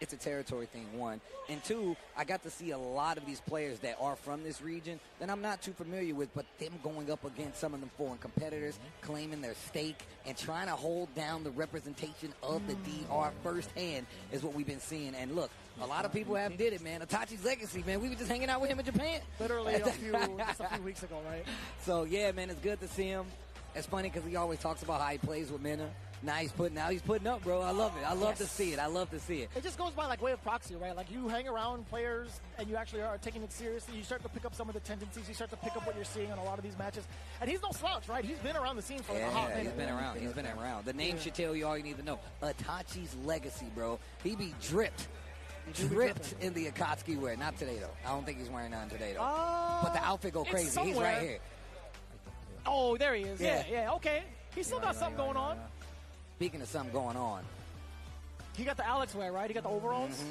it's a territory thing, one. And two, I got to see a lot of these players that are from this region that I'm not too familiar with, but them going up against some of them foreign competitors, claiming their stake, and trying to hold down the representation of the DR firsthand is what we've been seeing. And look, a lot of people have did it, man. Itachi's legacy, man. We were just hanging out with him in Japan. Literally just a few weeks ago, right? So, yeah, man, it's good to see him. It's funny because he always talks about how he plays with Minna. Now he's putting up, bro. I love it. I love to see it. I love to see it. It just goes by like way of proxy, right? Like you hang around players and you actually are taking it seriously. You start to pick up some of the tendencies. You start to pick up what you're seeing on a lot of these matches. And he's no slouch, right? He's been around the scene for like a hot minute. He's been around. He's been around. The name should tell you all you need to know. Itachi's legacy, bro. He be dripped in the Akatsuki wear. Not today, though. I don't think he's wearing none today, though. But the outfit go crazy. He's right here. Oh, there he is. Yeah, okay. He's still got something going on. Speaking of something going on. He got the Alex wear, right? He got the overalls?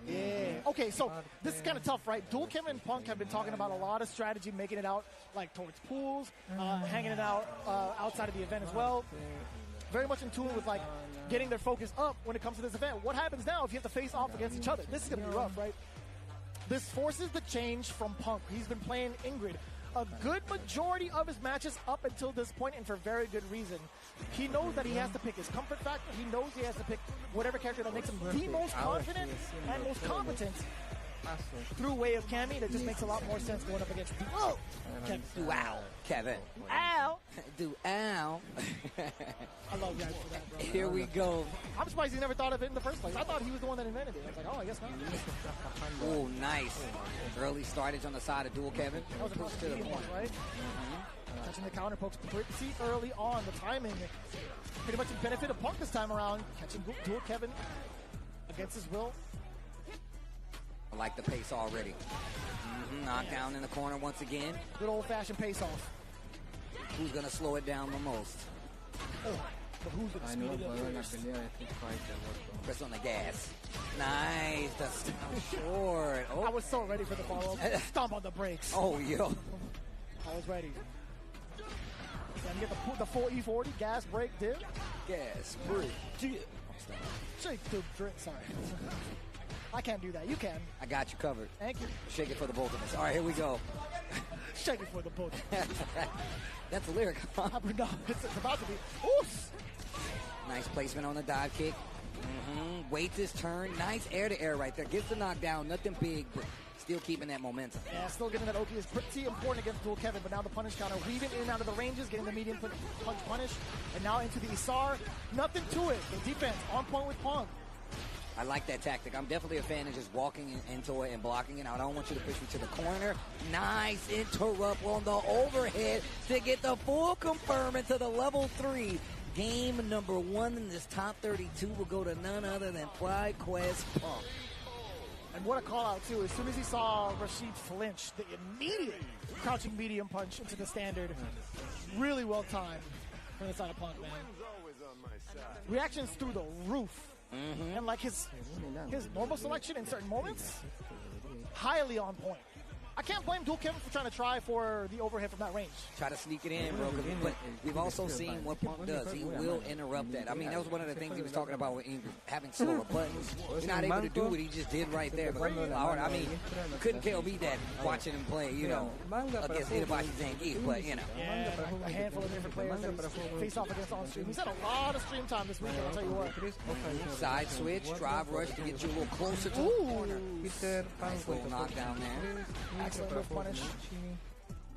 Yeah. Okay, so this is kind of tough, right? Dual Kevin and Punk have been talking about a lot of strategy, making it out like towards pools, hanging it out outside of the event as well. Very much in tune with like getting their focus up when it comes to this event. What happens now if you have to face off against each other? This is going to be rough, right? This forces the change from Punk. He's been playing Ingrid a good majority of his matches up until this point, and for very good reason. He knows that he has to pick his comfort factor. He knows he has to pick whatever character that makes him the most confident and most competent through way of Cammy. That just makes a lot more sense going up against Kevin. Ow. Ow. I love guys for that, bro. Here we go. I'm surprised he never thought of it in the first place. I thought he was the one that invented it. I was like, oh, I guess not. Oh, nice. Early startage on the side of Dual Kevin. That was a push to the point, right? Touching the counter pokes pretty early on. The timing pretty much in benefit of Punk this time around. Catching Dual Kevin against his will. I like the pace already. Knockdown in the corner once again. Good old-fashioned pace-off. Who's going to slow it down the most? Oh, but who's going to speed it up? Press on the gas. Nice. That's short. Oh. I was so ready for the follow-up. Stomp on the brakes. Oh, yo. I was ready. Can you get the full E40 gas brake dip? Gas brake dip. Shake the drink. Sorry. I can't do that. You can. I got you covered. Thank you. Shake it for the both of us. All right, here we go. Shake it for the both of us. That's a lyric, huh? No, it's about to be. Oof. Nice placement on the dive kick. Waits his turn. Nice air-to-air right there. Gets the knockdown. Nothing big, but still keeping that momentum. Yeah, still getting that Oki is pretty important against Dual Kevin, but now the punish counter, weaving in and out of the ranges, getting the medium punch punish, and now into the Isar. Nothing to it. The defense on point with Punk. I like that tactic. I'm definitely a fan of just walking into it and blocking it. I don't want you to push me to the corner. Nice interrupt on the overhead to get the full confirm into the level 3. Game number 1 in this top 32 will go to none other than FlyQuest Punk. And what a call out, too. As soon as he saw Rashid flinch, the immediate crouching medium punch into the standard. Really well timed from the side of Punk, man. Reactions through the roof. And like his normal selection in certain moments, highly on point. I can't blame Dual Kevin for trying to try for the overhead from that range. Try to sneak it in, bro. But we've also seen what Punk does. He will interrupt that. I mean, that was one of the things he was talking about with having slower buttons. He's not able to do what he just did right there. But I mean, you couldn't tell me that watching him play, against Itabashi Zangief. But, Yeah, a handful of different players that face off against on stream. He's had a lot of stream time this weekend, I'll tell you what. Side switch, drive rush to get you a little closer to the corner. Nice little knockdown there. Excellent whip punish.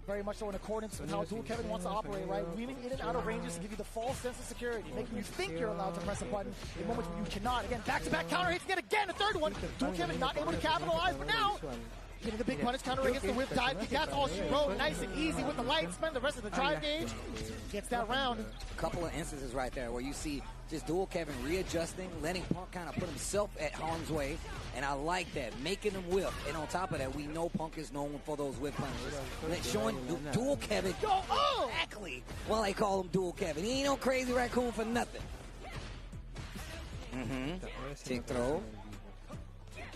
Very much so in accordance with how Dual Kevin wants to operate, right? Weaving in and out of ranges to give you the false sense of security, making you think you're allowed to press a button in moments when you cannot. Again, back-to-back counter hits, yet again, a third one. Dual Kevin not able to capitalize, but now getting the big punish counter against the whip dive. That's all she wrote. Nice and easy with the light. Spend the rest of the drive gauge. Gets that round. A couple of instances right there where you see just Dual Kevin readjusting, letting Punk kind of put himself at harm's way. And I like that, making him whip. And on top of that, we know Punk is known for those whip punches. Showing Dual Kevin exactly why they call him Dual Kevin. He ain't no crazy raccoon for nothing. Tick throw.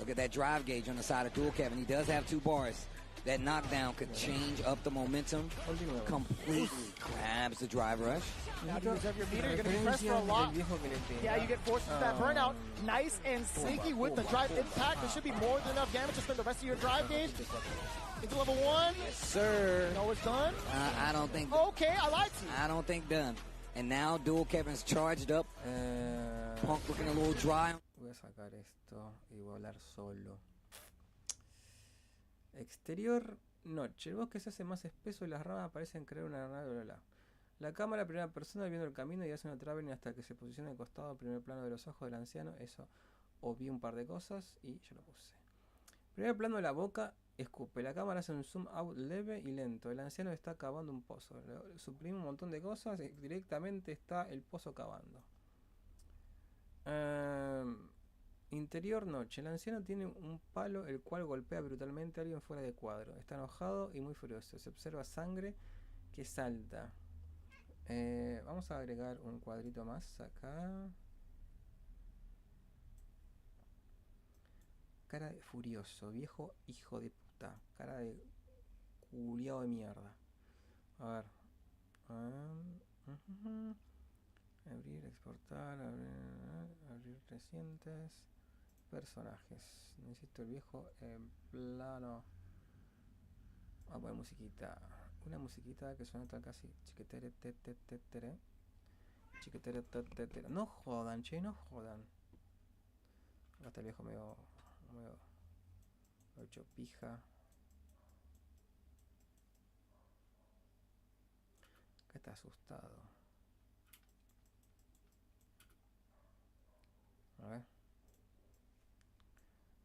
Look at that drive gauge on the side of Dual Kevin. He does have 2 bars. That knockdown could change up the momentum. Completely grabs the drive rush. Now to reserve your meter, you're going to be pressed for a lot. Yeah, you get forced into that burnout. Nice and sneaky with the drive impact. There should be more than enough damage to spend the rest of your drive gauge. Into level 1. Yes, sir. No, it's done. I don't think. Okay, I like you. I don't think done. And now Dual Kevin's charged up. Punk looking a little dry. Voy a sacar esto y voy a hablar solo. Exterior, noche. El bosque se hace más espeso y las ramas parecen crear una granada. La cámara, primera persona, viendo el camino y hace una traveling hasta que se posiciona al costado, primer plano de los ojos del anciano. Eso, obvié un par de cosas y yo lo puse. Primer plano de la boca, escupe. La cámara hace un zoom out leve y lento. El anciano está cavando un pozo. Suprime un montón de cosas y directamente está el pozo cavando. Interior, noche. El anciano tiene un palo el cual golpea brutalmente a alguien fuera de cuadro. Está enojado y muy furioso. Se observa sangre que salta. Vamos a agregar un cuadrito más acá. Cara de furioso, viejo hijo de puta. Cara de culiao de mierda. A ver. Abrir, exportar, abrir recientes. Personajes. Necesito el viejo en plano. Vamos a poner musiquita. Una musiquita que suena casi chiquetere, tetere. Chiquetere, tetere. No jodan, che, no jodan. Acá está el viejo medio hecho pija. Acá está asustado. A ver.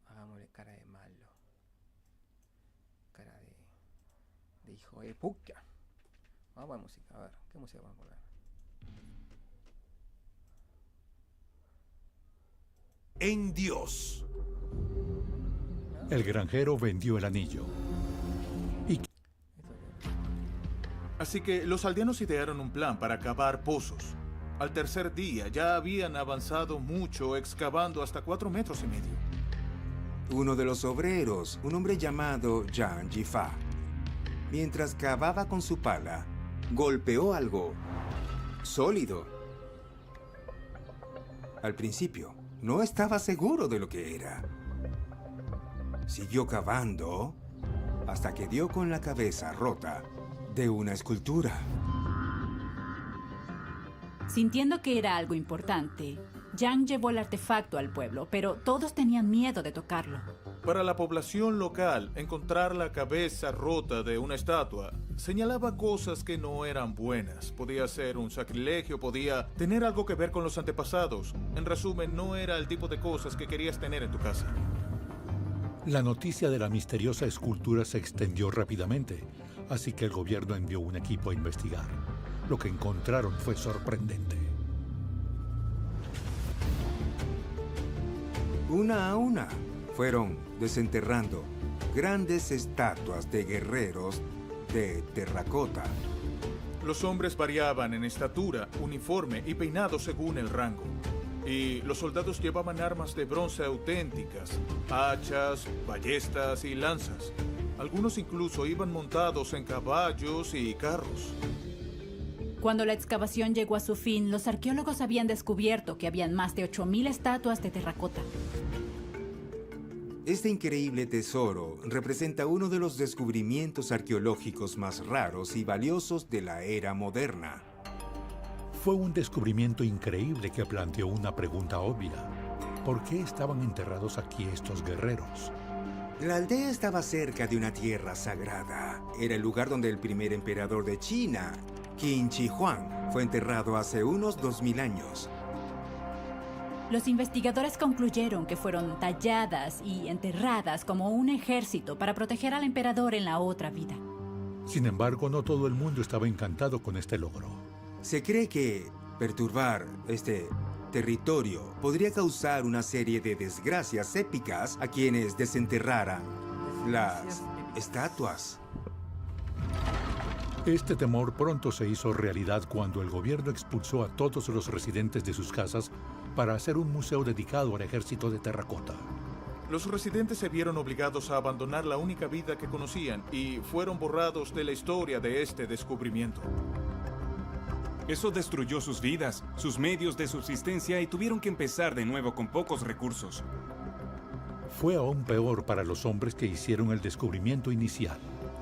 Hagámosle cara de malo. Cara de hijo de puta. Vamos a poner música, a ver, ¿qué música vamos a poner? En Dios. El granjero vendió el anillo. Así que los aldeanos idearon un plan para cavar pozos. Al tercer día ya habían avanzado mucho, excavando hasta 4,5 metros. Uno de los obreros, un hombre llamado Yang Jifa, mientras cavaba con su pala, golpeó algo sólido. Al principio, no estaba seguro de lo que era. Siguió cavando hasta que dio con la cabeza rota de una escultura. Sintiendo que era algo importante, Yang llevó el artefacto al pueblo, pero todos tenían miedo de tocarlo. Para la población local, encontrar la cabeza rota de una estatua señalaba cosas que no eran buenas. Podía ser un sacrilegio, podía tener algo que ver con los antepasados. En resumen, no era el tipo de cosas que querías tener en tu casa. La noticia de la misteriosa escultura se extendió rápidamente, así que el gobierno envió un equipo a investigar. Lo que encontraron fue sorprendente. Una a una fueron desenterrando grandes estatuas de guerreros de terracota. Los hombres variaban en estatura, uniforme y peinado según el rango. Y los soldados llevaban armas de bronce auténticas, hachas, ballestas y lanzas. Algunos incluso iban montados en caballos y carros. Cuando la excavación llegó a su fin, los arqueólogos habían descubierto que habían más de 8,000 estatuas de terracota. Este increíble tesoro representa uno de los descubrimientos arqueológicos más raros y valiosos de la era moderna. Fue un descubrimiento increíble que planteó una pregunta obvia. ¿Por qué estaban enterrados aquí estos guerreros? La aldea estaba cerca de una tierra sagrada. Era el lugar donde el primer emperador de China, Qin Shi Huang, fue enterrado hace unos 2000 años. Los investigadores concluyeron que fueron talladas y enterradas como un ejército para proteger al emperador en la otra vida. Sin embargo, no todo el mundo estaba encantado con este logro. Se cree que perturbar este territorio podría causar una serie de desgracias épicas a quienes desenterraran las estatuas. Este temor pronto se hizo realidad cuando el gobierno expulsó a todos los residentes de sus casas para hacer un museo dedicado al ejército de terracota. los residentes se vieron obligados a abandonar la única vida que conocían y fueron borrados de la historia de este descubrimiento. Eso destruyó sus vidas, sus medios de subsistencia y tuvieron que empezar de nuevo con pocos recursos. Fue aún peor para los hombres que hicieron el descubrimiento inicial.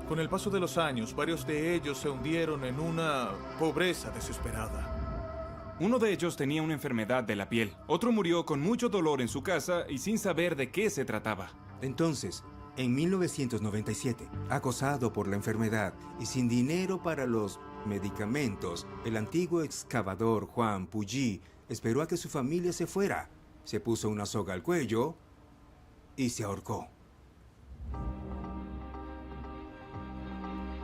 Con el paso de los años, varios de ellos se hundieron en una pobreza desesperada. Uno de ellos tenía una enfermedad de la piel. Otro murió con mucho dolor en su casa y sin saber de qué se trataba. Entonces, en 1997, acosado por la enfermedad y sin dinero para los medicamentos, el antiguo excavador Juan Puyi esperó a que su familia se fuera. Se puso una soga al cuello y se ahorcó.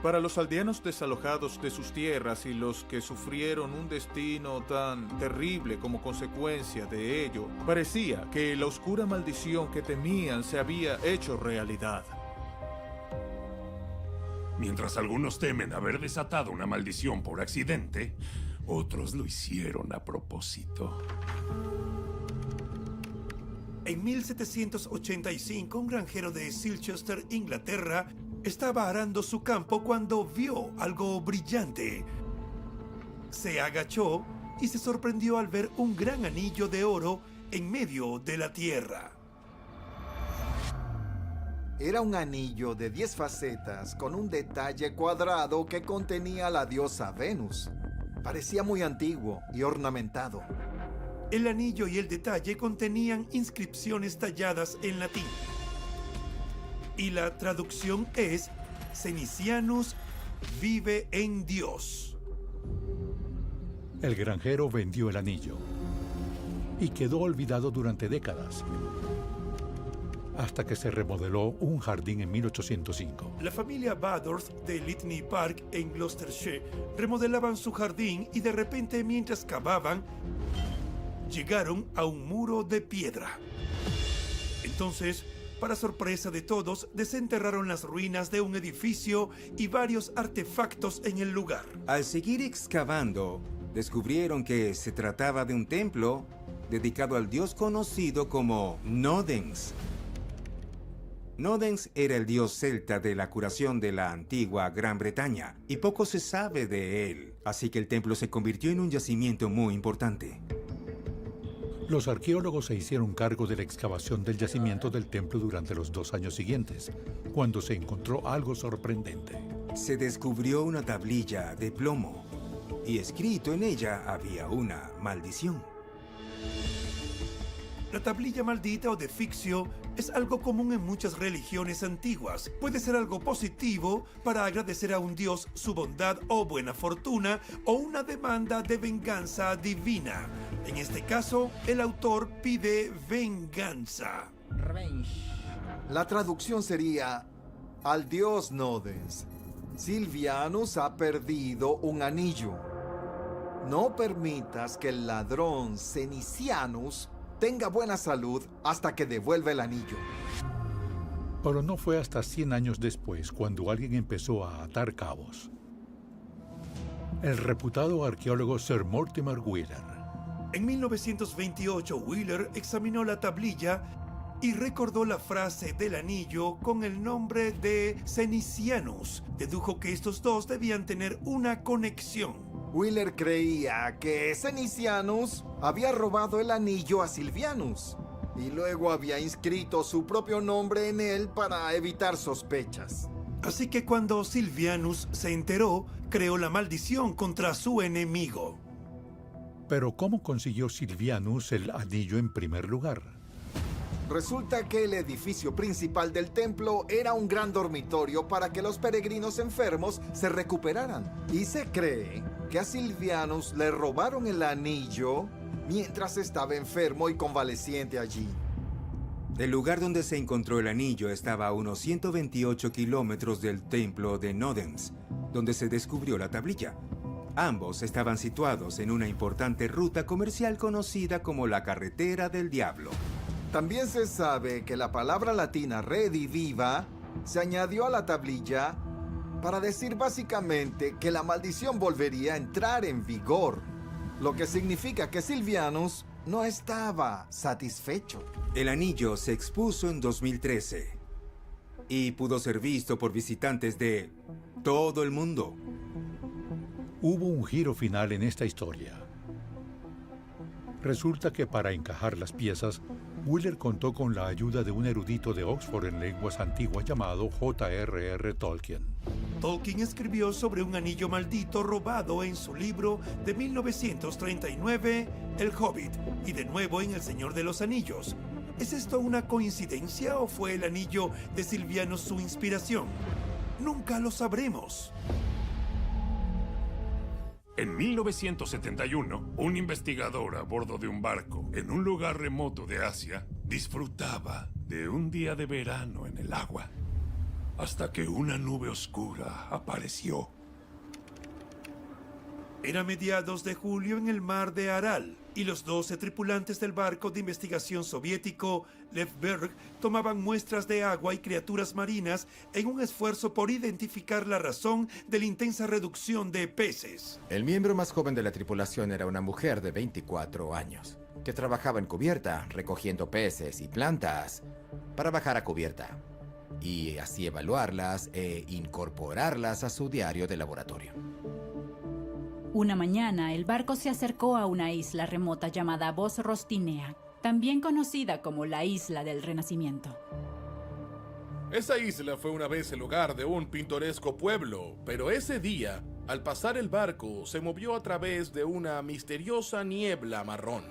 Para los aldeanos desalojados de sus tierras y los que sufrieron un destino tan terrible como consecuencia de ello, parecía que la oscura maldición que temían se había hecho realidad. Mientras algunos temen haber desatado una maldición por accidente, otros lo hicieron a propósito. En 1785, un granjero de Silchester, Inglaterra, estaba arando su campo cuando vio algo brillante. Se agachó y se sorprendió al ver un gran anillo de oro en medio de la tierra. Era un anillo de 10 facetas con un detalle cuadrado que contenía a la diosa Venus. Parecía muy antiguo y ornamentado. El anillo y el detalle contenían inscripciones talladas en latín. Y la traducción es: Cenicianus vive en Dios. El granjero vendió el anillo y quedó olvidado durante décadas, hasta que se remodeló un jardín en 1805. La familia Badorf de Litney Park en Gloucestershire remodelaban su jardín y de repente, mientras cavaban, llegaron a un muro de piedra. Entonces, para sorpresa de todos, desenterraron las ruinas de un edificio y varios artefactos en el lugar. Al seguir excavando, descubrieron que se trataba de un templo dedicado al dios conocido como Nodens. Nodens era el dios celta de la curación de la antigua Gran Bretaña, y poco se sabe de él, así que el templo se convirtió en un yacimiento muy importante. Los arqueólogos se hicieron cargo de la excavación del yacimiento del templo durante los 2 años siguientes, cuando se encontró algo sorprendente. Se descubrió una tablilla de plomo, y escrito en ella había una maldición. La tablilla maldita o de ficcio es algo común en muchas religiones antiguas. Puede ser algo positivo para agradecer a un dios su bondad o buena fortuna, o una demanda de venganza divina. En este caso, el autor pide venganza. La traducción sería: al dios Nodens, Silvianus ha perdido un anillo. No permitas que el ladrón Cenicianus tenga buena salud hasta que devuelva el anillo. Pero no fue hasta 100 años después cuando alguien empezó a atar cabos. El reputado arqueólogo Sir Mortimer Wheeler. En 1928, Wheeler examinó la tablilla y recordó la frase del anillo con el nombre de Cenicianus. Dedujo que estos dos debían tener una conexión. Wheeler creía que Cenicianus había robado el anillo a Silvianus y luego había inscrito su propio nombre en él para evitar sospechas. Así que cuando Silvianus se enteró, creó la maldición contra su enemigo. Pero ¿cómo consiguió Silvianus el anillo en primer lugar? Resulta que el edificio principal del templo era un gran dormitorio para que los peregrinos enfermos se recuperaran. Y se cree que a Silvianus le robaron el anillo mientras estaba enfermo y convaleciente allí. El lugar donde se encontró el anillo estaba a unos 128 kilómetros del templo de Nodens, donde se descubrió la tablilla. Ambos estaban situados en una importante ruta comercial conocida como la Carretera del Diablo. También se sabe que la palabra latina rediviva se añadió a la tablilla para decir básicamente que la maldición volvería a entrar en vigor, lo que significa que Silvianus no estaba satisfecho. El anillo se expuso en 2013 y pudo ser visto por visitantes de todo el mundo. Hubo un giro final en esta historia. Resulta que para encajar las piezas, Wheeler contó con la ayuda de un erudito de Oxford en lenguas antiguas llamado J.R.R. Tolkien. Tolkien escribió sobre un anillo maldito robado en su libro de 1939, El Hobbit, y de nuevo en El Señor de los Anillos. ¿Es esto una coincidencia o fue el anillo de Silviano su inspiración? Nunca lo sabremos. En 1971, un investigador a bordo de un barco en un lugar remoto de Asia disfrutaba de un día de verano en el agua, hasta que una nube oscura apareció. Era mediados de julio en el mar de Aral, y los 12 tripulantes del barco de investigación soviético Levberg tomaban muestras de agua y criaturas marinas en un esfuerzo por identificar la razón de la intensa reducción de peces. El miembro más joven de la tripulación era una mujer de 24 años, que trabajaba en cubierta, recogiendo peces y plantas para bajar a cubierta, y así evaluarlas e incorporarlas a su diario de laboratorio. Una mañana, el barco se acercó a una isla remota llamada Bosrostinea, también conocida como la Isla del Renacimiento. Esa isla fue una vez el hogar de un pintoresco pueblo, pero ese día, al pasar el barco, se movió a través de una misteriosa niebla marrón.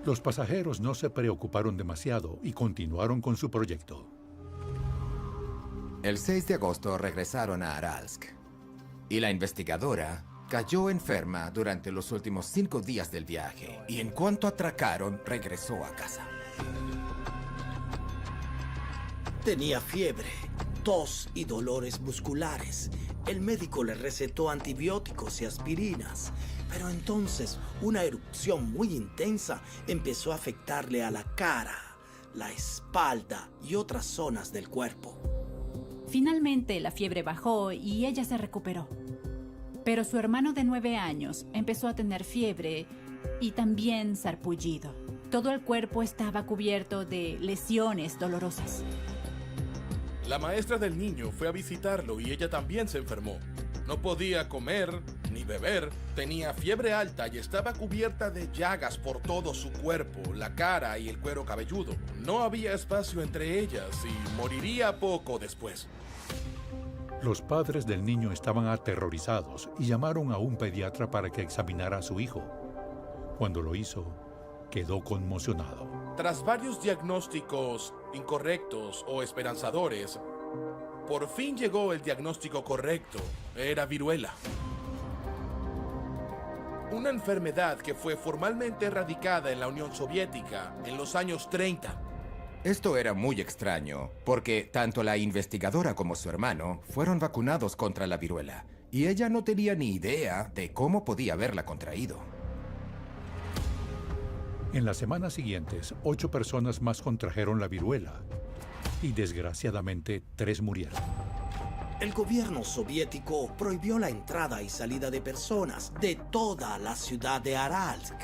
Los pasajeros no se preocuparon demasiado y continuaron con su proyecto. El 6 de agosto regresaron a Aralsk, y la investigadora cayó enferma durante los últimos 5 días del viaje, y en cuanto atracaron, regresó a casa. Tenía fiebre, tos y dolores musculares. El médico le recetó antibióticos y aspirinas, pero entonces una erupción muy intensa empezó a afectarle a la cara, la espalda y otras zonas del cuerpo. Finalmente, la fiebre bajó y ella se recuperó. Pero su hermano de 9 años empezó a tener fiebre y también sarpullido. Todo el cuerpo estaba cubierto de lesiones dolorosas. La maestra del niño fue a visitarlo y ella también se enfermó. No podía comer ni beber, tenía fiebre alta y estaba cubierta de llagas por todo su cuerpo, la cara y el cuero cabelludo. No había espacio entre ellas y moriría poco después. Los padres del niño estaban aterrorizados y llamaron a un pediatra para que examinara a su hijo. Cuando lo hizo, quedó conmocionado. Tras varios diagnósticos incorrectos o esperanzadores, por fin llegó el diagnóstico correcto. Era viruela. Una enfermedad que fue formalmente erradicada en la Unión Soviética en los años 30. Esto era muy extraño, porque tanto la investigadora como su hermano fueron vacunados contra la viruela, y ella no tenía ni idea de cómo podía haberla contraído. En las semanas siguientes, 8 personas más contrajeron la viruela, y desgraciadamente 3 murieron. El gobierno soviético prohibió la entrada y salida de personas de toda la ciudad de Aralsk.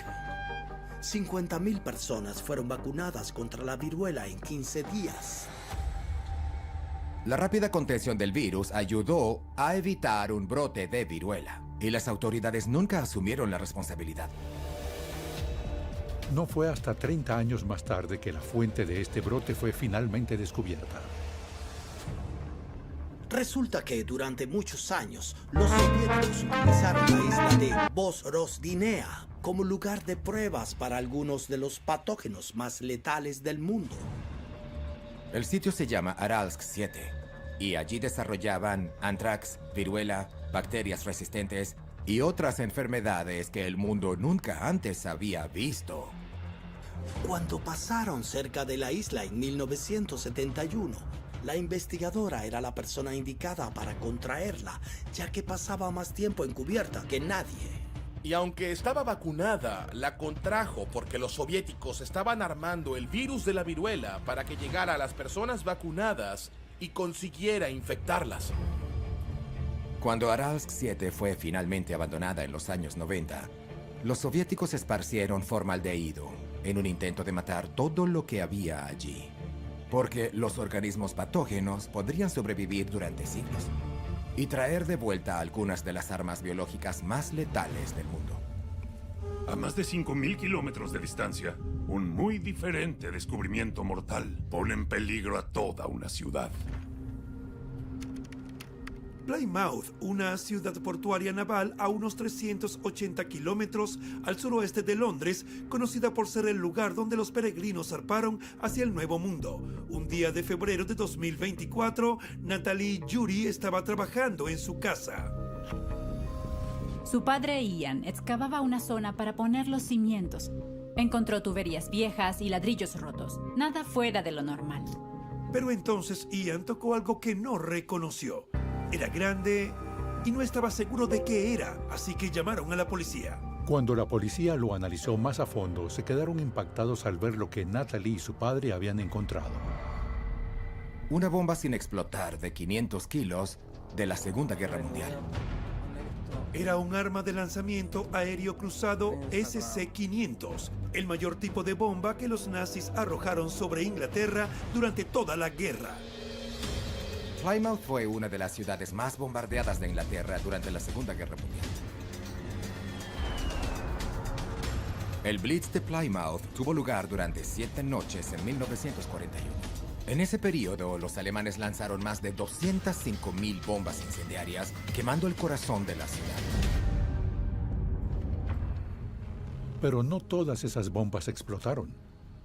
50.000 personas fueron vacunadas contra la viruela en 15 días. La rápida contención del virus ayudó a evitar un brote de viruela, y las autoridades nunca asumieron la responsabilidad. No fue hasta 30 años más tarde que la fuente de este brote fue finalmente descubierta. Resulta que durante muchos años los soviéticos utilizaron la isla de Bosrostinea como lugar de pruebas para algunos de los patógenos más letales del mundo. El sitio se llama Aralsk 7, y allí desarrollaban anthrax, viruela, bacterias resistentes y otras enfermedades que el mundo nunca antes había visto. Cuando pasaron cerca de la isla en 1971, la investigadora era la persona indicada para contraerla, ya que pasaba más tiempo encubierta que nadie. Y aunque estaba vacunada, la contrajo porque los soviéticos estaban armando el virus de la viruela para que llegara a las personas vacunadas y consiguiera infectarlas. Cuando Aralsk 7 fue finalmente abandonada en los años 90, Los soviéticos esparcieron formaldehído en un intento de matar todo lo que había allí, porque los organismos patógenos podrían sobrevivir durante siglos y traer de vuelta algunas de las armas biológicas más letales del mundo. A más de 5.000 kilómetros de distancia, un muy diferente descubrimiento mortal pone en peligro a toda una ciudad. Plymouth, una ciudad portuaria naval a unos 380 kilómetros al suroeste de Londres, conocida por ser el lugar donde los peregrinos zarparon hacia el Nuevo Mundo. Un día de febrero de 2024, Natalie Yuri estaba trabajando en su casa. Su padre Ian excavaba una zona para poner los cimientos. Encontró tuberías viejas y ladrillos rotos, nada fuera de lo normal. Pero entonces Ian tocó algo que no reconoció. Era grande y no estaba seguro de qué era, así que llamaron a la policía. Cuando la policía lo analizó más a fondo, se quedaron impactados al ver lo que Natalie y su padre habían encontrado. Una bomba sin explotar de 500 kilos de la Segunda Guerra Mundial. Era un arma de lanzamiento aéreo cruzado SC-500, el mayor tipo de bomba que los nazis arrojaron sobre Inglaterra durante toda la guerra. Plymouth fue una de las ciudades más bombardeadas de Inglaterra durante la Segunda Guerra Mundial. El Blitz de Plymouth tuvo lugar durante 7 noches en 1941. En ese periodo, los alemanes lanzaron más de 205.000 bombas incendiarias, quemando el corazón de la ciudad. Pero no todas esas bombas explotaron,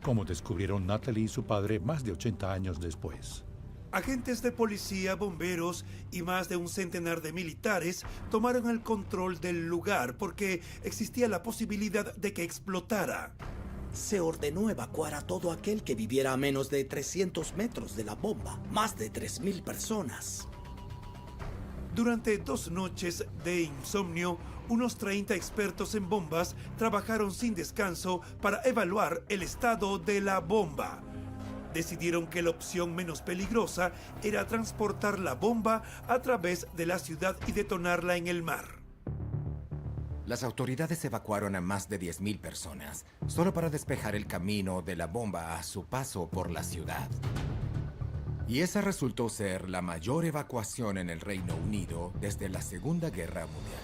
como descubrieron Natalie y su padre más de 80 años después. Agentes de policía, bomberos y más de un centenar de militares tomaron el control del lugar porque existía la posibilidad de que explotara. Se ordenó evacuar a todo aquel que viviera a menos de 300 metros de la bomba. Más de 3.000 personas. Durante 2 noches de insomnio, unos 30 expertos en bombas trabajaron sin descanso para evaluar el estado de la bomba. Decidieron que la opción menos peligrosa era transportar la bomba a través de la ciudad y detonarla en el mar. Las autoridades evacuaron a más de 10.000 personas, solo para despejar el camino de la bomba a su paso por la ciudad. Y esa resultó ser la mayor evacuación en el Reino Unido desde la Segunda Guerra Mundial.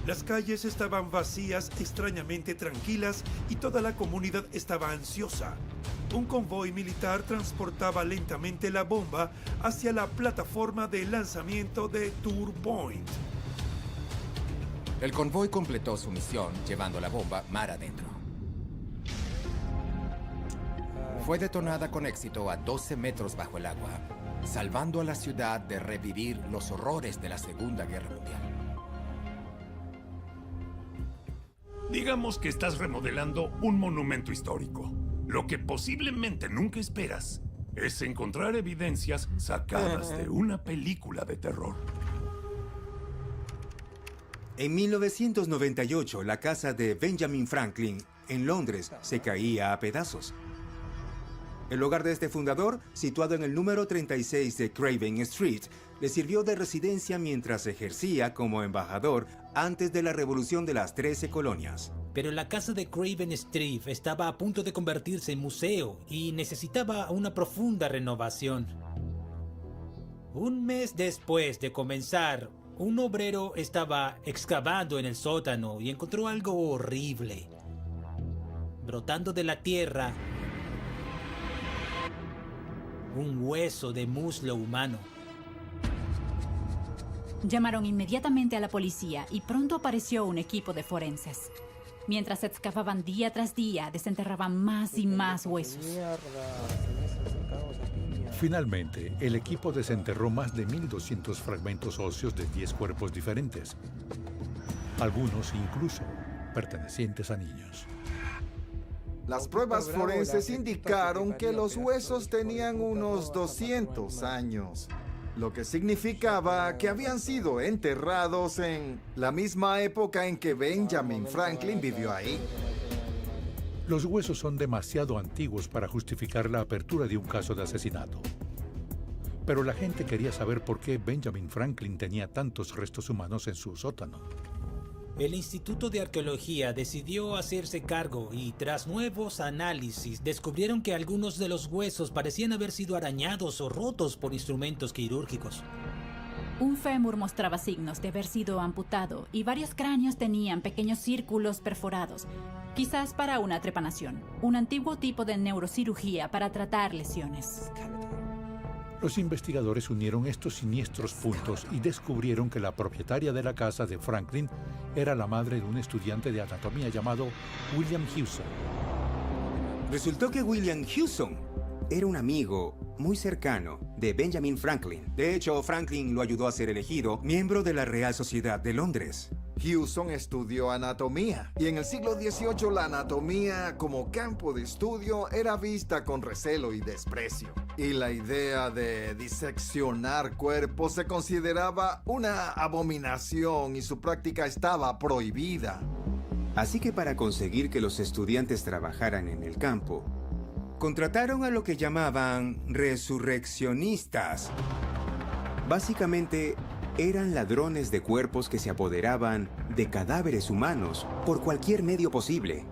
Las calles estaban vacías, extrañamente tranquilas, y toda la comunidad estaba ansiosa. Un convoy militar transportaba lentamente la bomba hacia la plataforma de lanzamiento de Tour Point. El convoy completó su misión llevando la bomba mar adentro. Fue detonada con éxito a 12 metros bajo el agua, salvando a la ciudad de revivir los horrores de la Segunda Guerra Mundial. Digamos que estás remodelando un monumento histórico. Lo que posiblemente nunca esperas es encontrar evidencias sacadas de una película de terror. En 1998, la casa de Benjamin Franklin en Londres se caía a pedazos. El hogar de este fundador, situado en el número 36 de Craven Street, le sirvió de residencia mientras ejercía como embajador antes de la Revolución de las 13 Colonias. Pero la casa de Craven Street estaba a punto de convertirse en museo y necesitaba una profunda renovación. Un mes después de comenzar, un obrero estaba excavando en el sótano y encontró algo horrible. Brotando de la tierra, un hueso de muslo humano. Llamaron inmediatamente a la policía y pronto apareció un equipo de forenses. Mientras excavaban día tras día, desenterraban más y más huesos. Finalmente, el equipo desenterró más de 1.200 fragmentos óseos de 10 cuerpos diferentes, algunos incluso pertenecientes a niños. Las pruebas forenses indicaron que los huesos tenían unos 200 años, lo que significaba que habían sido enterrados en la misma época en que Benjamin Franklin vivió ahí. Los huesos son demasiado antiguos para justificar la apertura de un caso de asesinato. Pero la gente quería saber por qué Benjamin Franklin tenía tantos restos humanos en su sótano. el Instituto de Arqueología decidió hacerse cargo y tras nuevos análisis descubrieron que algunos de los huesos parecían haber sido arañados o rotos por instrumentos quirúrgicos. Un fémur mostraba signos de haber sido amputado y varios cráneos tenían pequeños círculos perforados, quizás para una trepanación, un antiguo tipo de neurocirugía para tratar lesiones. Los investigadores unieron estos siniestros puntos y descubrieron que la propietaria de la casa de Franklin era la madre de un estudiante de anatomía llamado William Hewson. Resultó que William Hewson era un amigo muy cercano de Benjamin Franklin. De hecho, Franklin lo ayudó a ser elegido miembro de la Real Sociedad de Londres. Hewson estudió anatomía y en el siglo XVIII la anatomía como campo de estudio era vista con recelo y desprecio. Y la idea de diseccionar cuerpos se consideraba una abominación y su práctica estaba prohibida. Así que para conseguir que los estudiantes trabajaran en el campo, contrataron a lo que llamaban resurreccionistas. Básicamente, eran ladrones de cuerpos que se apoderaban de cadáveres humanos por cualquier medio posible.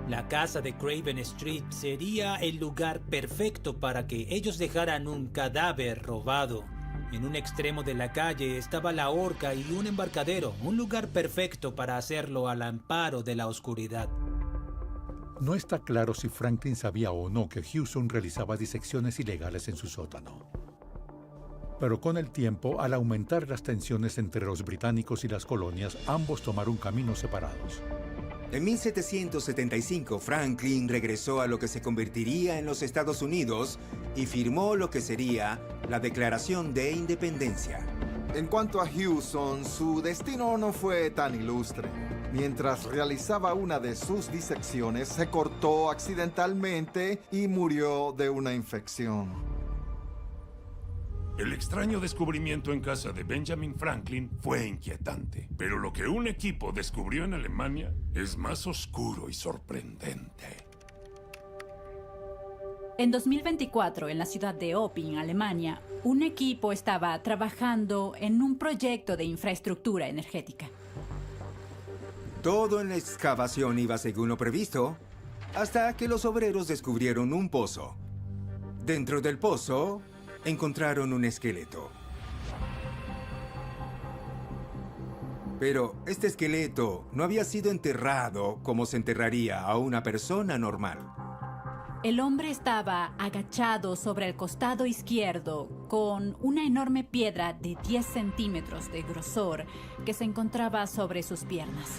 La casa de Craven Street sería el lugar perfecto para que ellos dejaran un cadáver robado. En un extremo de la calle estaba la horca y un embarcadero, un lugar perfecto para hacerlo al amparo de la oscuridad. No está claro si Franklin sabía o no que Hewson realizaba disecciones ilegales en su sótano. Pero con el tiempo, al aumentar las tensiones entre los británicos y las colonias, ambos tomaron caminos separados. En 1775, Franklin regresó a lo que se convertiría en los Estados Unidos y firmó lo que sería la Declaración de Independencia. En cuanto a Hewson, su destino no fue tan ilustre. Mientras realizaba una de sus disecciones, se cortó accidentalmente y murió de una infección. El extraño descubrimiento en casa de Benjamin Franklin fue inquietante, pero lo que un equipo descubrió en Alemania es más oscuro y sorprendente. En 2024, en la ciudad de Opping, Alemania, un equipo estaba trabajando en un proyecto de infraestructura energética. Todo en la excavación iba según lo previsto, hasta que los obreros descubrieron un pozo. Dentro del pozo, encontraron un esqueleto. Pero este esqueleto no había sido enterrado como se enterraría a una persona normal. El hombre estaba agachado sobre el costado izquierdo con una enorme piedra de 10 centímetros de grosor que se encontraba sobre sus piernas.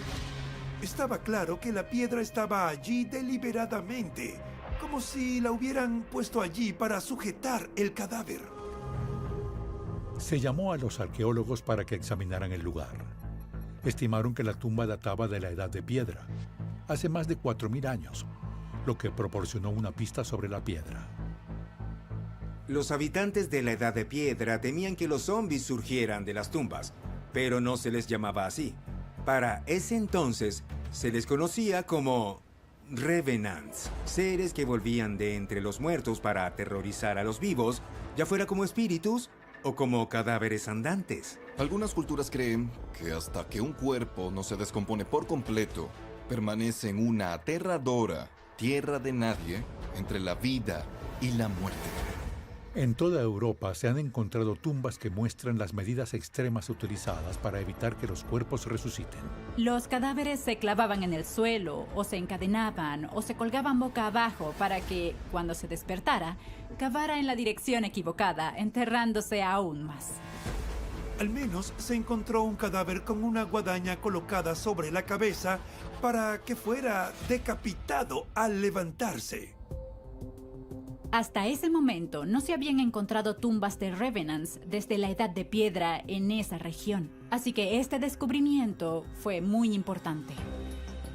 Estaba claro que la piedra estaba allí deliberadamente, como si la hubieran puesto allí para sujetar el cadáver. Se llamó a los arqueólogos para que examinaran el lugar. Estimaron que la tumba databa de la Edad de Piedra, hace más de 4.000 años, lo que proporcionó una pista sobre la piedra. Los habitantes de la Edad de Piedra temían que los zombies surgieran de las tumbas, pero no se les llamaba así. Para ese entonces, se les conocía como Revenants, seres que volvían de entre los muertos para aterrorizar a los vivos, ya fuera como espíritus o como cadáveres andantes. Algunas culturas creen que hasta que un cuerpo no se descompone por completo, permanece en una aterradora tierra de nadie entre la vida y la muerte. En toda Europa se han encontrado tumbas que muestran las medidas extremas utilizadas para evitar que los cuerpos resuciten. Los cadáveres se clavaban en el suelo, o se encadenaban, o se colgaban boca abajo para que, cuando se despertara, cavara en la dirección equivocada, enterrándose aún más. Al menos se encontró un cadáver con una guadaña colocada sobre la cabeza para que fuera decapitado al levantarse. Hasta ese momento no se habían encontrado tumbas de Revenants desde la Edad de Piedra en esa región, así que este descubrimiento fue muy importante.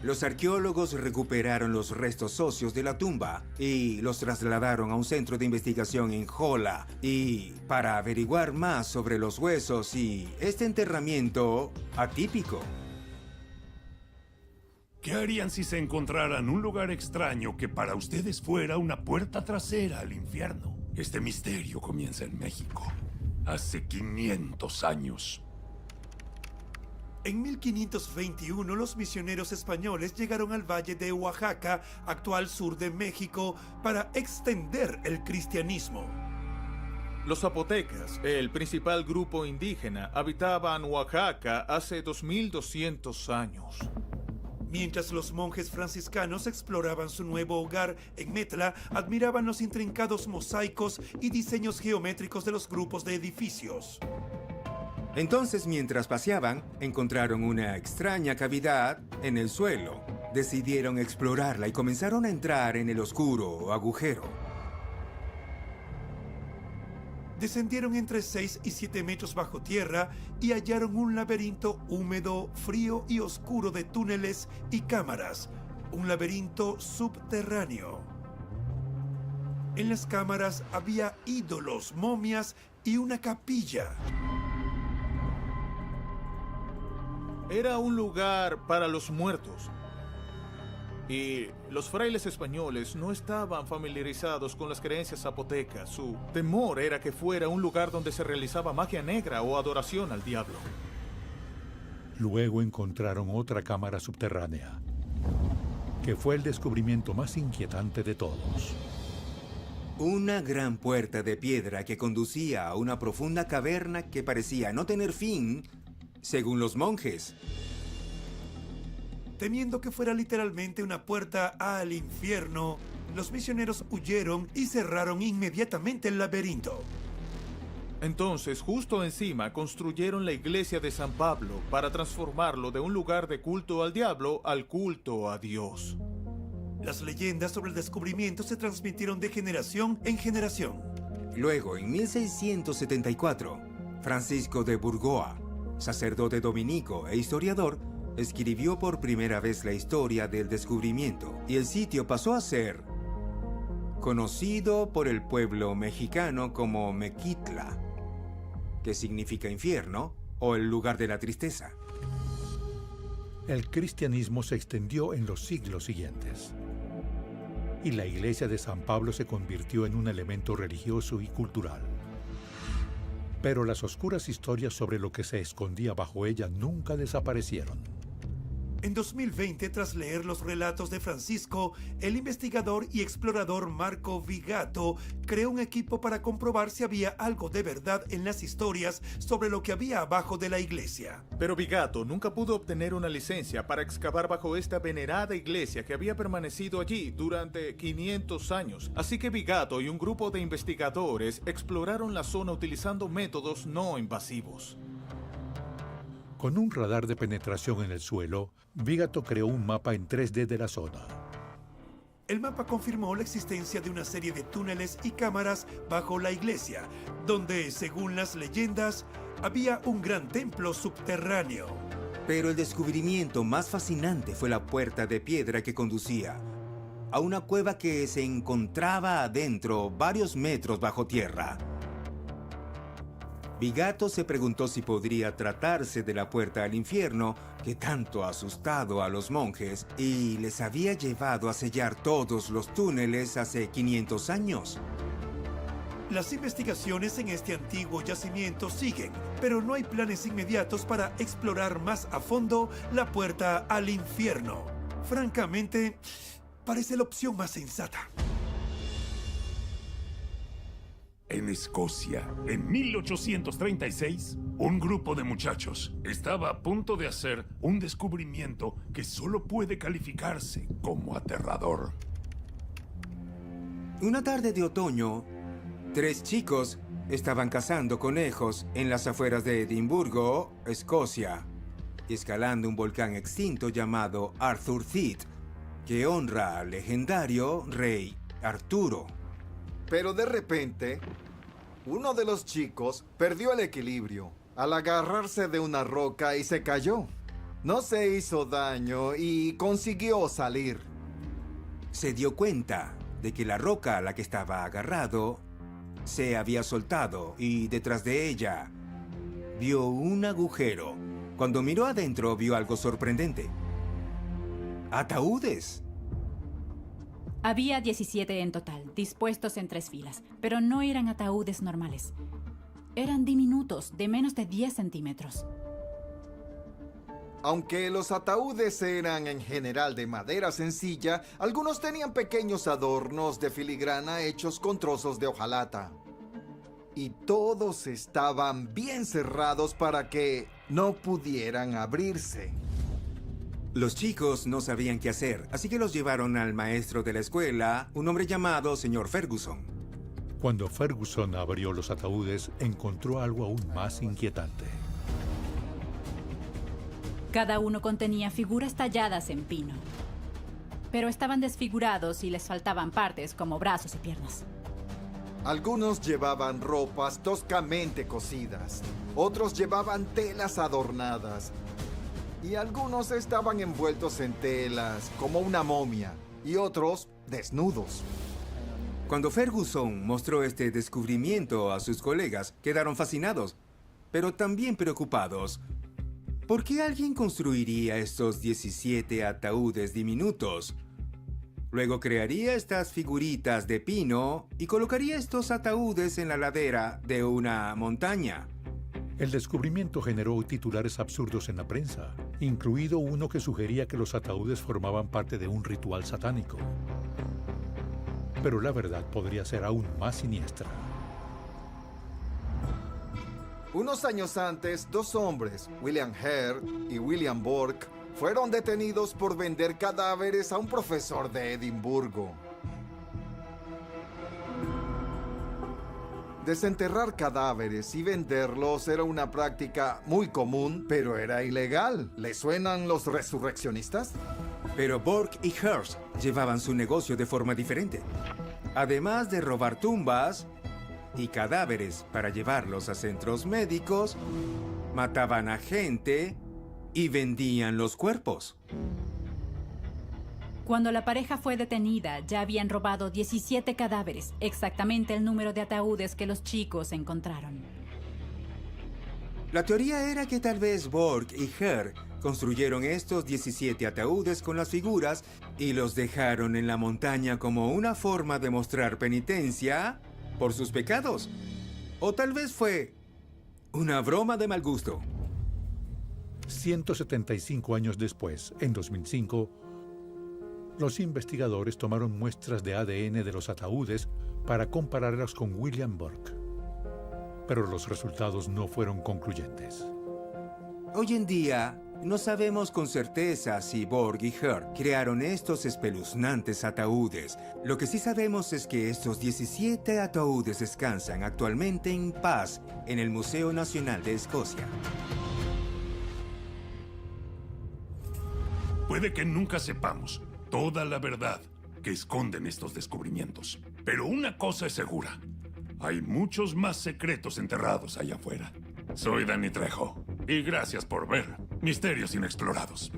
Los arqueólogos recuperaron los restos óseos de la tumba y los trasladaron a un centro de investigación en Jola y para averiguar más sobre los huesos y este enterramiento atípico. ¿Qué harían si se encontraran un lugar extraño que para ustedes fuera una puerta trasera al infierno? Este misterio comienza en México, hace 500 años. En 1521 los misioneros españoles llegaron al valle de Oaxaca, actual sur de México, para extender el cristianismo. Los zapotecas, el principal grupo indígena, habitaban Oaxaca hace 2200 años. Mientras los monjes franciscanos exploraban su nuevo hogar en Metla, admiraban los intrincados mosaicos y diseños geométricos de los grupos de edificios. Entonces, mientras paseaban, encontraron una extraña cavidad en el suelo. Decidieron explorarla y comenzaron a entrar en el oscuro agujero. Descendieron entre 6 y 7 metros bajo tierra y hallaron un laberinto húmedo, frío y oscuro de túneles y cámaras. Un laberinto subterráneo. En las cámaras había ídolos, momias y una capilla. Era un lugar para los muertos. Y los frailes españoles no estaban familiarizados con las creencias zapotecas. Su temor era que fuera un lugar donde se realizaba magia negra o adoración al diablo. Luego encontraron otra cámara subterránea, que fue el descubrimiento más inquietante de todos. Una gran puerta de piedra que conducía a una profunda caverna que parecía no tener fin, según los monjes. Temiendo que fuera literalmente una puerta al infierno, los misioneros huyeron y cerraron inmediatamente el laberinto. Entonces, justo encima, construyeron la iglesia de San Pablo para transformarlo de un lugar de culto al diablo al culto a Dios. Las leyendas sobre el descubrimiento se transmitieron de generación en generación. Luego, en 1674, Francisco de Burgoa, sacerdote dominico e historiador, escribió por primera vez la historia del descubrimiento y el sitio pasó a ser conocido por el pueblo mexicano como Mequitla, que significa infierno o el lugar de la tristeza. El cristianismo se extendió en los siglos siguientes y la iglesia de San Pablo se convirtió en un elemento religioso y cultural. Pero las oscuras historias sobre lo que se escondía bajo ella nunca desaparecieron. En 2020, tras leer los relatos de Francisco, el investigador y explorador Marco Vigato creó un equipo para comprobar si había algo de verdad en las historias sobre lo que había abajo de la iglesia. Pero Vigato nunca pudo obtener una licencia para excavar bajo esta venerada iglesia que había permanecido allí durante 500 años. Así que Vigato y un grupo de investigadores exploraron la zona utilizando métodos no invasivos. Con un radar de penetración en el suelo, Vigato creó un mapa en 3D de la zona. El mapa confirmó la existencia de una serie de túneles y cámaras bajo la iglesia, donde, según las leyendas, había un gran templo subterráneo. Pero el descubrimiento más fascinante fue la puerta de piedra que conducía a una cueva que se encontraba adentro, varios metros bajo tierra. Vigato se preguntó si podría tratarse de la puerta al infierno que tanto ha asustado a los monjes y les había llevado a sellar todos los túneles hace 500 años. Las investigaciones en este antiguo yacimiento siguen, pero no hay planes inmediatos para explorar más a fondo la puerta al infierno. Francamente, parece la opción más sensata. En Escocia, en 1836, un grupo de muchachos estaba a punto de hacer un descubrimiento que solo puede calificarse como aterrador. Una tarde de otoño, 3 chicos estaban cazando conejos en las afueras de Edimburgo, Escocia, escalando un volcán extinto llamado Arthur Theat, que honra al legendario rey Arturo. Pero de repente, uno de los chicos perdió el equilibrio al agarrarse de una roca y se cayó. No se hizo daño y consiguió salir. Se dio cuenta de que la roca a la que estaba agarrado se había soltado y detrás de ella vio un agujero. Cuando miró adentro vio algo sorprendente. ¡Ataúdes! Había 17 en total, dispuestos en 3 filas, pero no eran ataúdes normales. Eran diminutos, de menos de 10 centímetros. Aunque los ataúdes eran en general de madera sencilla, algunos tenían pequeños adornos de filigrana hechos con trozos de hojalata. Y todos estaban bien cerrados para que no pudieran abrirse. Los chicos no sabían qué hacer, así que los llevaron al maestro de la escuela, un hombre llamado señor Ferguson. Cuando Ferguson abrió los ataúdes, encontró algo aún más inquietante. Cada uno contenía figuras talladas en pino, pero estaban desfigurados y les faltaban partes como brazos y piernas. Algunos llevaban ropas toscamente cosidas, otros llevaban telas adornadas, y algunos estaban envueltos en telas como una momia, y otros desnudos. Cuando Ferguson mostró este descubrimiento a sus colegas, quedaron fascinados, pero también preocupados. ¿Por qué alguien construiría estos 17 ataúdes diminutos? Luego crearía estas figuritas de pino y colocaría estos ataúdes en la ladera de una montaña. El descubrimiento generó titulares absurdos en la prensa, incluido uno que sugería que los ataúdes formaban parte de un ritual satánico. Pero la verdad podría ser aún más siniestra. Unos años antes, dos hombres, William Hare y William Burke, fueron detenidos por vender cadáveres a un profesor de Edimburgo. Desenterrar cadáveres y venderlos era una práctica muy común, pero era ilegal. ¿Le suenan los resurreccionistas? Pero Burke y Hearst llevaban su negocio de forma diferente. Además de robar tumbas y cadáveres para llevarlos a centros médicos, mataban a gente y vendían los cuerpos. Cuando la pareja fue detenida, ya habían robado 17 cadáveres, exactamente el número de ataúdes que los chicos encontraron. La teoría era que tal vez Burke y Hare construyeron estos 17 ataúdes con las figuras y los dejaron en la montaña como una forma de mostrar penitencia por sus pecados. O tal vez fue una broma de mal gusto. 175 años después, en 2005, los investigadores tomaron muestras de ADN de los ataúdes para compararlas con William Burke. Pero los resultados no fueron concluyentes. Hoy en día, no sabemos con certeza si Burke y Hare crearon estos espeluznantes ataúdes. Lo que sí sabemos es que estos 17 ataúdes descansan actualmente en paz en el Museo Nacional de Escocia. Puede que nunca sepamos toda la verdad que esconden estos descubrimientos. Pero una cosa es segura. Hay muchos más secretos enterrados allá afuera. Soy Danny Trejo. Y gracias por ver Misterios Inexplorados.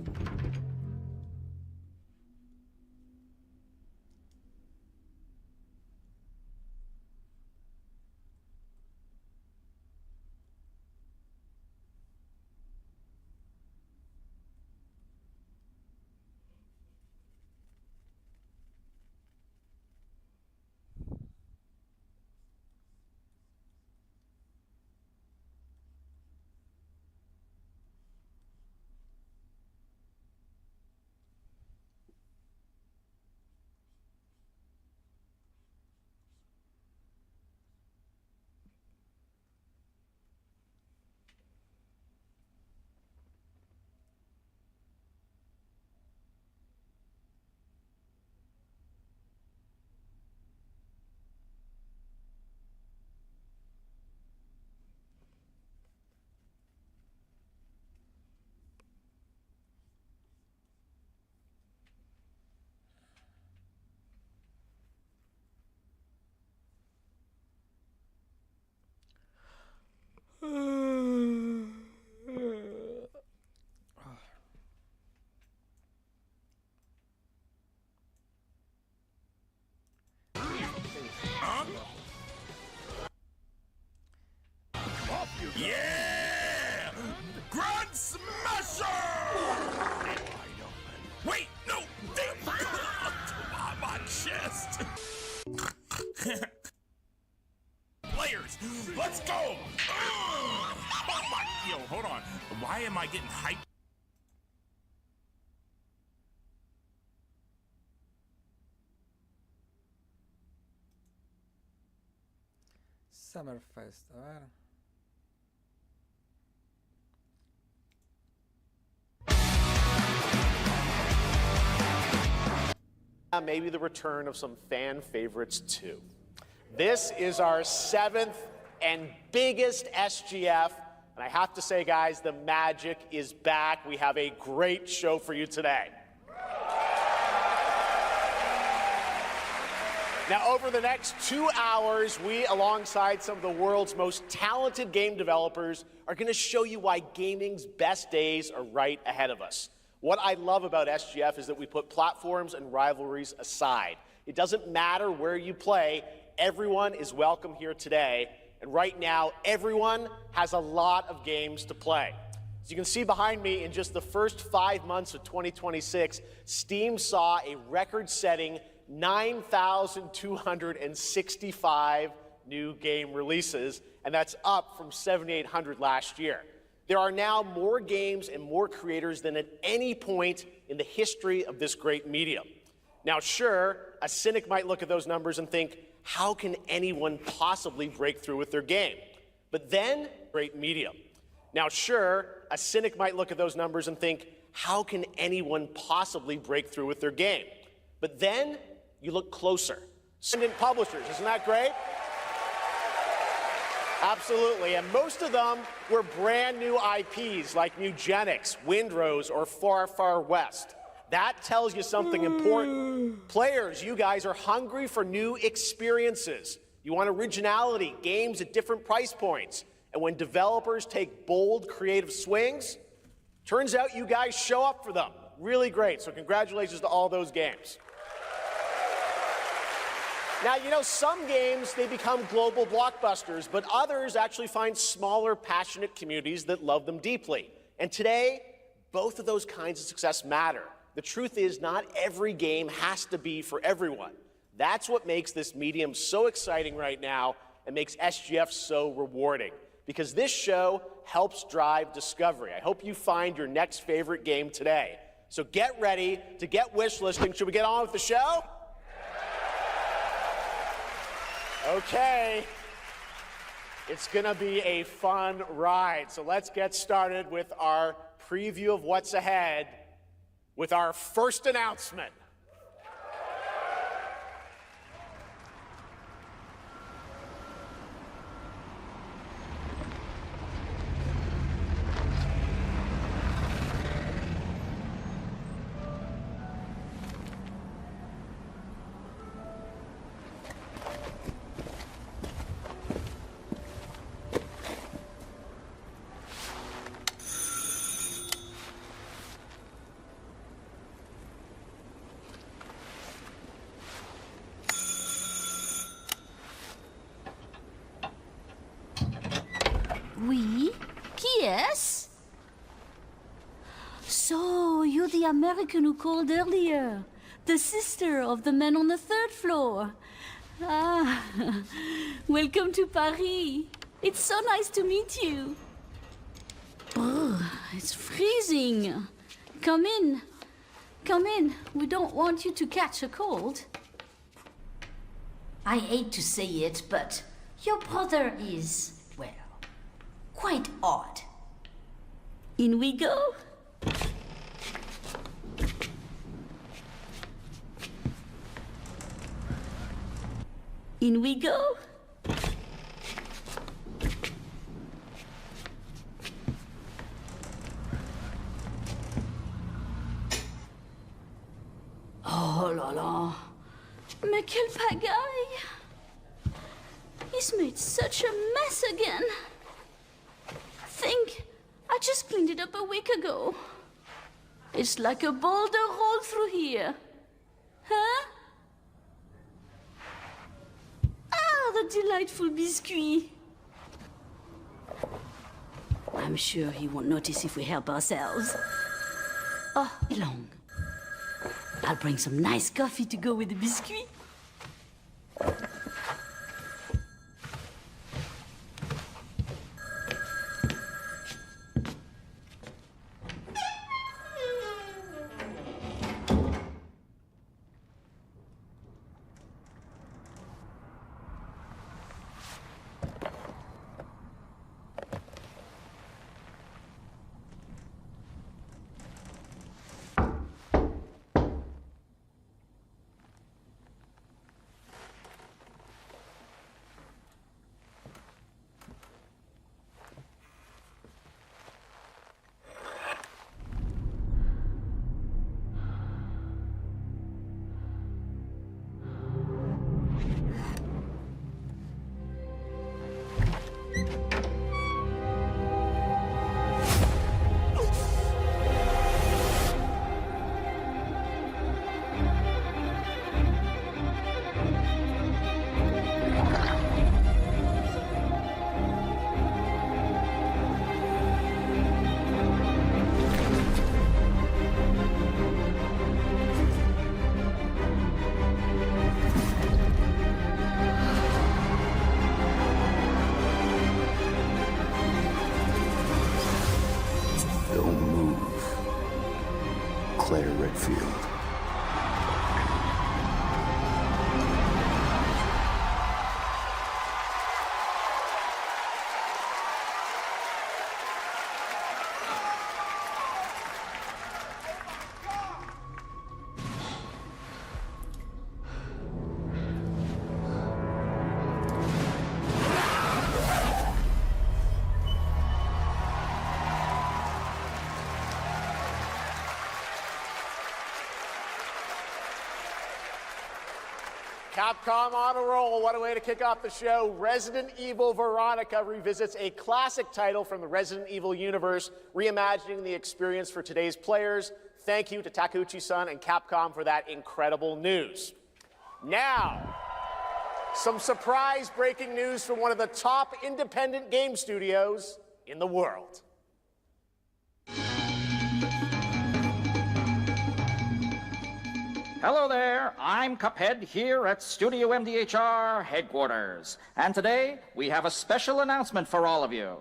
Yeah! Grand Smasher! Wait, no! My chest! Players, let's go! Oh my, yo, hold on. Why am I getting hyped? Summerfest, a ver. Maybe the return of some fan favorites too. This is our 7th and biggest SGF, and I have to say, guys, the magic is back. We have a great show for you today. Now, over the next 2 hours, we, alongside some of the world's most talented game developers, are going to show you why gaming's best days are right ahead of us. What I love about SGF is that we put platforms and rivalries aside. It doesn't matter where you play, everyone is welcome here today. And right now, everyone has a lot of games to play. As you can see behind me, in just the first 5 months of 2026, Steam saw a record-setting 9,265 new game releases, and that's up from 7,800 last year. There are now more games and more creators than at any point in the history of this great medium. Now, sure, a cynic might look at those numbers and think, how can anyone possibly break through with their game? But then, great medium. Now, sure, a cynic might look at those numbers and think, how can anyone possibly break through with their game? But then, you look closer. Independent publishers, isn't that great? Absolutely, and most of them were brand new IPs like Mugenics, Windrose, or Far Far West. That tells you something important. Players, you guys are hungry for new experiences. You want originality, games at different price points. And when developers take bold, creative swings, turns out you guys show up for them. Really great, so congratulations to all those games. Now, you know, some games, they become global blockbusters, but others actually find smaller, passionate communities that love them deeply. And today, both of those kinds of success matter. The truth is, not every game has to be for everyone. That's what makes this medium so exciting right now and makes SGF so rewarding, because this show helps drive discovery. I hope you find your next favorite game today. So get ready to get wish listing. Should we get on with the show? Okay, it's gonna be a fun ride. So let's get started with our preview of what's ahead with our first announcement. Oui? Qui est-ce? So, you're the American who called earlier. The sister of the man on the 3rd floor. Ah, welcome to Paris. It's so nice to meet you. Brr, it's freezing. Come in. Come in. We don't want you to catch a cold. I hate to say it, but your brother is, well, quite odd. In we go. In we go. Oh là là. Mais quelle pagaille. He's made such a mess again. Think, I just cleaned it up a week ago. It's like a boulder rolled through here. Huh? Ah, the delightful biscuit. I'm sure he won't notice if we help ourselves. Oh, long. I'll bring some nice coffee to go with the biscuit. field. Capcom on a roll. What a way to kick off the show. Resident Evil Veronica revisits a classic title from the Resident Evil universe, reimagining the experience for today's players. Thank you to Takeuchi-san and Capcom for that incredible news. Now, some surprise breaking news from one of the top independent game studios in the world. Hello there, I'm Cuphead here at Studio MDHR headquarters. And today, we have a special announcement for all of you.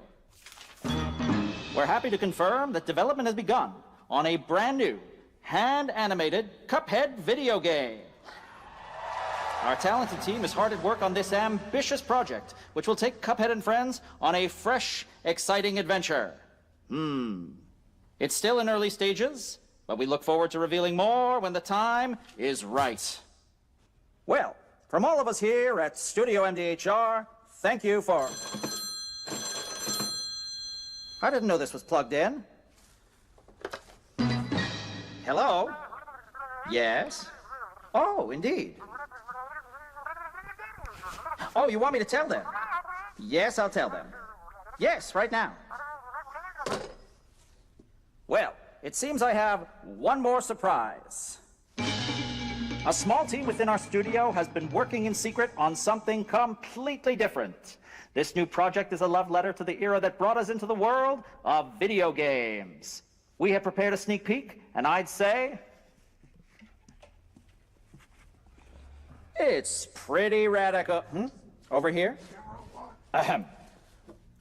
We're happy to confirm that development has begun on a brand new, hand-animated Cuphead video game. Our talented team is hard at work on this ambitious project, which will take Cuphead and friends on a fresh, exciting adventure. It's still in early stages, but we look forward to revealing more when the time is right. Well, from all of us here at Studio MDHR, thank you for... I didn't know this was plugged in. Hello? Yes? Oh, indeed. Oh, you want me to tell them? Yes, I'll tell them. Yes, right now. Well, it seems I have one more surprise. A small team within our studio has been working in secret on something completely different. This new project is a love letter to the era that brought us into the world of video games. We have prepared a sneak peek, and I'd say... it's pretty radical. Over here? Ahem.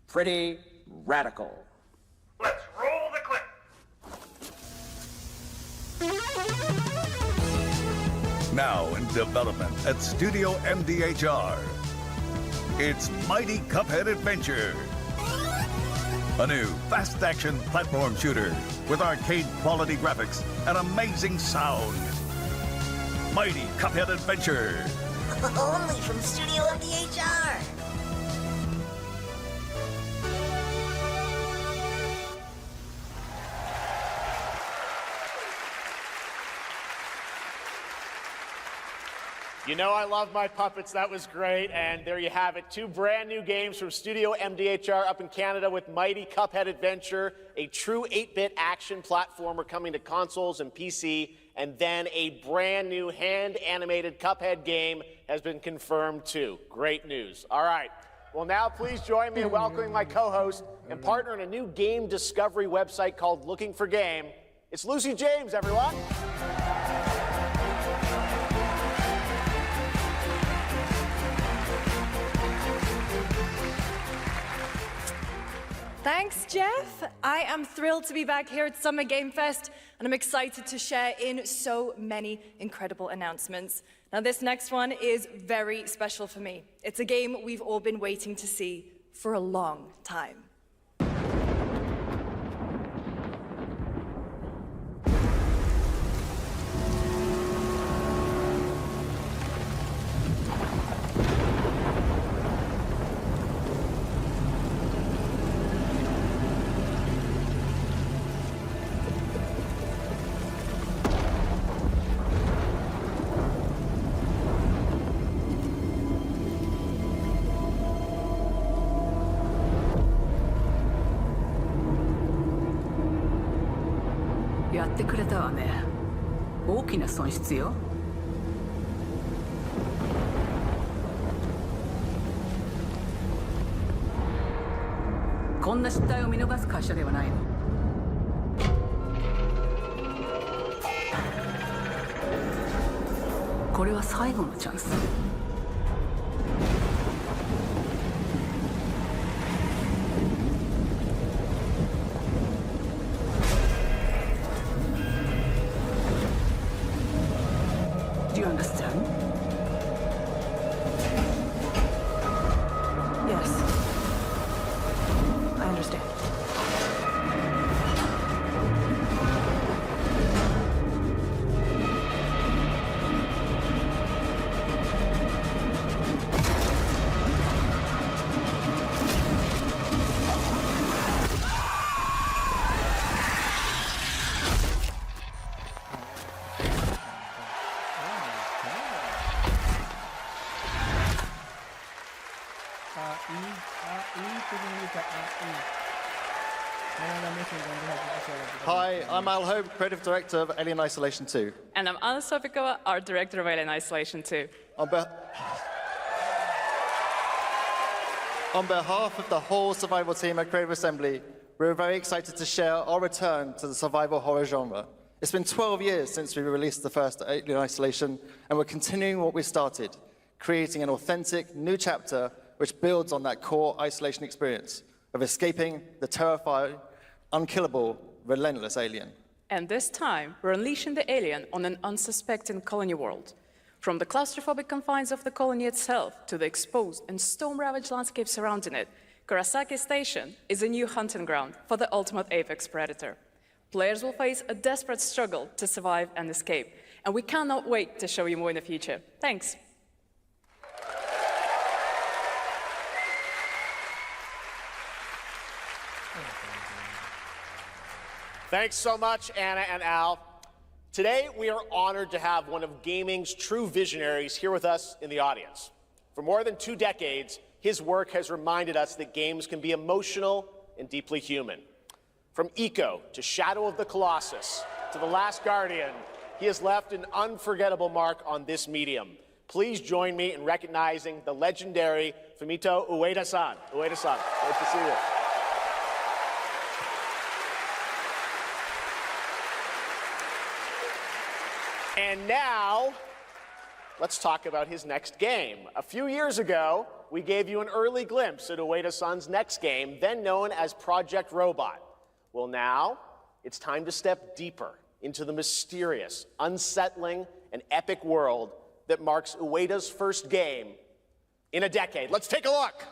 Pretty radical. Let's roll the clip. Now in development at Studio MDHR. It's Mighty Cuphead Adventure. A new fast-action platform shooter with arcade-quality graphics and amazing sound. Mighty Cuphead Adventure. Only from Studio MDHR. You know I love my puppets. That was great. And there you have it. 2 brand new games from Studio MDHR up in Canada with Mighty Cuphead Adventure, a true 8-bit action platformer coming to consoles and PC, and then a brand new hand-animated Cuphead game has been confirmed too. Great news. All right. Well, now please join me in welcoming my co-host and partner in a new game discovery website called Looking for Game. It's Lucy James, everyone. Thanks, Jeff. I am thrilled to be back here at Summer Game Fest, and I'm excited to share in so many incredible announcements. Now, this next one is very special for me. It's a game we've all been waiting to see for a long time.やってくれたわね。大きな損失よ。こんな失態を見逃す会社ではないの。これは最後のチャンス。¿qué significa AI? Hi, I'm Al Hope, Creative Director of Alien Isolation 2. And I'm Anna Sofikova, Art Director of Alien Isolation 2. On behalf of the whole survival team at Creative Assembly, we're very excited to share our return to the survival horror genre. It's been 12 years since we released the first Alien Isolation, and we're continuing what we started, creating an authentic new chapter which builds on that core isolation experience of escaping the terrifying, unkillable, relentless alien. And this time, we're unleashing the alien on an unsuspecting colony world. From the claustrophobic confines of the colony itself to the exposed and storm-ravaged landscape surrounding it, Kurosaki Station is a new hunting ground for the ultimate apex predator. Players will face a desperate struggle to survive and escape, and we cannot wait to show you more in the future. Thanks. Thanks so much, Anna and Al. Today, we are honored to have one of gaming's true visionaries here with us in the audience. For more than 2 decades, his work has reminded us that games can be emotional and deeply human. From Eco to Shadow of the Colossus to The Last Guardian, he has left an unforgettable mark on this medium. Please join me in recognizing the legendary Fumito Ueda-san. Ueda-san, great to see you. And now, let's talk about his next game. A few years ago, we gave you an early glimpse at Ueda-san's next game, then known as Project Robot. Well, now, it's time to step deeper into the mysterious, unsettling, and epic world that marks Ueda's first game in a decade. Let's take a look.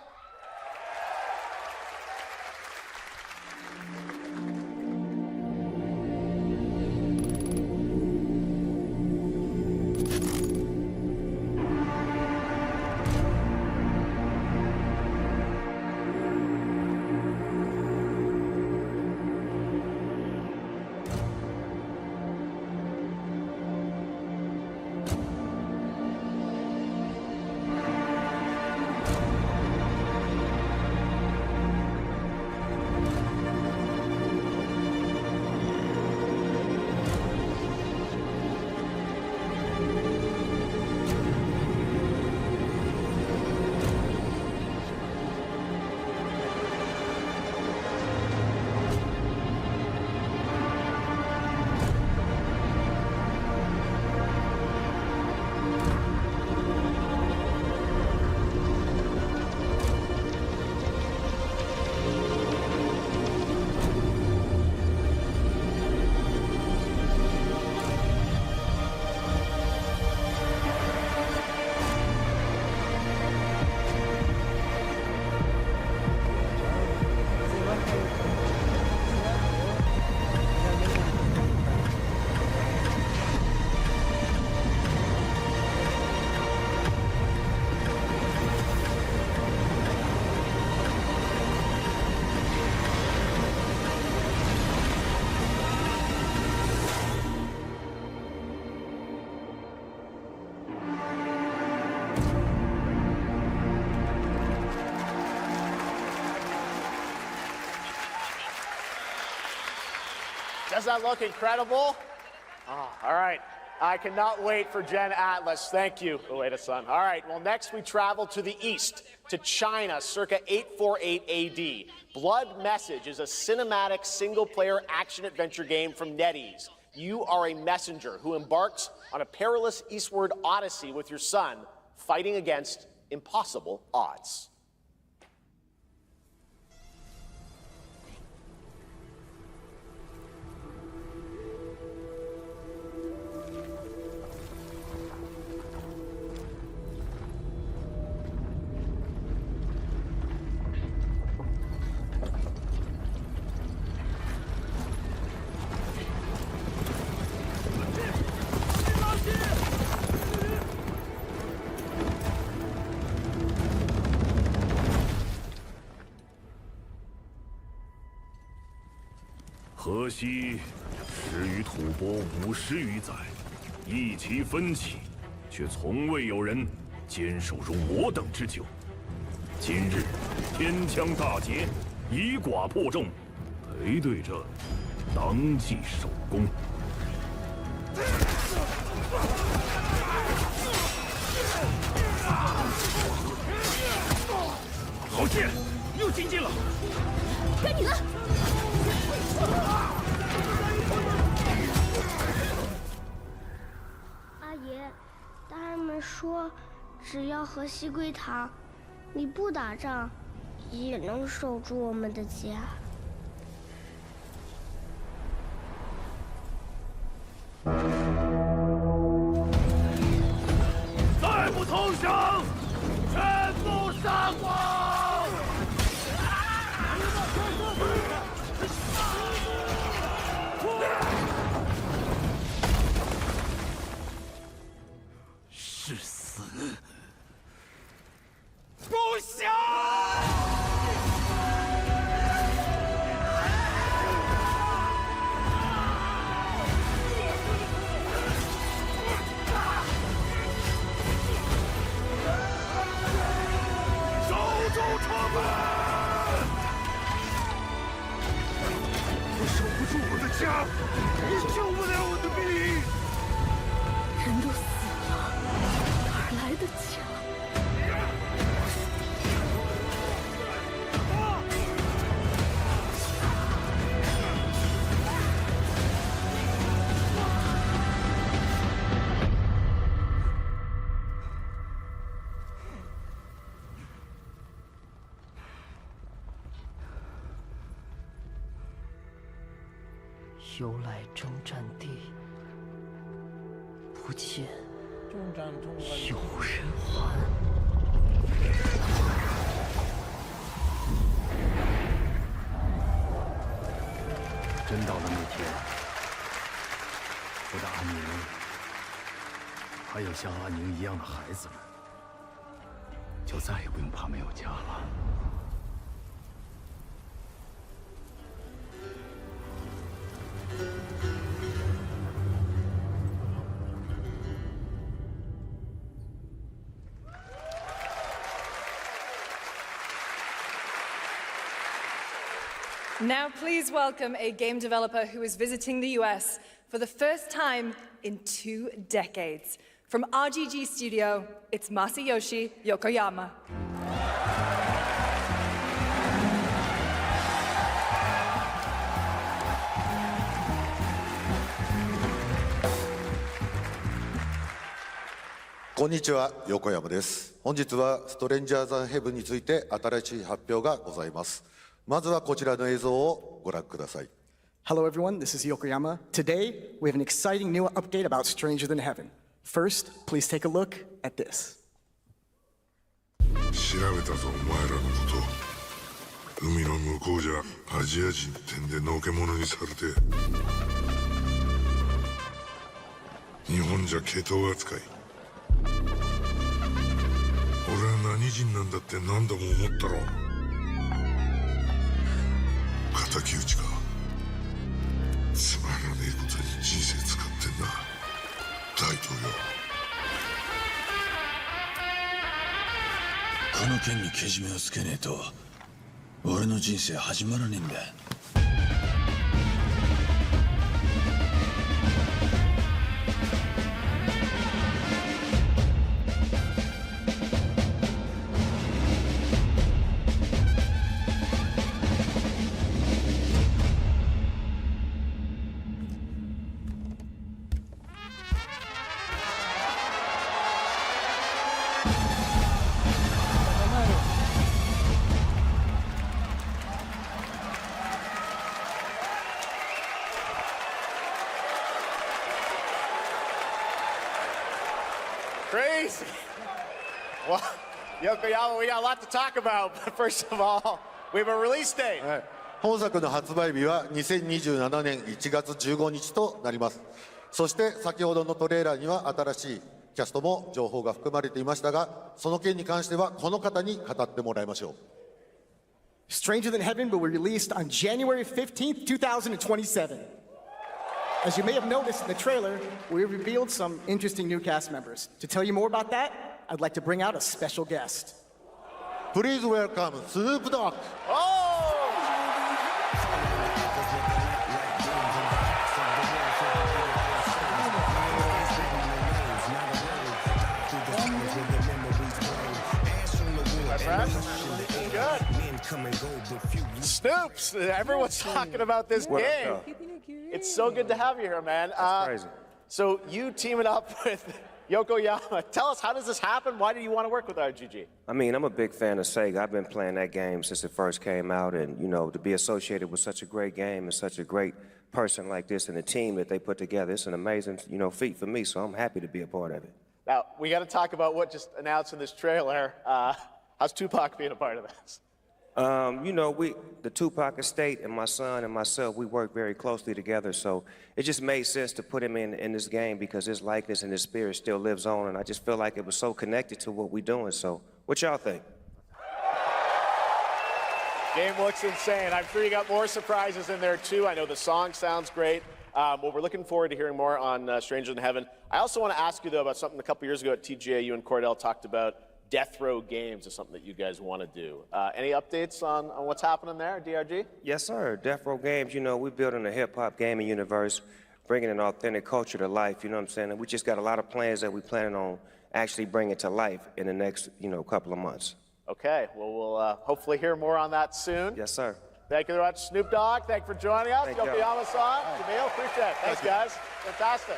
Does that look incredible? Oh, all right. I cannot wait for Gen Atlas. Thank you, Ueda-san. All right, well, next we travel to the east, to China, circa 848 AD. Blood Message is a cinematic single-player action-adventure game from NetEase. You are a messenger who embarks on a perilous eastward odyssey with your son, fighting against impossible odds.河西始于吐蕃5十余载，一齐奋起，却从未有人坚守如我等之久。今日天枪大捷，以寡破众，陪对着当即首功。好剑，又进进了，该你了。阿爷，大人们说，只要和西归堂，你不打仗，也能守住我们的家。再不投降，全部杀光！是死不降！守住城门！我守不住我的家，也救不了我的命。人都死了，哪儿来的家？由来征战地，不见有人还。真到了那天，我的安宁，还有像安宁一样的孩子们，就再也不用怕没有家了。Now please welcome a game developer who is visiting the US for the first time in 2 decades. From RGG Studio, it's Masayoshi Yokoyama. こんにちは、横山です。本日はストレンジャーズ・ヘブンについて新しい発表がございます。まずはこちらの映像をご覧ください。Hello everyone, this is Yokoyama. Today, we have an exciting new update about Stranger Than Heaven. First, please take a look at this. 調べたぞ、お前らのこと。海の向こうじゃアジア人ってんでのけ者にされて、日本じゃ毛頭扱い。俺は何人なんだって何度も思ったろ。敵討ちか。つまらねえことに人生使ってんな、大統領。この件にけじめをつけねえと俺の人生始まらねえんだ。Crazy. Well, Yokoyama, we got a lot to talk about, but first of all, we have a release date. 本作の発売日は2027年1月15日となります。そして先ほどのトレーラーには新しいキャストも情報が含まれていましたが、その件に関してはこの方に語ってもらいましょう。Stranger Than Heaven will be released on January 15th, 2027. As you may have noticed in the trailer, we revealed some interesting new cast members. To tell you more about that, I'd like to bring out a special guest. Please welcome Snoop Dogg. Snoops, everyone's talking about this game. It's so good to have you here, man. That's crazy. So you teaming up with Yokoyama. Tell us, how does this happen? Why do you want to work with RGG? I mean, I'm a big fan of Sega. I've been playing that game since it first came out, and, you know, to be associated with such a great game and such a great person like this and the team that they put together, it's an amazing, you know, feat for me, so I'm happy to be a part of it. Now, we got to talk about what just announced in this trailer. How's Tupac being a part of this? You know, the Tupac estate and my son and myself, we work very closely together, so it just made sense to put him in this game because his likeness and his spirit still lives on, and I just feel like it was so connected to what we're doing. So what y'all think? Game looks insane. I'm sure you got more surprises in there, too. I know the song sounds great. Well, we're looking forward to hearing more on Stranger Than Heaven. I also want to ask you, though, about something a couple years ago at TGA, you and Cordell talked about. Death Row Games is something that you guys want to do. Any updates on what's happening there, DRG? Yes, sir. Death Row Games, you know, we're building a hip-hop gaming universe, bringing an authentic culture to life, you know what I'm saying? And we just got a lot of plans that we're planning on actually bringing to life in the next, you know, couple of months. Okay, well, we'll hopefully hear more on that soon. Yes, sir. Thank you very much, Snoop Dogg. Thank you for joining us. Yokoyama-san, Jamil, appreciate it. Thanks, guys. Fantastic.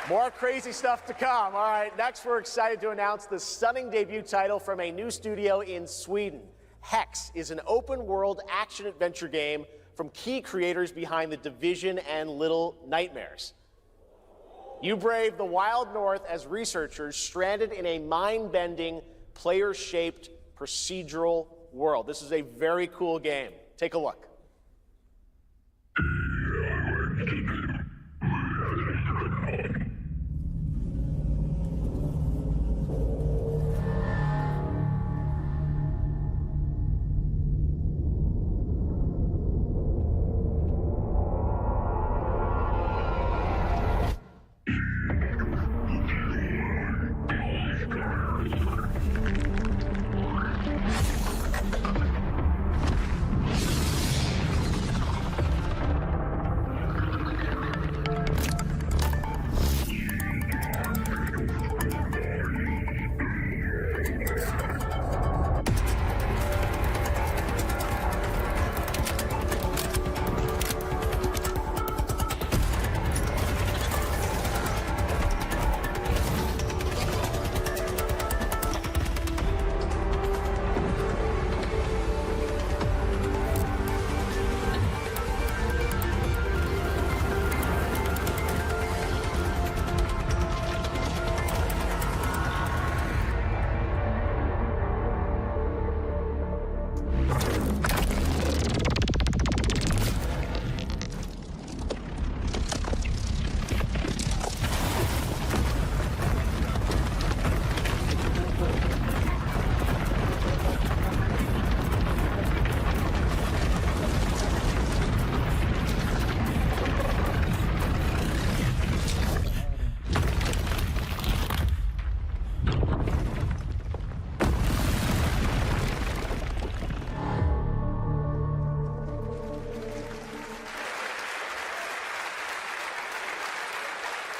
More crazy stuff to come. All right, next we're excited to announce the stunning debut title from a new studio in Sweden. Hex is an open-world action-adventure game from key creators behind The Division and Little Nightmares. You brave the wild north as researchers stranded in a mind-bending, player-shaped procedural world. This is a very cool game. Take a look.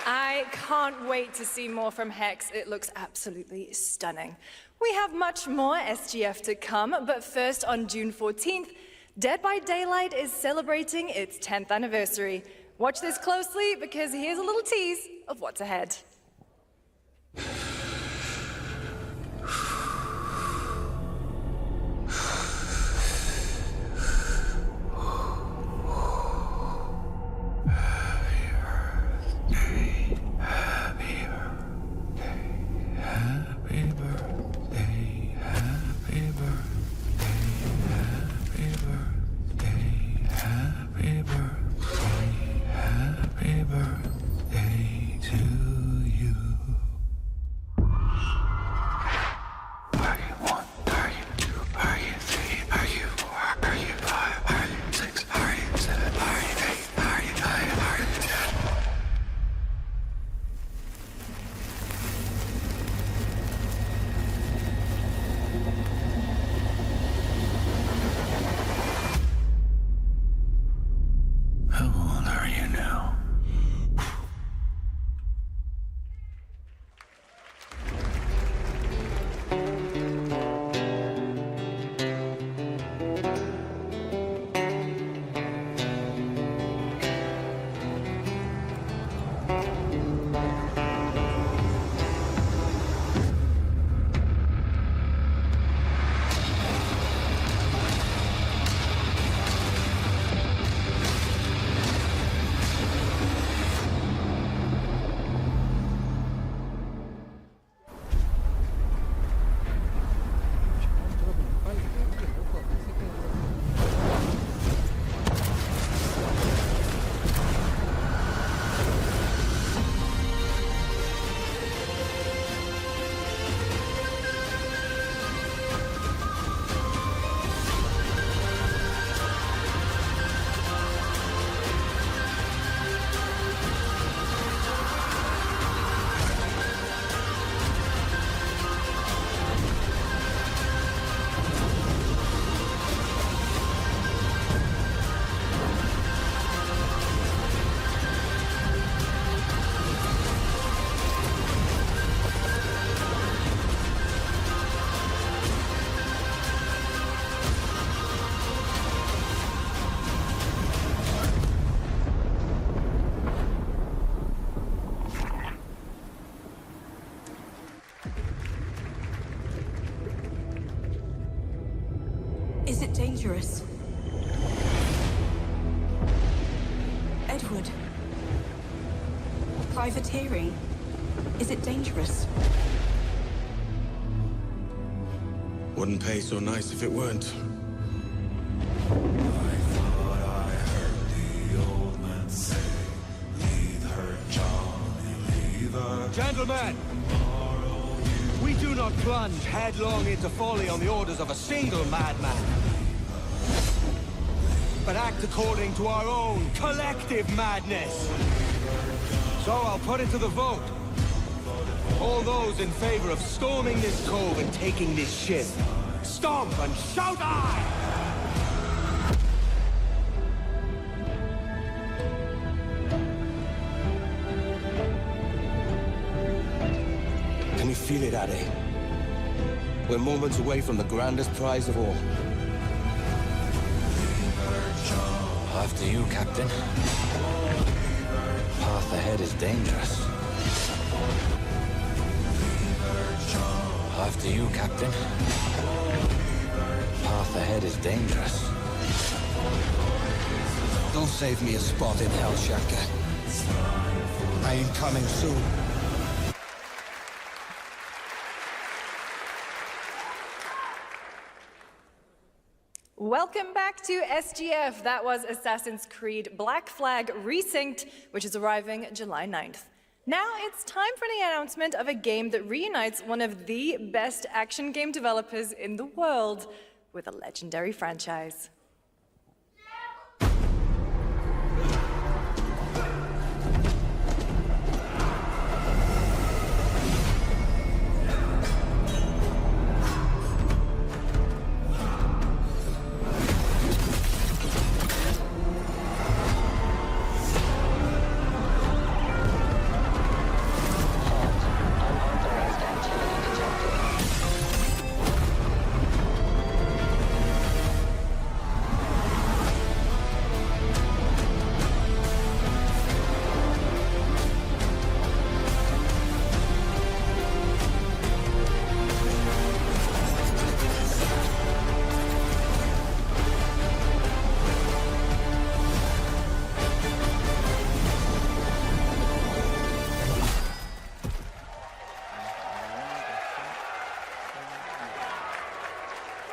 I can't wait to see more from Hex. It looks absolutely stunning. We have much more SGF to come, but first on June 14th, Dead by Daylight is celebrating its 10th anniversary. Watch this closely because here's a little tease of what's ahead. Happy birthday to dangerous? Edward. Privateering. Is it dangerous? Wouldn't pay so nice if it weren't. Gentlemen, we do not plunge headlong into folly on the orders of a single madman, but act according to our own collective madness. So I'll put it to the vote. All those in favor of storming this cove and taking this ship, stomp and shout aye! Can you feel it, Addy? We're moments away from the grandest prize of all. After you, Captain. Path ahead is dangerous. After you, Captain. Path ahead is dangerous. Don't save me a spot in hell, Shaka. I ain't coming soon. Welcome back to SGF. That was Assassin's Creed Black Flag Resynced, which is arriving July 9th. Now it's time for the announcement of a game that reunites one of the best action game developers in the world with a legendary franchise.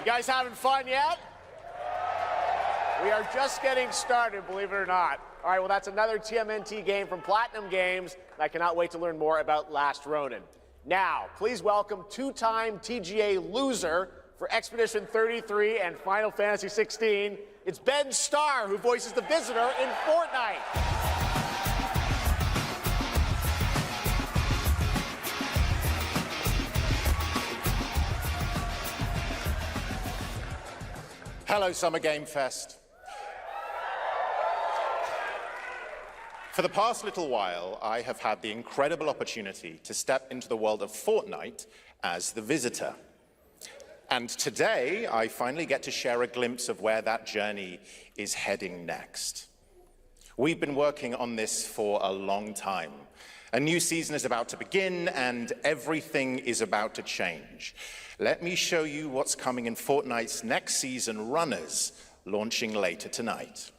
You guys having fun yet? We are just getting started, believe it or not. All right, well, that's another TMNT game from Platinum Games, and I cannot wait to learn more about Last Ronin. Now, please welcome two-time TGA loser for Expedition 33 and Final Fantasy 16. It's Ben Starr, who voices the Visitor in Fortnite. Hello, Summer Game Fest. For the past little while, I have had the incredible opportunity to step into the world of Fortnite as the Visitor. And today, I finally get to share a glimpse of where that journey is heading next. We've been working on this for a long time. A new season is about to begin, and everything is about to change. Let me show you what's coming in Fortnite's next season, Runners, launching later tonight.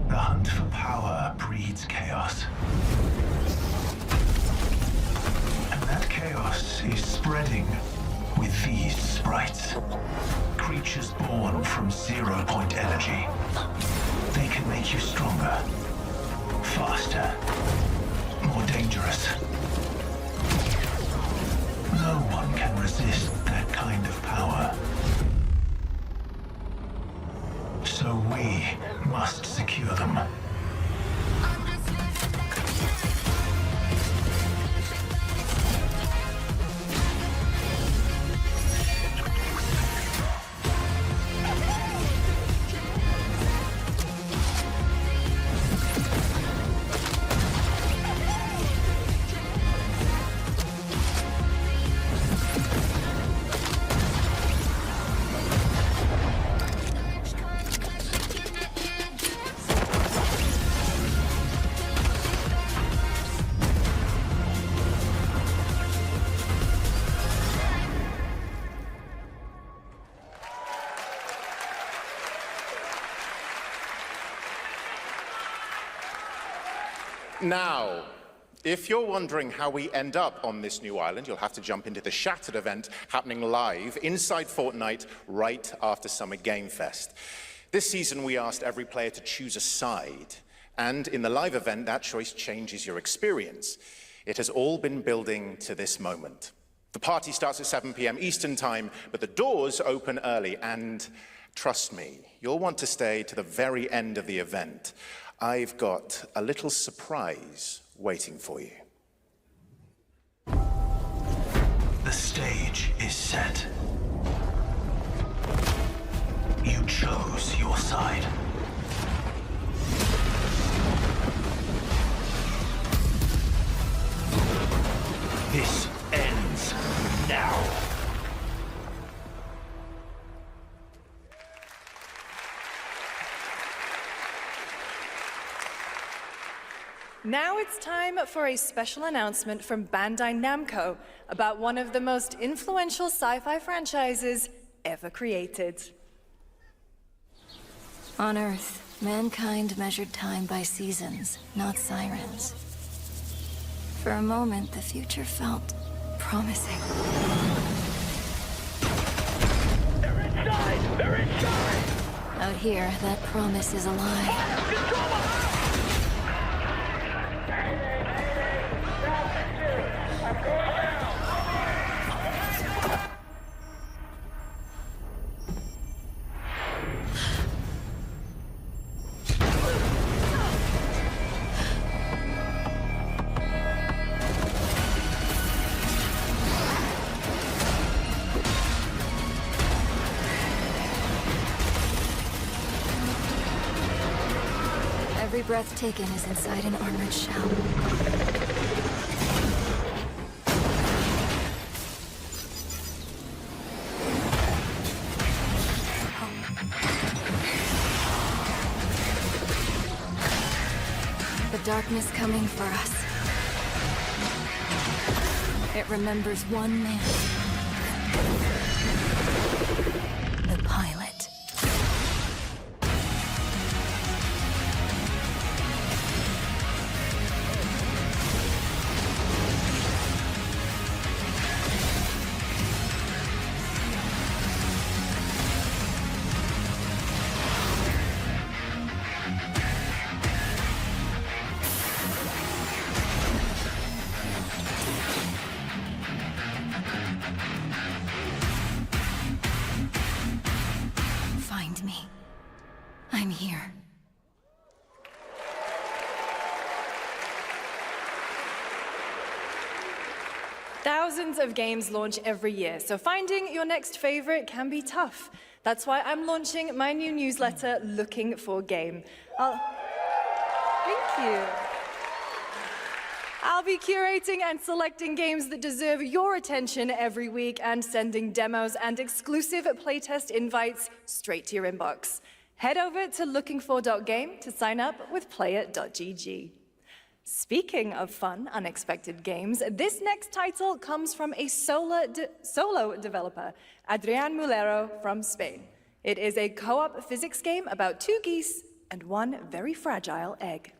The hunt for power breeds chaos. And that chaos is spreading with these sprites. Creatures born from 0-point energy. They can make you stronger, faster, more dangerous. No one can resist that kind of power. So we must secure them. Now, if you're wondering how we end up on this new island, you'll have to jump into the Shattered event happening live inside Fortnite right after Summer Game Fest. This season, we asked every player to choose a side. And in the live event, that choice changes your experience. It has all been building to this moment. The party starts at 7 p.m. Eastern Time, but the doors open early. And trust me, you'll want to stay to the very end of the event. I've got a little surprise waiting for you. The stage is set. You chose your side. This ends now. Now it's time for a special announcement from Bandai Namco about one of the most influential sci-fi franchises ever created. On Earth, mankind measured time by seasons, not sirens. For a moment, the future felt promising. They're inside! They're inside! Out here, that promise is a lie. Every breath taken is inside an armored shell. The darkness coming for us. It remembers one man. The pilot. Find me. I'm here. Thousands of games launch every year, so finding your next favorite can be tough. That's why I'm launching my new newsletter, Looking for Game. Thank you. I'll be curating and selecting games that deserve your attention every week and sending demos and exclusive playtest invites straight to your inbox. Head over to lookingfor.game to sign up with player.gg. Speaking of fun, unexpected games, this next title comes from a solo developer, Adrián Mulero from Spain. It is a co-op physics game about two geese and one very fragile egg.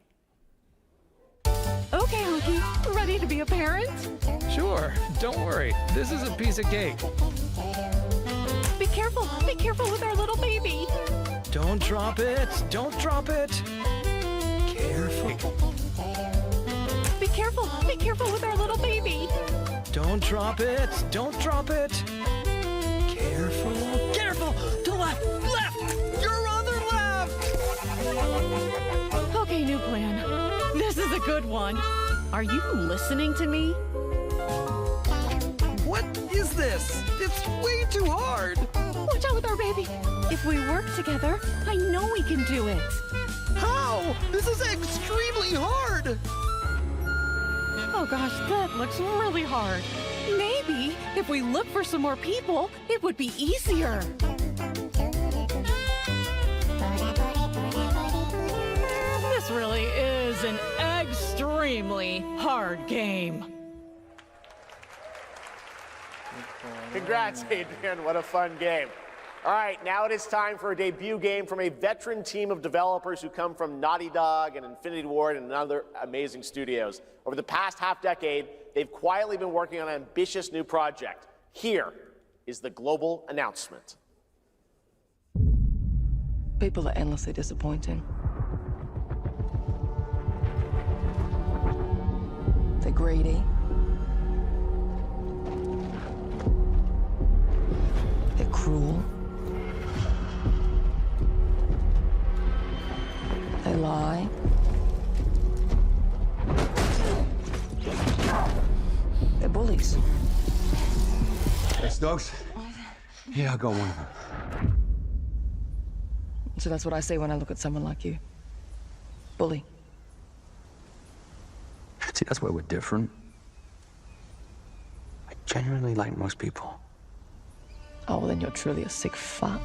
Okay, Honky, ready to be a parent? Sure, don't worry. This is a piece of cake. Be careful with our little baby. Don't drop it, don't drop it. Careful. Be careful with our little baby. Don't drop it, don't drop it. Careful, careful. To the left, left. Your other left. Okay, new plan. This is a good one. Are you listening to me? What is this? It's way too hard. Watch out with our baby. If we work together, I know we can do it. How? This is extremely hard. Oh gosh, that looks really hard. Maybe if we look for some more people, it would be easier. This really is an extremely hard game. Congrats, Adrian. What a fun game. All right, now it is time for a debut game from a veteran team of developers who come from Naughty Dog and Infinity Ward and other amazing studios. Over the past half-decade, they've quietly been working on an ambitious new project. Here is the global announcement. People are endlessly disappointing. They're greedy. They're cruel. They lie. They're bullies. Hey, Stokes? Yeah, I got one of them. So that's what I say when I look at someone like you. Bully. See, that's where we're different. I genuinely like most people. Oh, well, then you're truly a sick fuck.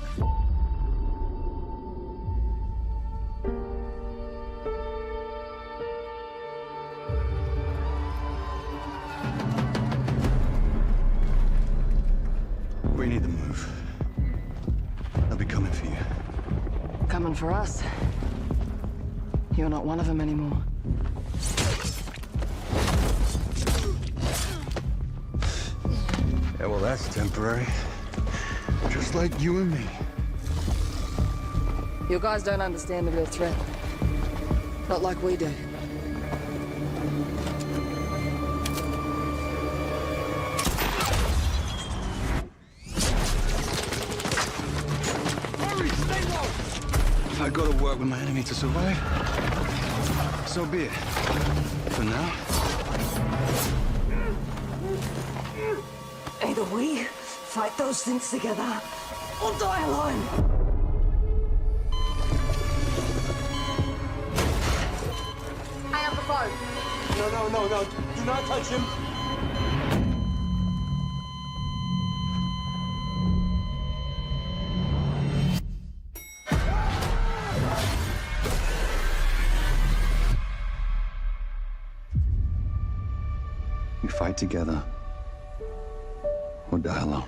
We need to move. They'll be coming for you. Coming for us. You're not one of them anymore. Yeah, well, that's temporary. Just like you and me. You guys don't understand the real threat. Not like we do. If I go to work with my enemy to survive, so be it. For now. Either we fight those things together, or die alone. I have the phone. No. Do not touch him. We fight together, or die alone.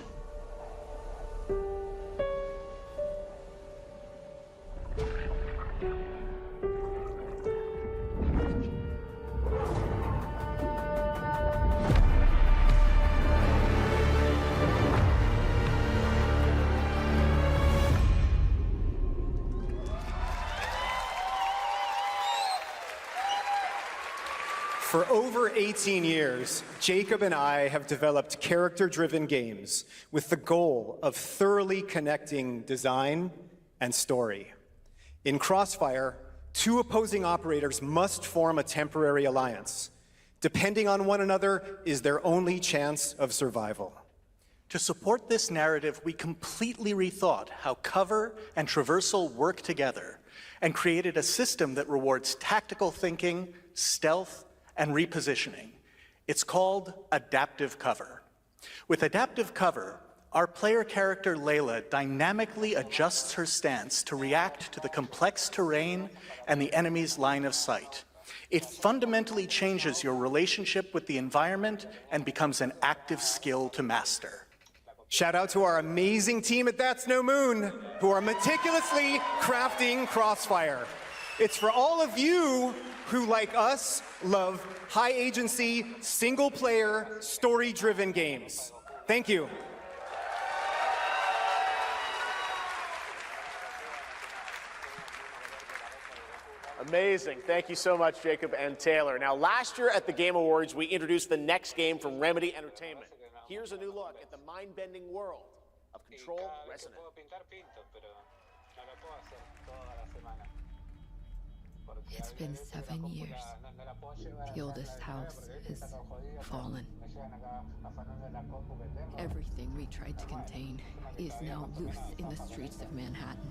For over 18 years, Jacob and I have developed character-driven games with the goal of thoroughly connecting design and story. In Crossfire, two opposing operators must form a temporary alliance. Depending on one another is their only chance of survival. To support this narrative, we completely rethought how cover and traversal work together and created a system that rewards tactical thinking, stealth, and repositioning. It's called adaptive cover. With adaptive cover, our player character Layla dynamically adjusts her stance to react to the complex terrain and the enemy's line of sight. It fundamentally changes your relationship with the environment and becomes an active skill to master. Shout out to our amazing team at That's No Moon, who are meticulously crafting Crossfire. It's for all of you who, like us, love high-agency, single-player, story-driven games. Thank you. Amazing. Thank you so much, Jacob and Taylor. Now, last year at the Game Awards, we introduced the next game from Remedy Entertainment. Here's a new look at the mind-bending world of Control Resonant. It's been 7 years. The oldest house has fallen. Everything we tried to contain is now loose in the streets of Manhattan.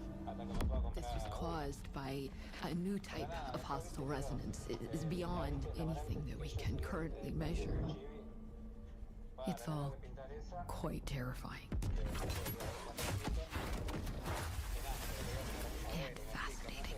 This was caused by a new type of hostile resonance. It is beyond anything that we can currently measure. It's all quite terrifying. And fascinating.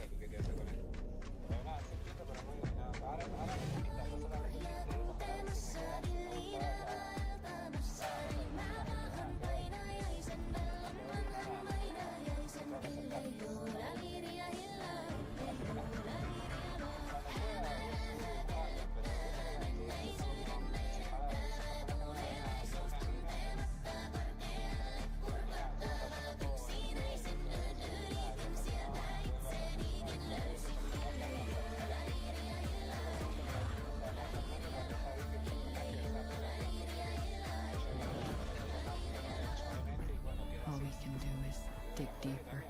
we can do is dig deeper.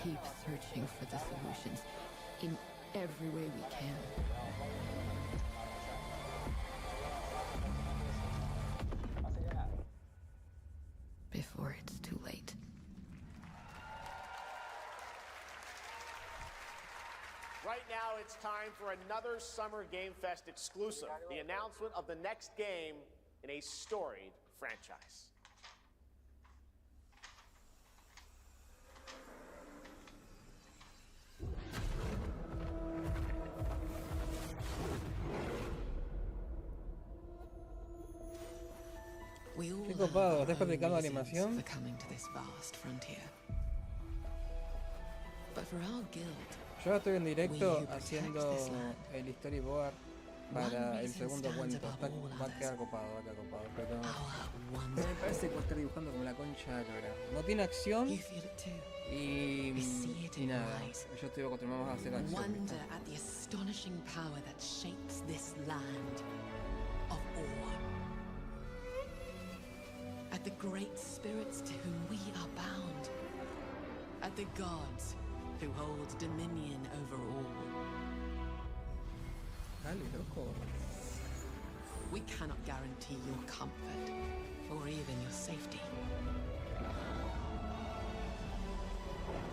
Keep searching for the solutions in every way we can. Before it's too late. Right now, it's time for another Summer Game Fest exclusive, the announcement of the next game in a storied franchise. Qué copado, ¿estás practicando animación? For coming to this vast frontier. But for our guild, Yo estoy en directo haciendo el storyboard para el segundo cuento. Va a quedar copado, pero me parece que voy a estar dibujando como la concha de la lora. No tiene acción y nada. Yo estoy acostumbrado a hacer acción. wonder at the astonishing power that shapes this land of awe. At the great spirits to whom we are bound. At the gods who hold dominion over all. Dale, loco. We cannot guarantee your comfort or even your safety.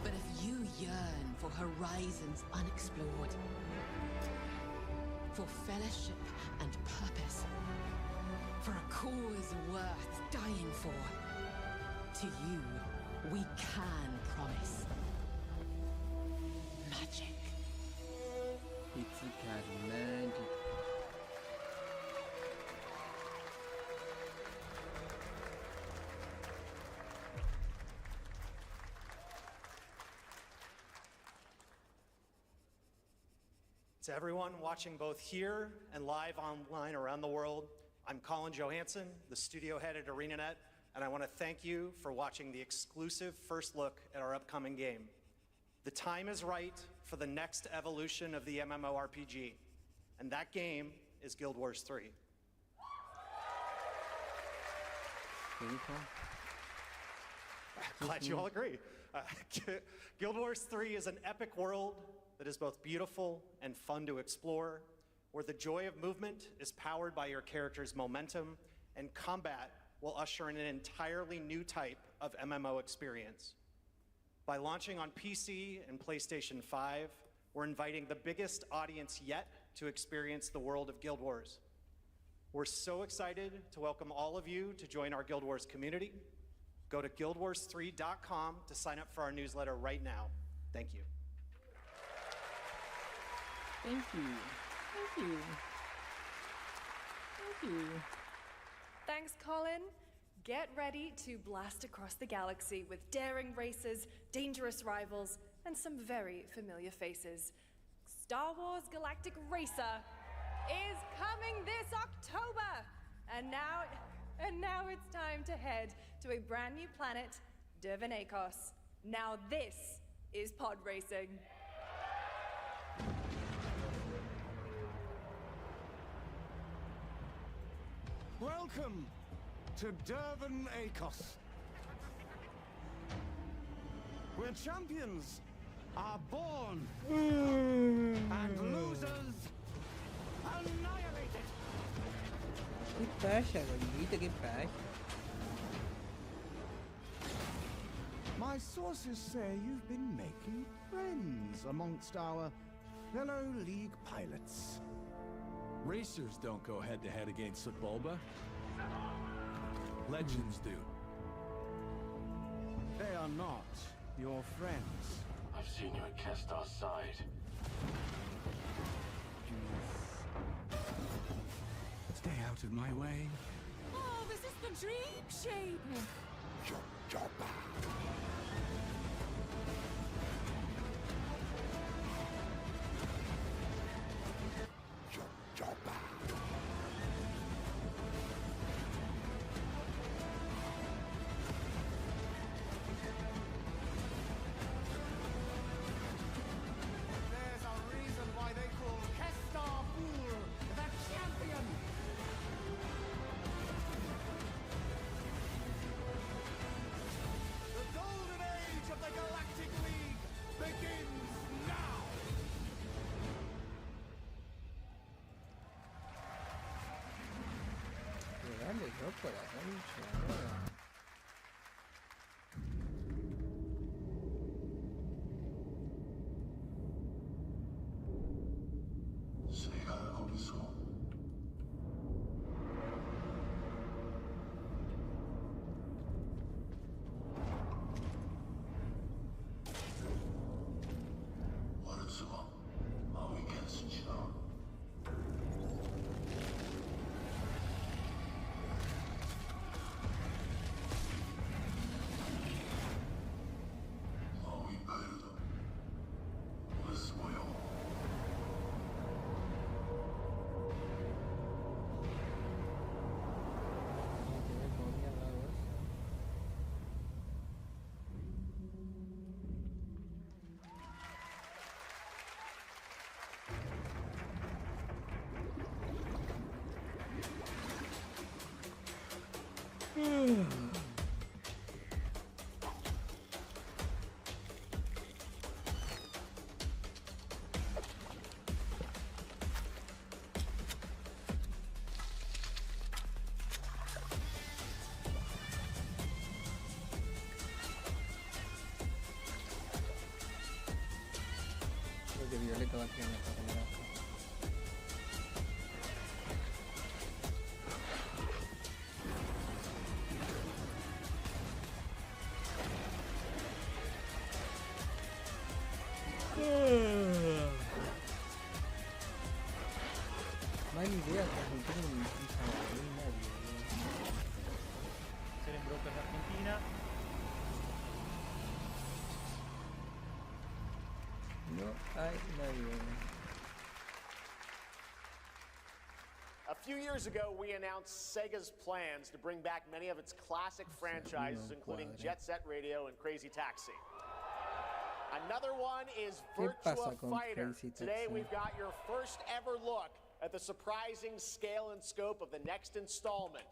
But if you yearn for horizons unexplored, for fellowship and purpose, for a cause worth dying for, to you, we can promise magic. It's magic. To everyone watching both here and live online around the world, I'm Colin Johansson, the studio head at ArenaNet, and I want to thank you for watching the exclusive first look at our upcoming game. The time is right for the next evolution of the MMORPG, and that game is Guild Wars 3. Glad you all agree. Guild Wars 3 is an epic world that is both beautiful and fun to explore, where the joy of movement is powered by your character's momentum, and combat will usher in an entirely new type of MMO experience. By launching on PC and PlayStation 5, we're inviting the biggest audience yet to experience the world of Guild Wars. We're so excited to welcome all of you to join our Guild Wars community. Go to guildwars3.com to sign up for our newsletter right now. Thank you. Thank you. Thank you. Thank you. Thanks, Colin. Get ready to blast across the galaxy with daring races, dangerous rivals, and some very familiar faces. Star Wars Galactic Racer is coming this October! And now it's time to head to a brand new planet, Dervanakos. Now this is pod racing. Welcome to Dervanakos, where champions are born and losers annihilated. ¿Qué pasa, gordito? ¿Qué pasa? My sources say you've been making friends amongst our fellow League pilots. Racers don't go head-to-head against Sebulba. Legends do. They are not your friends. I've seen you at Kestar's side. Stay out of my way. Oh, this is the dream shape! There's a reason why they call Kestar Fool the champion. Creo que Violeta va a quedar esta primera. No hay ni idea de transmitir un saborín nadie. Ser en Brokers de Argentina. No hay nadie. A few years ago, we announced Sega's plans to bring back many of its classic franchises, including Jet Set Radio and Crazy Taxi. Another one is Virtua Fighter. Today, we've got your first ever look at the surprising scale and scope of the next installment.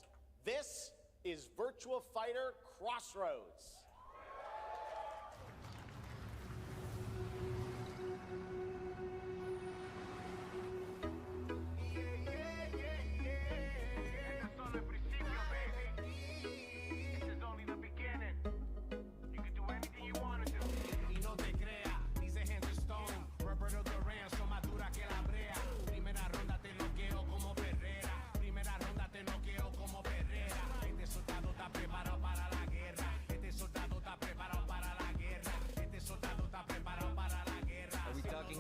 This is Virtua Fighter Crossroads.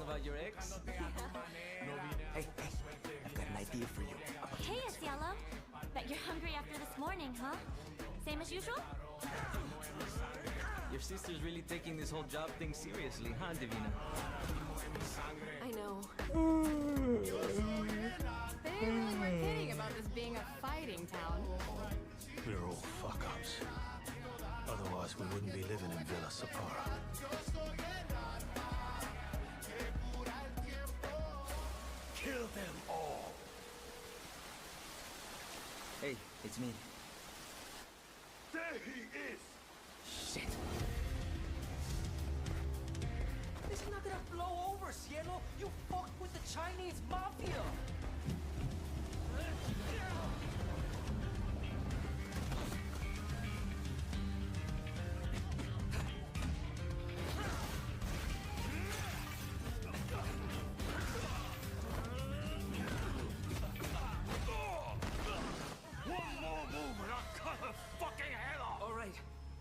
About your ex? Hey, I've got an idea for you. Hey, it's Yellow. Bet you're hungry after this morning, huh? Same as usual? Your sister's really taking this whole job thing seriously, huh, Divina? I know. They really were kidding about this being a fighting town. We're all fuck-ups. Otherwise, we wouldn't be living in Villa Sapara. Kill them all! Hey, it's me. There he is! Shit! This is not gonna blow over, Cielo! You fucked with the Chinese mafia!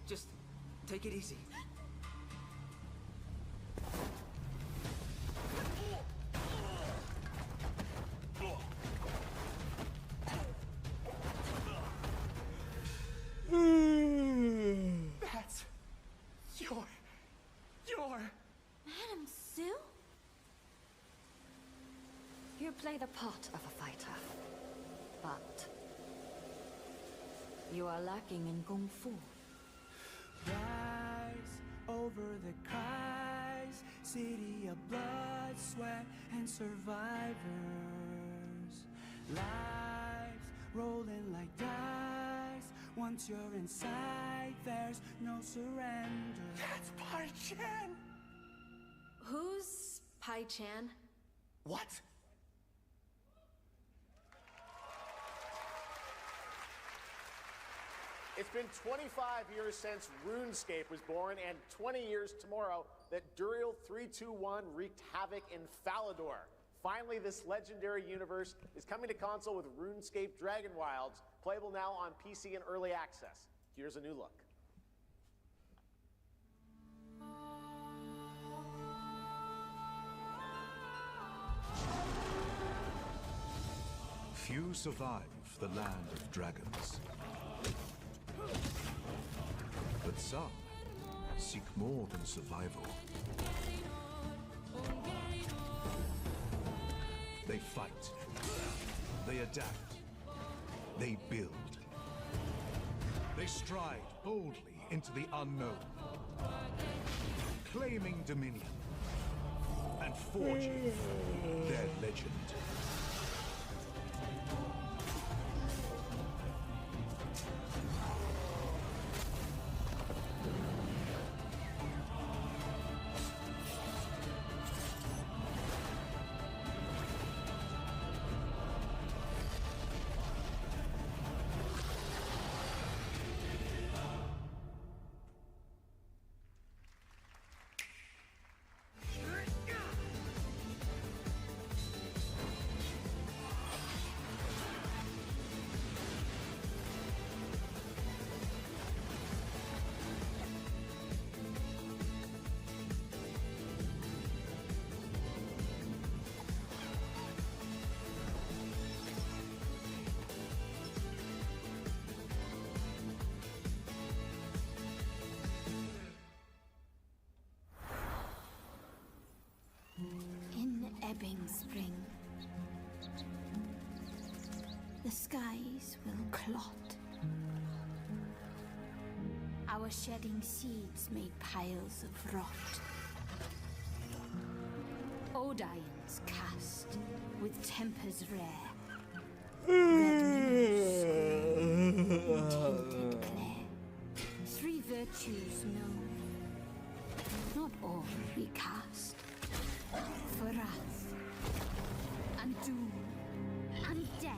Just take it easy. That's your... Madam Sue? You play the part of a fighter, but you are lacking in kung fu. Rise over the cries, city of blood, sweat, and survivors. Lives rolling like dice. Once you're inside, there's no surrender. That's Pai Chan! Who's Pai Chan? What? It's been 25 years since RuneScape was born, and 20 years tomorrow that Duriel 321 wreaked havoc in Falador. Finally, this legendary universe is coming to console with RuneScape Dragon Wilds, playable now on PC in early access. Here's a new look. Few survive the land of dragons. But some seek more than survival. They fight. They adapt. They build. They stride boldly into the unknown, claiming dominion and forging their legend. ebbing spring. The skies will clot. Our shedding seeds made piles of rot. Odions cast with tempers rare. Red moons, tinted clay. Three virtues known. Not all we cast. For wrath, and doom, and death.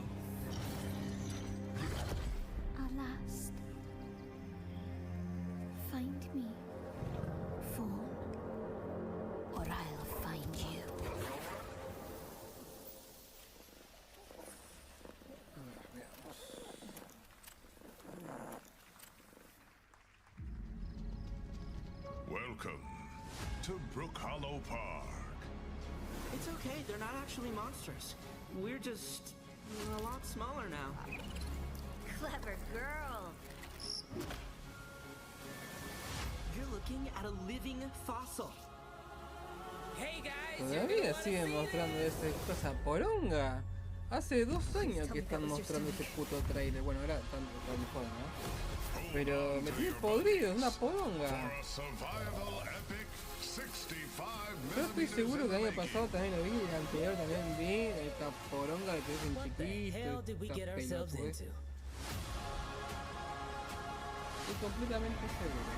Our last. Find me, Fawn, or I'll find you. Welcome to Brook Hollow Park. It's okay, they're not actually monsters. We're just a lot smaller now. Clever girl. You're looking at a living fossil. Hey guys, Todavía siguen mostrando esa cosa poronga. Hace 2 años que están mostrando ese puto trailer. Bueno, ahora tanto mejor, ¿no? Pero me tiene podrido, es una poronga. Yo estoy seguro que el año pasado también lo vi, y el anterior también vi, esta poronga que es en chiquito, estoy completamente seguro.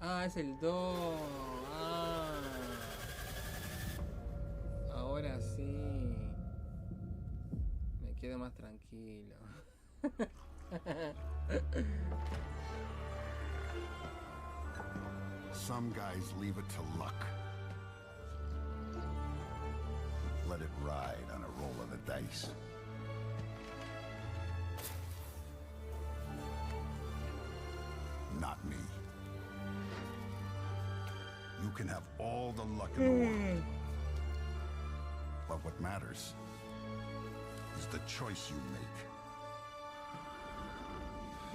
Ah, es el 2. Ah. Ahora sí. Me quedo más tranquilo. Some guys leave it to luck. Let it ride on a roll of the dice. Not me. You can have all the luck in the world. But what matters is the choice you make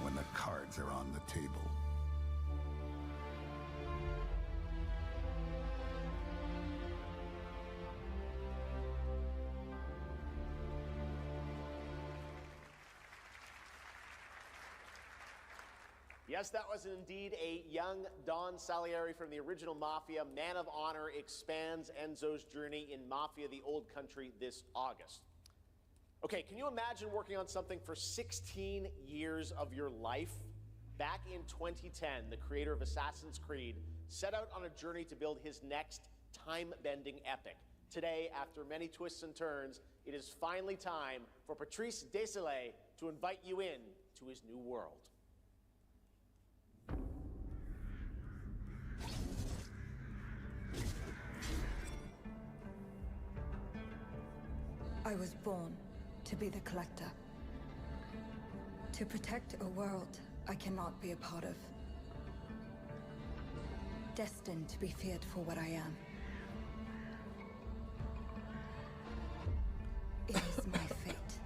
when the cards are on the table. Yes, that was indeed a young Don Salieri from the original Mafia. Man of Honor expands Enzo's journey in Mafia: The Old Country this August. Okay, can you imagine working on something for 16 years of your life? Back in 2010, the creator of Assassin's Creed set out on a journey to build his next time-bending epic. Today, after many twists and turns, it is finally time for Patrice Désilets to invite you in to his new world. I was born to be the collector. To protect a world I cannot be a part of. Destined to be feared for what I am. It is my fate.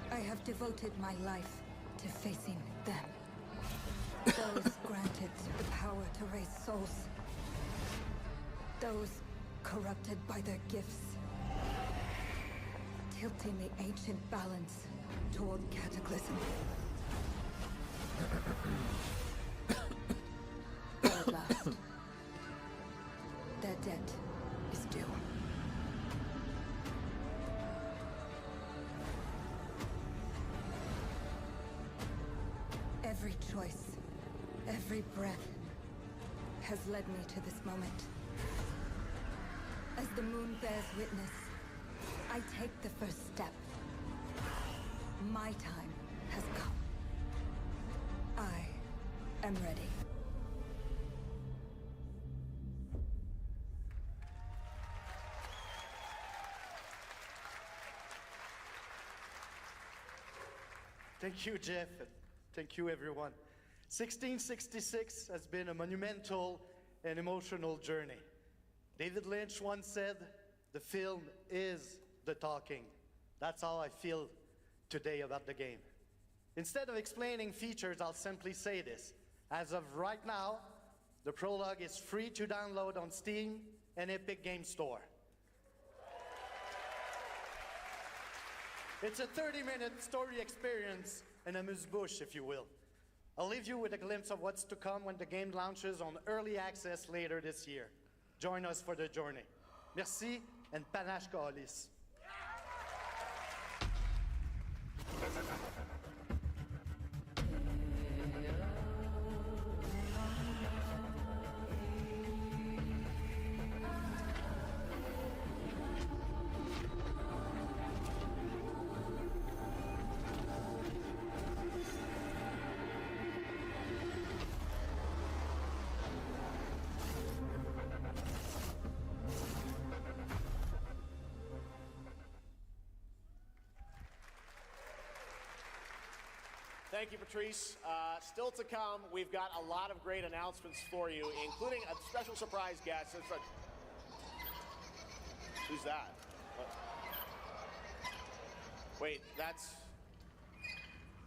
I have devoted my life to facing them. Those granted the power to raise souls. Those corrupted by their gifts. Tilting the ancient balance toward cataclysm. At last, their debt is due. Every choice, every breath has led me to this moment. As the moon bears witness, I take the first step. My time has come. I am ready. Thank you, Jeff. Thank you, everyone. 1666 has been a monumental and emotional journey. David Lynch once said, "The film is the talking." That's how I feel today about the game. Instead of explaining features, I'll simply say this. As of right now, the prologue is free to download on Steam and Epic Games Store. It's a 30-minute story experience and amuse-bouche, if you will. I'll leave you with a glimpse of what's to come when the game launches on early access later this year. Join us for the journey. Merci and panache kalis. Thank you, Patrice. Still to come, we've got a lot of great announcements for you, including a special surprise guest. Who's that? What? Wait, that's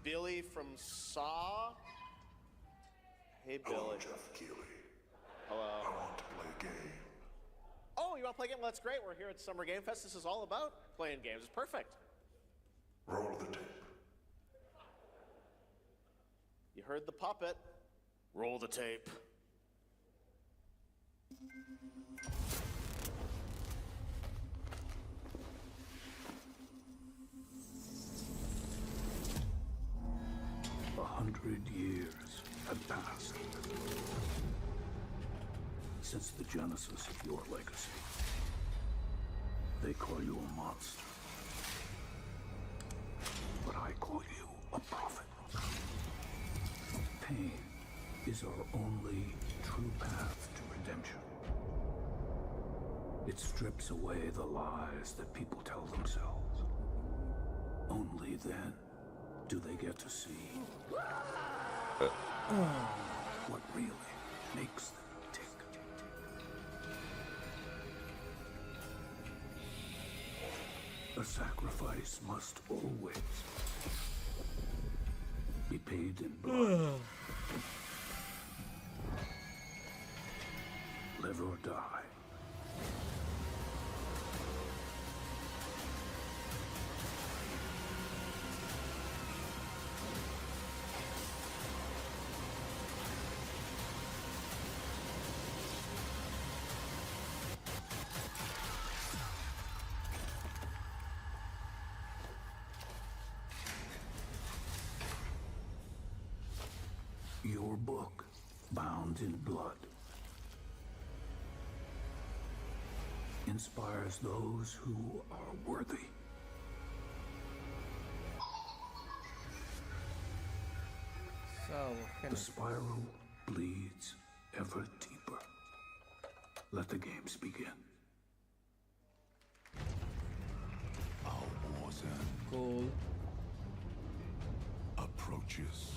Billy from Saw? Hey, Billy. Hello, Jeff Keighley. Hello. I want to play a game. Oh, you want to play a game? Well, that's great. We're here at Summer Game Fest. This is all about playing games. It's perfect. Roll the tape. You heard the puppet. Roll the tape. A 100 years have passed since the genesis of your legacy. They call you a monster, but I call you a prophet. Pain is our only true path to redemption. It strips away the lies that people tell themselves. Only then do they get to see what really makes them tick. A sacrifice must always be paid in blood. Live or die. Your book, bound in blood, inspires those who are worthy. So, the spiral bleeds ever deeper. Let the games begin. Our war zone approaches.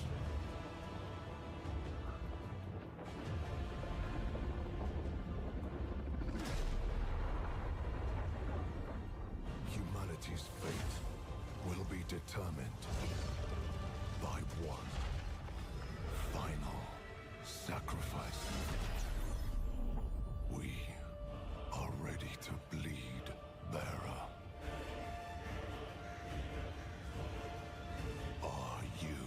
Humanity's fate will be determined by one final sacrifice. We are ready to bleed, bearer. Are you?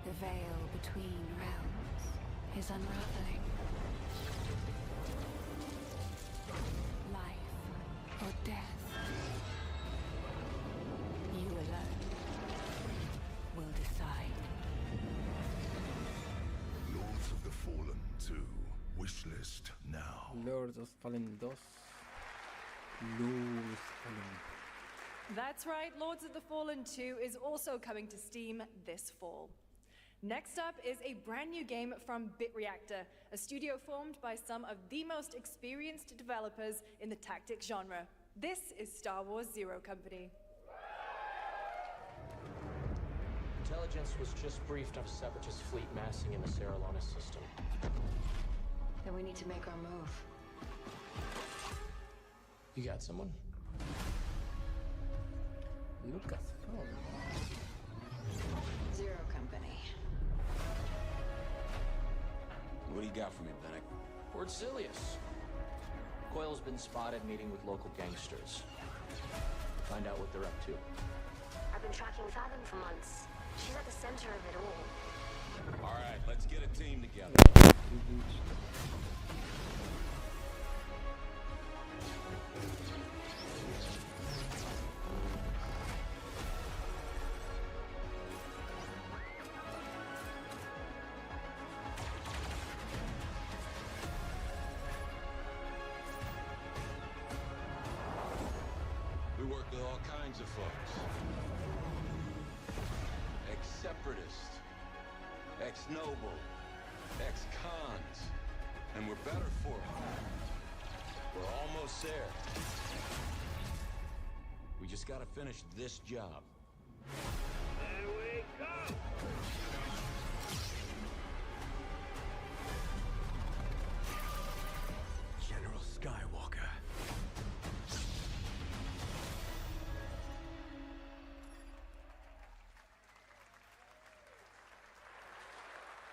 The veil between realms is unraveling. Life or death. You alone will decide. Lords of the Fallen 2. Wishlist now. Lords of Fallen 2. Lords Fallen. That's right, Lords of the Fallen 2 is also coming to Steam this fall. Next up is a brand new game from BitReactor, a studio formed by some of the most experienced developers in the tactics genre. This is Star Wars Zero Company. Intelligence was just briefed on a separatist fleet massing in the Serralona system. Then we need to make our move. You got someone? Lucas. Zero Company. What do you got for me, Bennick? Port Silius. Coyle's been spotted meeting with local gangsters. Find out what they're up to. I've been tracking Fathom for months. She's at the center of it all. All right, let's get a team together. We work with all kinds of folks. Ex-separatists, ex-noble, ex-cons, and we're better for it. We're almost there. We just gotta finish this job. There we go! General Skywalker.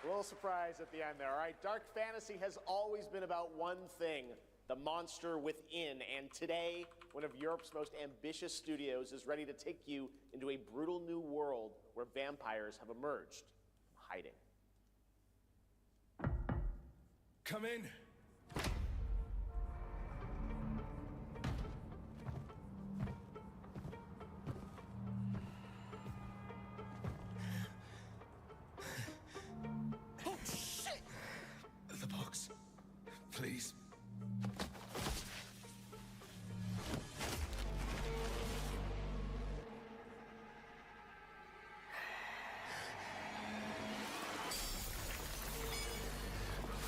A little surprise at the end there. All right, dark fantasy has always been about one thing, the monster within. And today, one of Europe's most ambitious studios is ready to take you into a brutal new world where vampires have emerged from hiding. Come in. Oh, shit! The box. Please.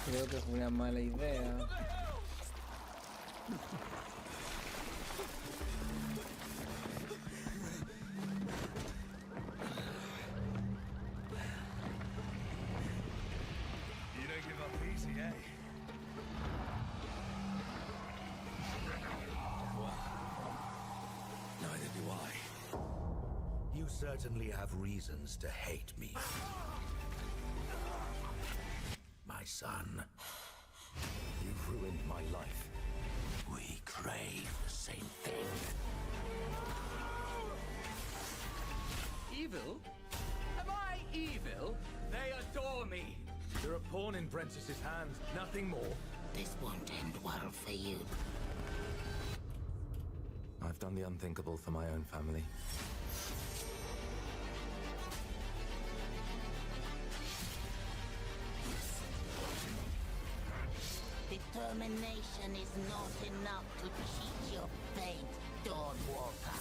Creo que fue una mala idea. You don't give up easy, eh? Neither do I. You certainly have reasons to hate me. My son, you've ruined my life. We crave the same thing. Evil? Am I evil? They adore me. You're a pawn in Brentiss's hand, nothing more. This won't end well for you. I've done the unthinkable for my own family. Determination is not enough to cheat your fate, Dawnwalker.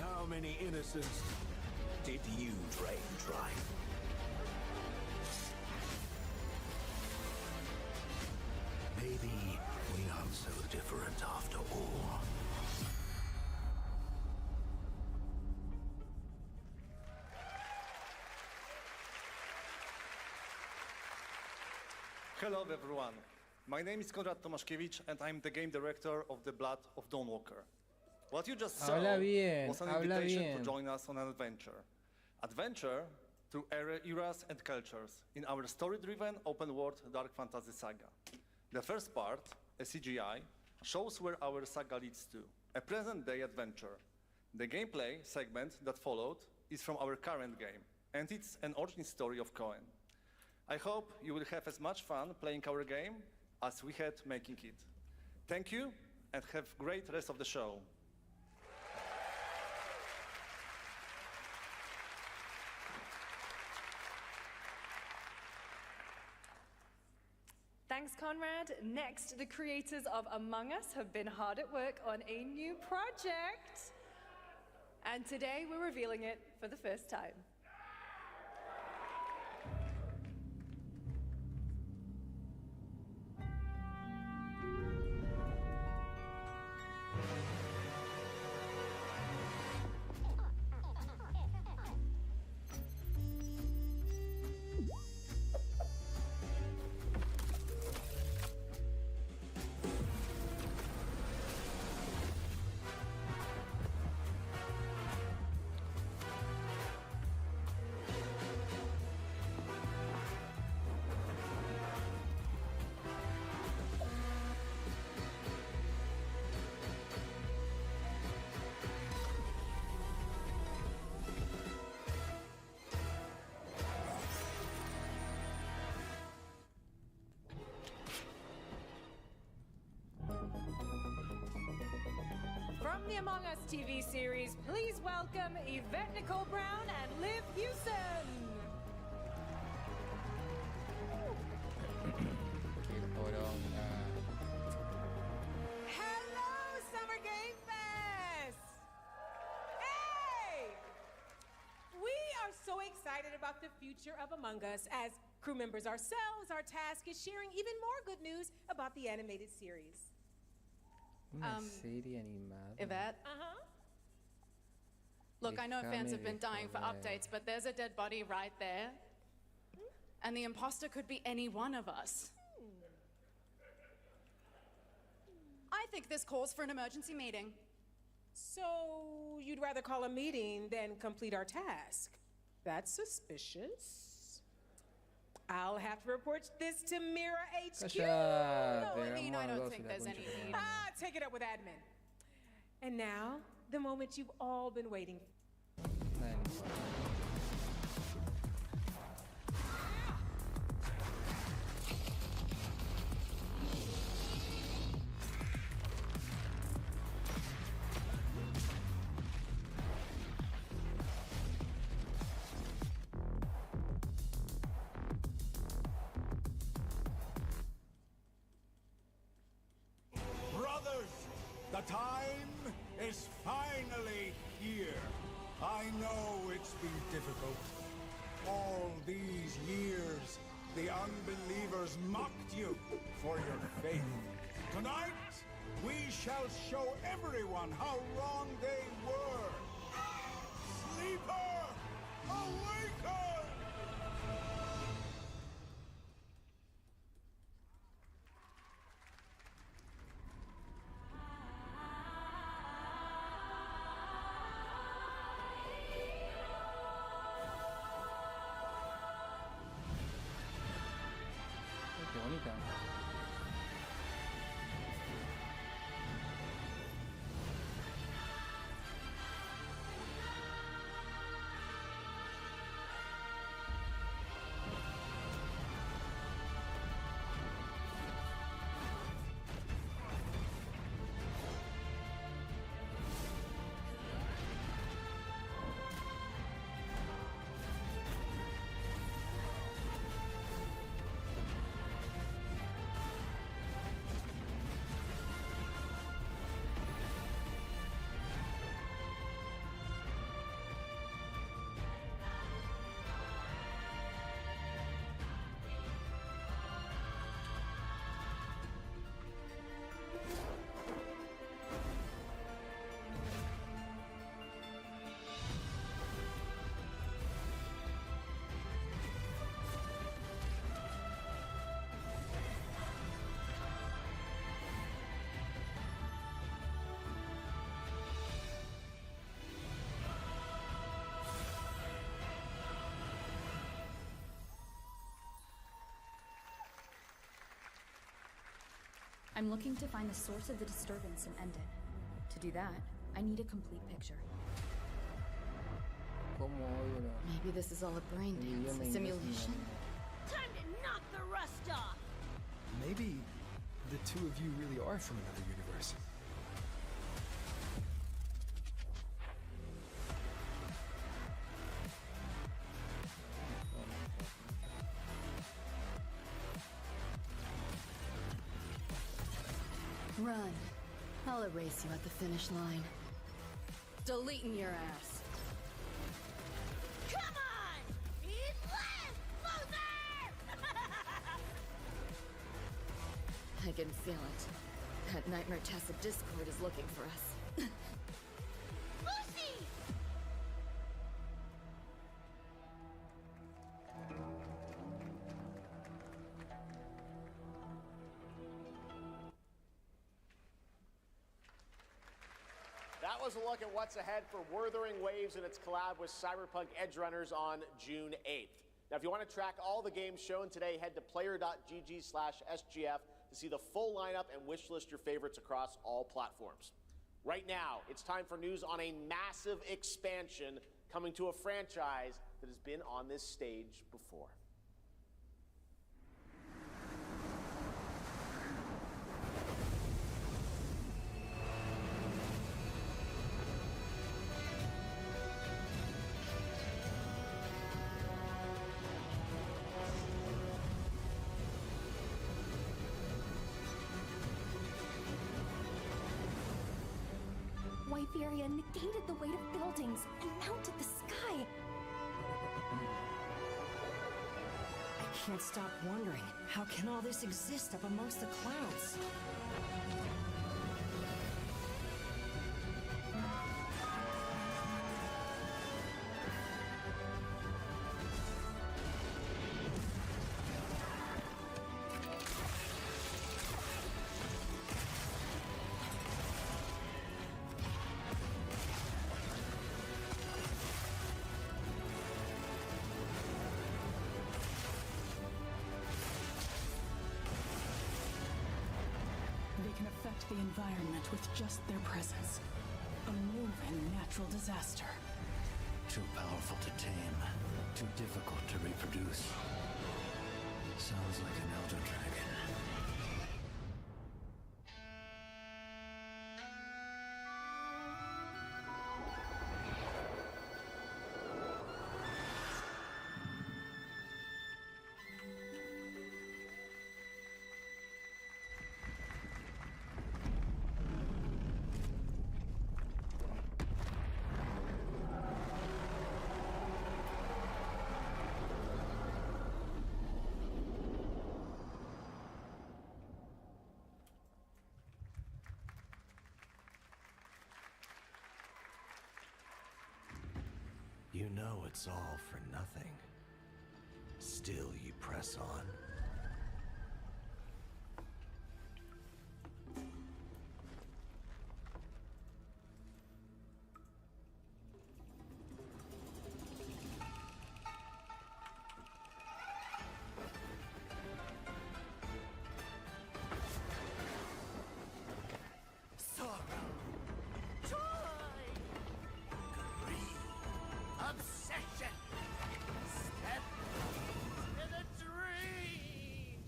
How many innocents did you drain dry? Maybe we aren't so different after all. Hello everyone, my name is Konrad Tomaszkiewicz and I'm the game director of The Blood of Dawnwalker. What you just saw was an invitation to join us on an adventure. Adventure through eras and cultures in our story-driven open-world dark fantasy saga. The first part, a CGI, shows where our saga leads to, a present-day adventure. The gameplay segment that followed is from our current game, and it's an origin story of Cohen. I hope you will have as much fun playing our game as we had making it. Thank you, and have a great rest of the show. Thanks, Conrad. Next, the creators of Among Us have been hard at work on a new project. And today we're revealing it for the first time. the Among Us TV series, please welcome Yvette Nicole Brown and Liv Hewson. Hello, Summer Game Fest! Hey! We are so excited about the future of Among Us. As crew members ourselves, our task is sharing even more good news about the animated series. Una serie animada. Yvette? Look, I know fans have been dying for updates, but there's a dead body right there. And the imposter could be any one of us. I think this calls for an emergency meeting. So you'd rather call a meeting than complete our task? That's suspicious. I'll have to report this to Mira HQ. No, Eileen, I don't think there's any need. Take it up with admin. And now, the moment you've all been waiting for. The time is finally here. I know it's been difficult. All these years, the unbelievers mocked you for your faith. Tonight, we shall show everyone how wrong they were. Sleeper, awaken! Qué bonita. I'm looking to find the source of the disturbance and end it. To do that, I need a complete picture. Maybe this is all a brain dance, a simulation. Time to knock the rust off! Maybe the two of you really are from another universe. Run. I'll erase you at the finish line. Deleting your ass. Come on! Eat less, loser! I can feel it. That Nightmare Tacit Discord is looking for us. Lucy! That was a look at what's ahead for Wuthering Waves and its collab with Cyberpunk Edgerunners on June 8th. Now, if you want to track all the games shown today, head to player.gg/SGF to see the full lineup and wishlist your favorites across all platforms. Right now, it's time for news on a massive expansion coming to a franchise that has been on this stage before. area negated the weight of buildings and mounted the sky. I can't stop wondering, how can all this exist up amongst the clouds? The environment with just their presence. A moving natural disaster. Too powerful to tame. Too difficult to reproduce. Sounds like an elder dragon. You know it's all for nothing. Still you press on. Obsession! Step in a dream!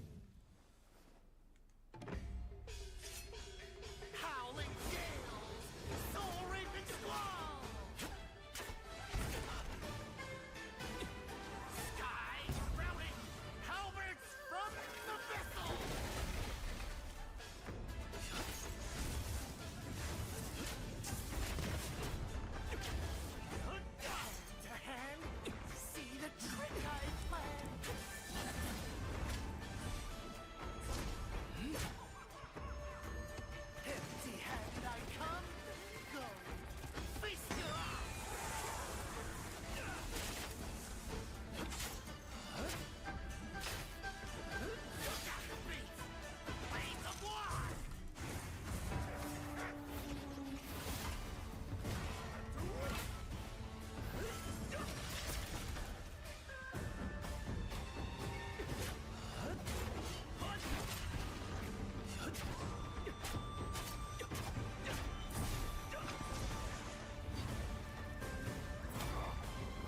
Howling gales! Soul-raping squalls! Sky sprouting! Halberds from the vessel! To hand, see the trick I planned. Empty-handed I come, go, feast you up. Look at the beat, blades of war.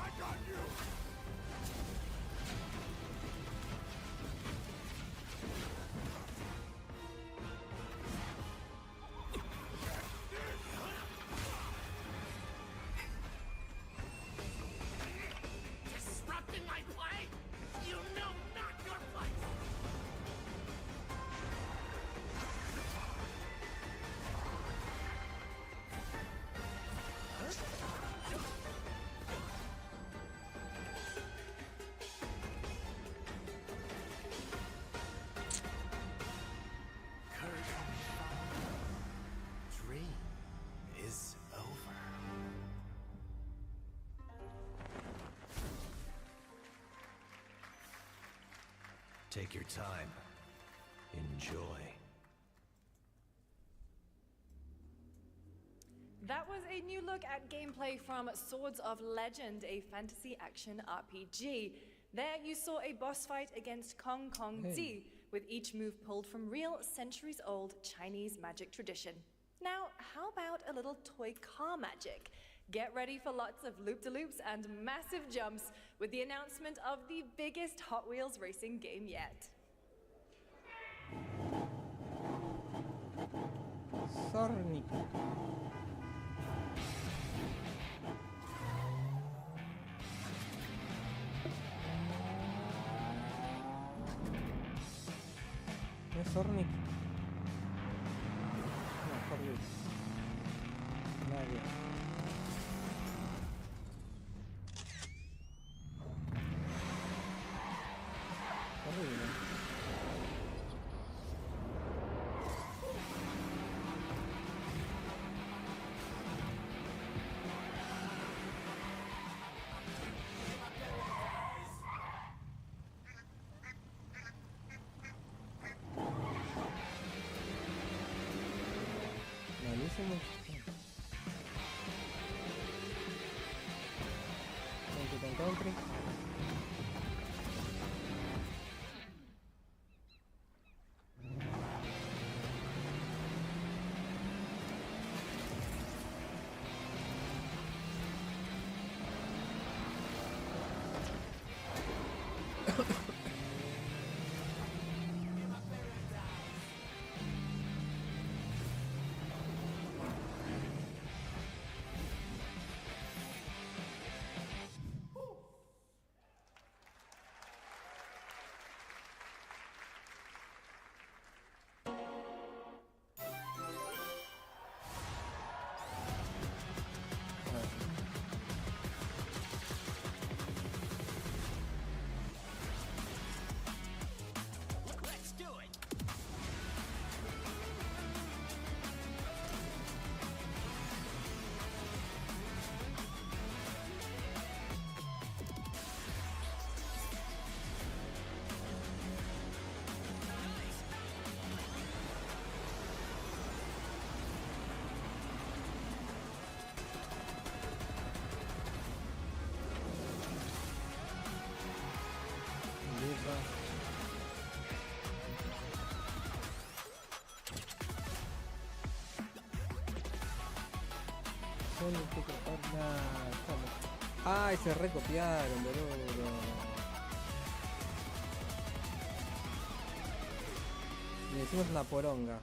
I got you! Disrupting my play? You know not your place! Dream is over. Take your time. Enjoy. That was a new look at gameplay from Swords of Legend, a fantasy action RPG. There you saw a boss fight against Kong Kong Zi, with each move pulled from real centuries-old Chinese magic tradition. Now, how about a little toy car magic? Get ready for lots of loop-de-loops and massive jumps with the announcement of the biggest Hot Wheels racing game yet. Sonic. ¿No es Sonic? No, Sonic. No. nadie. Horrible. Malísimo. Country. Ay, se recopiaron, boludo. Le hicimos una poronga.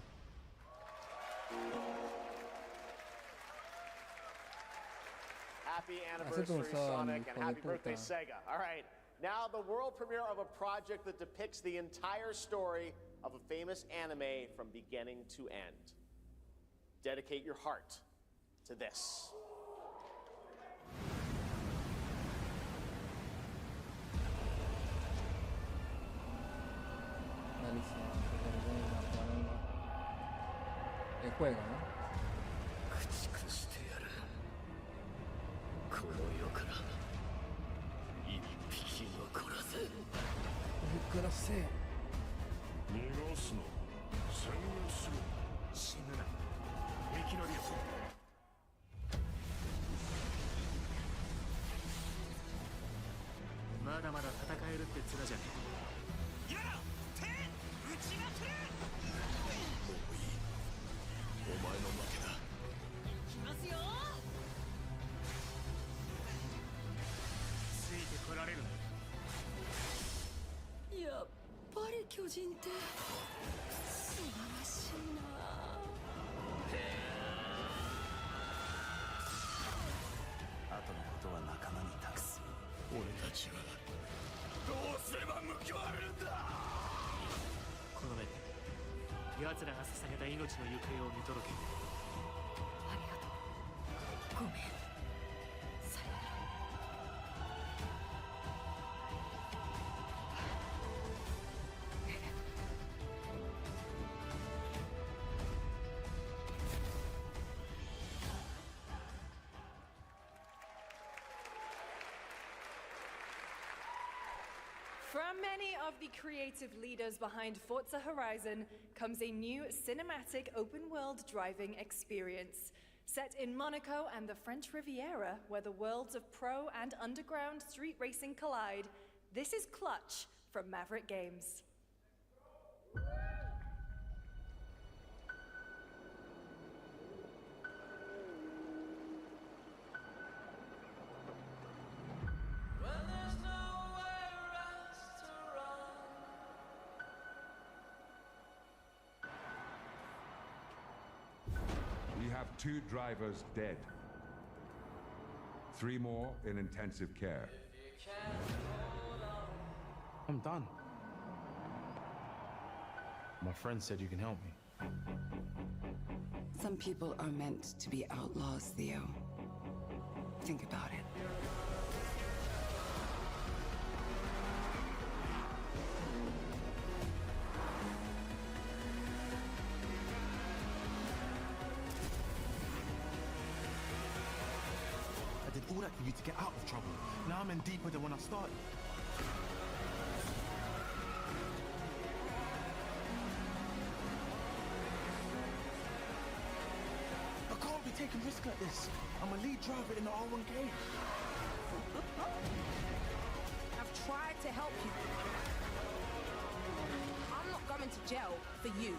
Happy anniversary, Sonic, and happy birthday, Sega. All right, now the world premiere of a project that depicts the entire story of a famous anime from beginning to end. Dedicate your heart to this. El juego, ¿no? From many of the creative leaders behind Forza Horizon comes a new cinematic open-world driving experience. Set in Monaco and the French Riviera, where the worlds of pro and underground street racing collide, this is Clutch from Maverick Games. We have 2 drivers dead. 3 more in intensive care. I'm done. My friend said you can help me. Some people are meant to be outlaws, Theo. Think about it. I did all that for you to get out of trouble. Now I'm in deeper than when I started. I can't be taking risks like this. I'm a lead driver in the R1K. I've tried to help you. I'm not going to jail for you.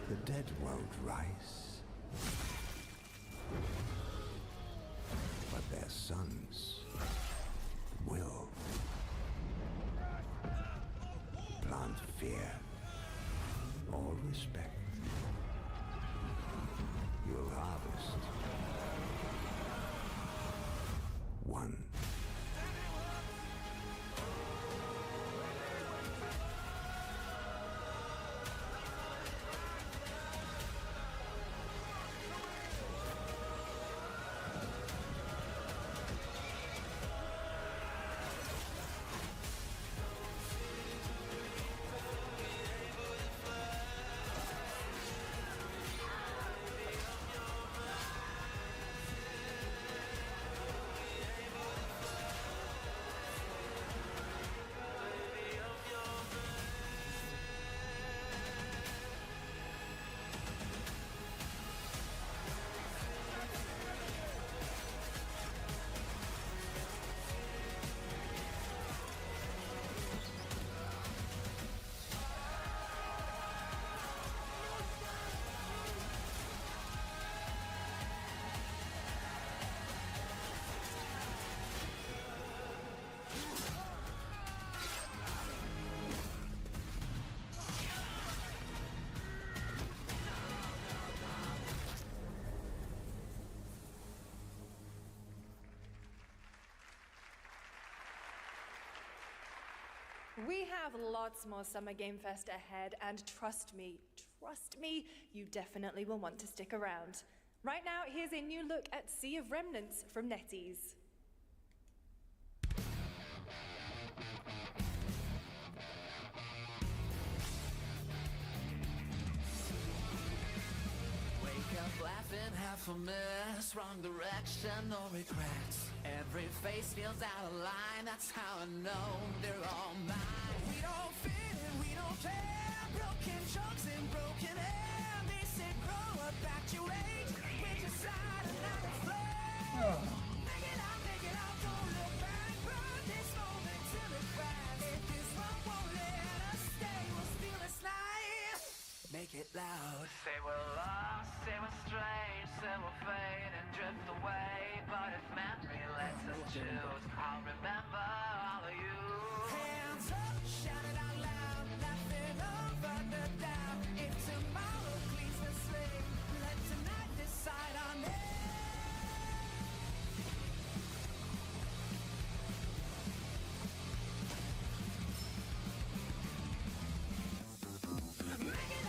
The dead won't rise, but their sons will. Plant fear or respect. You'll harvest one. We have lots more Summer Game Fest ahead, and trust me, you definitely will want to stick around. Right now, here's a new look at Sea of Remnants from NetEase. Wake up laughing, half a mess, wrong direction, no regrets. Every face feels out of line, that's how I know they're all mine. We don't fit and we don't care, broken chunks and broken air. They said grow up, actuate, we decide not to flare. Make it out, don't look back, burn this moment till it cracks. If this one won't let us stay, we'll steal this night. Make it loud. Say we're lost, say we're strange, say we'll fade and drift away. But if memory lets us choose, I'll remember all of you. Hands up, shout it out loud, laughing over the doubt. If tomorrow cleans the slate, let tonight decide on it. Make it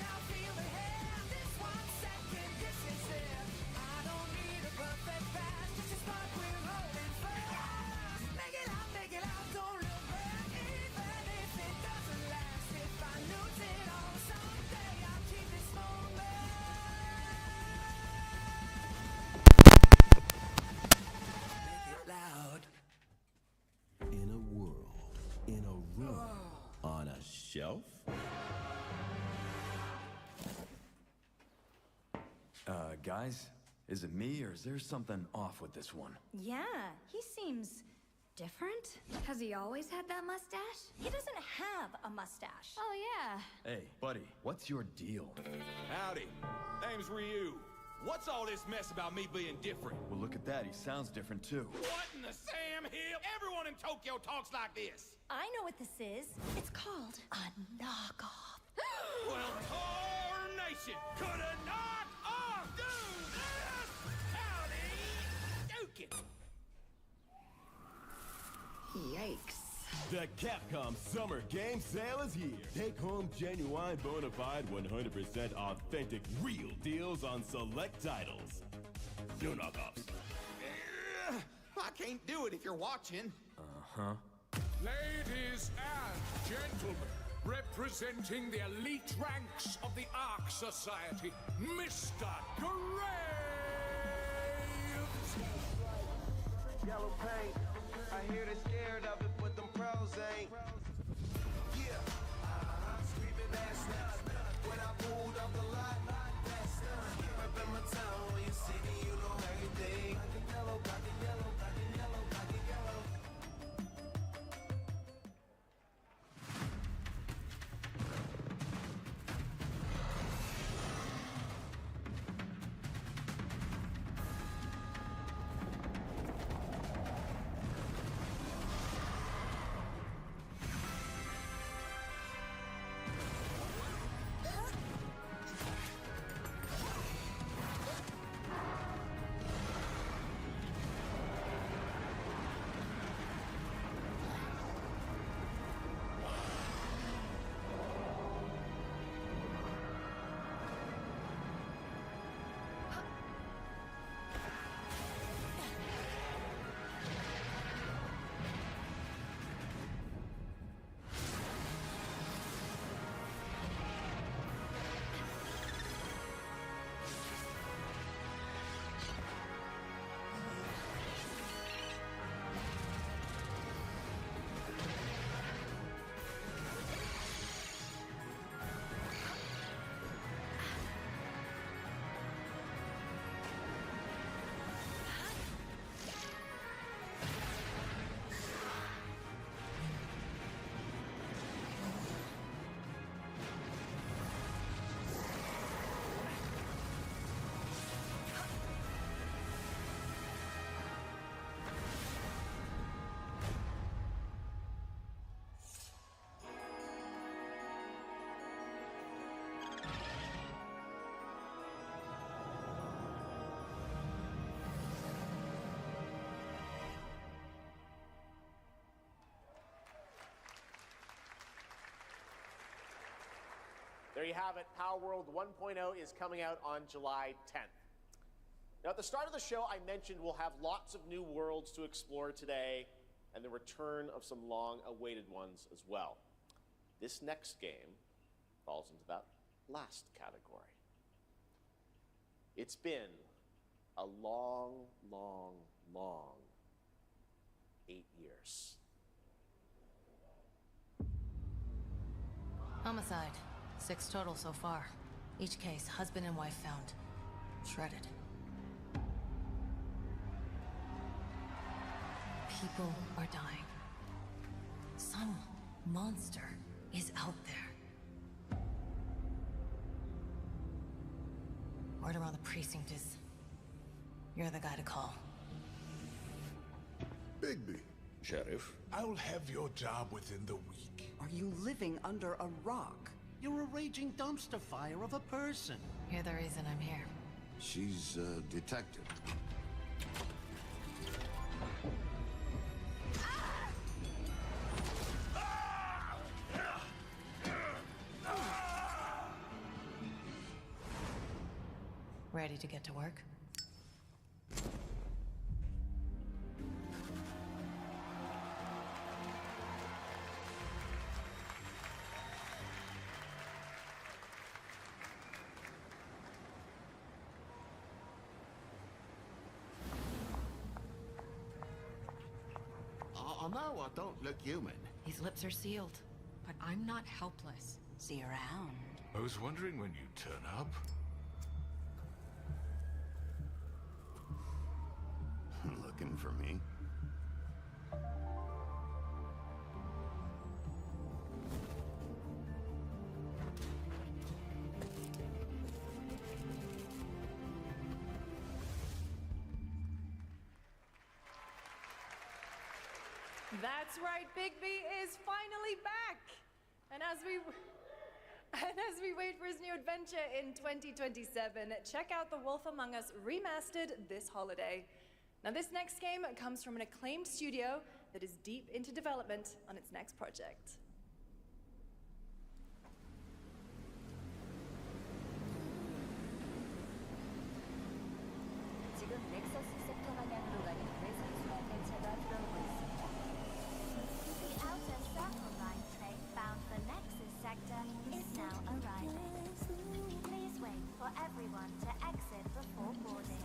out, feel the hand. This 1 second, this is it. I don't need a perfect pass, just a spark we're rolling fast. Make it out, don't look back, even if it doesn't last. If I lose it all someday, I'll keep this moment. Make it loud. In a world, in a room, on a shelf? Guys, is it me or is there something off with this one? Yeah, he seems different. Has he always had that mustache? He doesn't have a mustache. Oh, yeah. Hey, buddy, what's your deal? Howdy. Name's Ryu. What's all this mess about me being different? Well, look at that. He sounds different, too. What in the Sam Hill? Everyone in Tokyo talks like this. I know what this is. It's called a knockoff. Well, tarnation! Coulda knock off! Do this! Howdy! Duke it! Yikes. The Capcom Summer Game Sale is here. Take home genuine, bona fide, 100% authentic, real deals on select titles. No knockoffs. I can't do it if you're watching. Uh-huh. Ladies and gentlemen, representing the elite ranks of the Ark Society, Mr. Graves! Yellow paint, I hear they're scared of it, but them pros ain't. Yeah, screaming that's not when I pulled up the lot. That's not reppin' my town, when you see me, you know everything. Black and yellow, black and yellow, black and yellow, black and yellow. There you have it. Power World 1.0 is coming out on July 10th. Now, at the start of the show, I mentioned we'll have lots of new worlds to explore today and the return of some long-awaited ones as well. This next game falls into that last category. It's been a long, long, long 8 years. Homicide. 6 total so far. Each case, husband and wife found. Shredded. People are dying. Some monster is out there. Word around the precinct is you're the guy to call. Bigby. Sheriff, I'll have your job within the week. Are you living under a rock? You're a raging dumpster fire of a person. You're the reason I'm here. She's a detective. Ready to get to work? Oh no, I don't look human. These lips are sealed, but I'm not helpless. See you around. I was wondering when you'd turn up. Looking for me? That's right, Bigby is finally back. And And as we wait for his new adventure in 2027, check out The Wolf Among Us remastered this holiday. Now, this next game comes from an acclaimed studio that is deep into development on its next project. 지금 넥서스 섹터 방향으로 가는 외선 수송 열차가 들어오고 있습니다. The outer circle line train bound for Nexus sector is now arriving. Please wait for everyone to exit before boarding.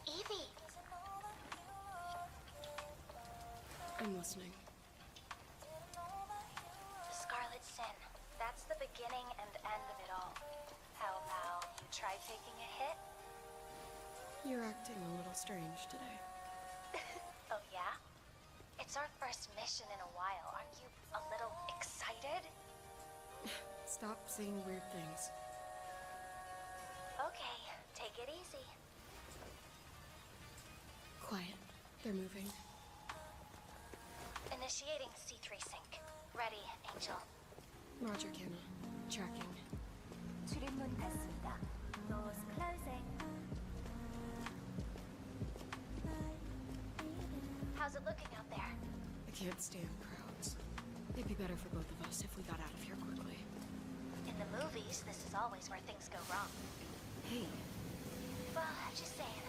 Evie! I'm listening. The Scarlet Sin. That's the beginning and end of it all. How about you try taking a hit? You're acting a little strange today. Oh yeah? It's our first mission in a while. Aren't you a little excited? Stop saying weird things. Okay, take it easy. Quiet. They're moving. Initiating C3 sync. Ready, Angel. Roger, Kenna. Tracking. 출입문 닫습니다. Doors closing. How's it looking out there? I can't stand crowds. It'd be better for both of us if we got out of here quickly. In the movies, this is always where things go wrong. Hey. Well, I'm just saying.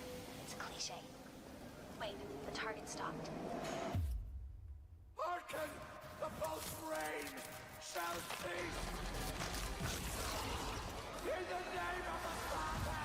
It's a cliche. Wait, the target stopped. Hearken! The boat's reign shall cease! In the name of the Father!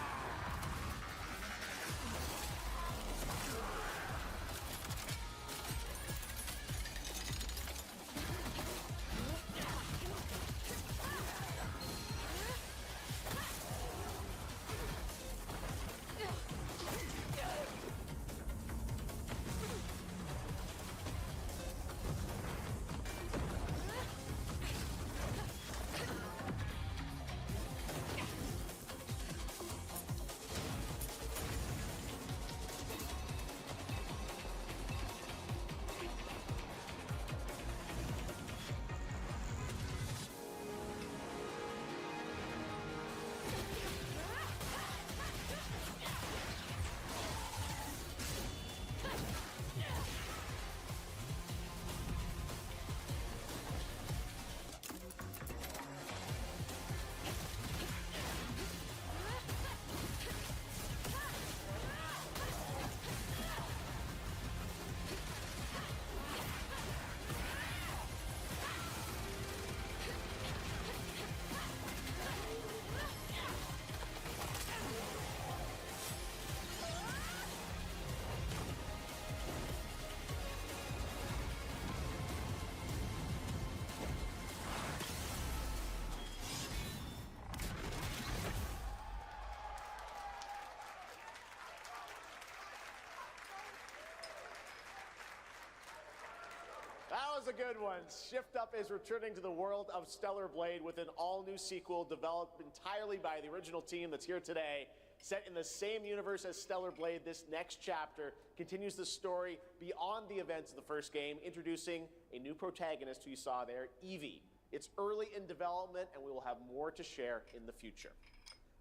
That was a good one. Shift Up is returning to the world of Stellar Blade with an all-new sequel developed entirely by the original team that's here today. Set in the same universe as Stellar Blade, this next chapter continues the story beyond the events of the first game, introducing a new protagonist who you saw there, Evie. It's early in development, and we will have more to share in the future.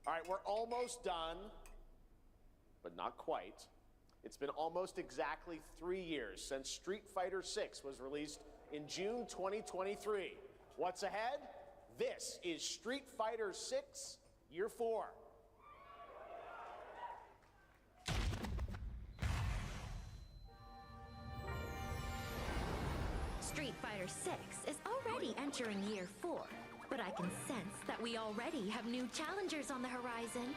All right, we're almost done, but not quite. It's been almost exactly 3 years since Street Fighter VI was released in June 2023. What's ahead? This is Street Fighter VI Year 4. Street Fighter VI is already entering Year 4, but I can sense that we already have new challengers on the horizon.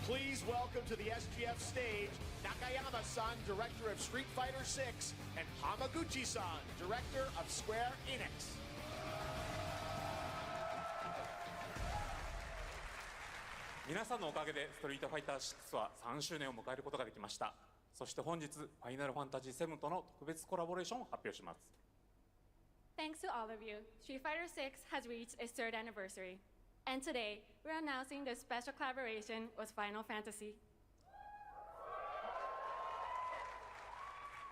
Please welcome to the SGF stage Nakayama-san, director of Street Fighter 6, and Hamaguchi-san, director of Square Enix. 皆さんのおかげでストリートファイター6は3周年を迎えることができました。そして本日ファイナルファンタジー7との特別コラボレーションを発表します。 Thanks to all of you, Street Fighter 6 has reached its 3rd anniversary. And today, we're announcing this special collaboration with Final Fantasy.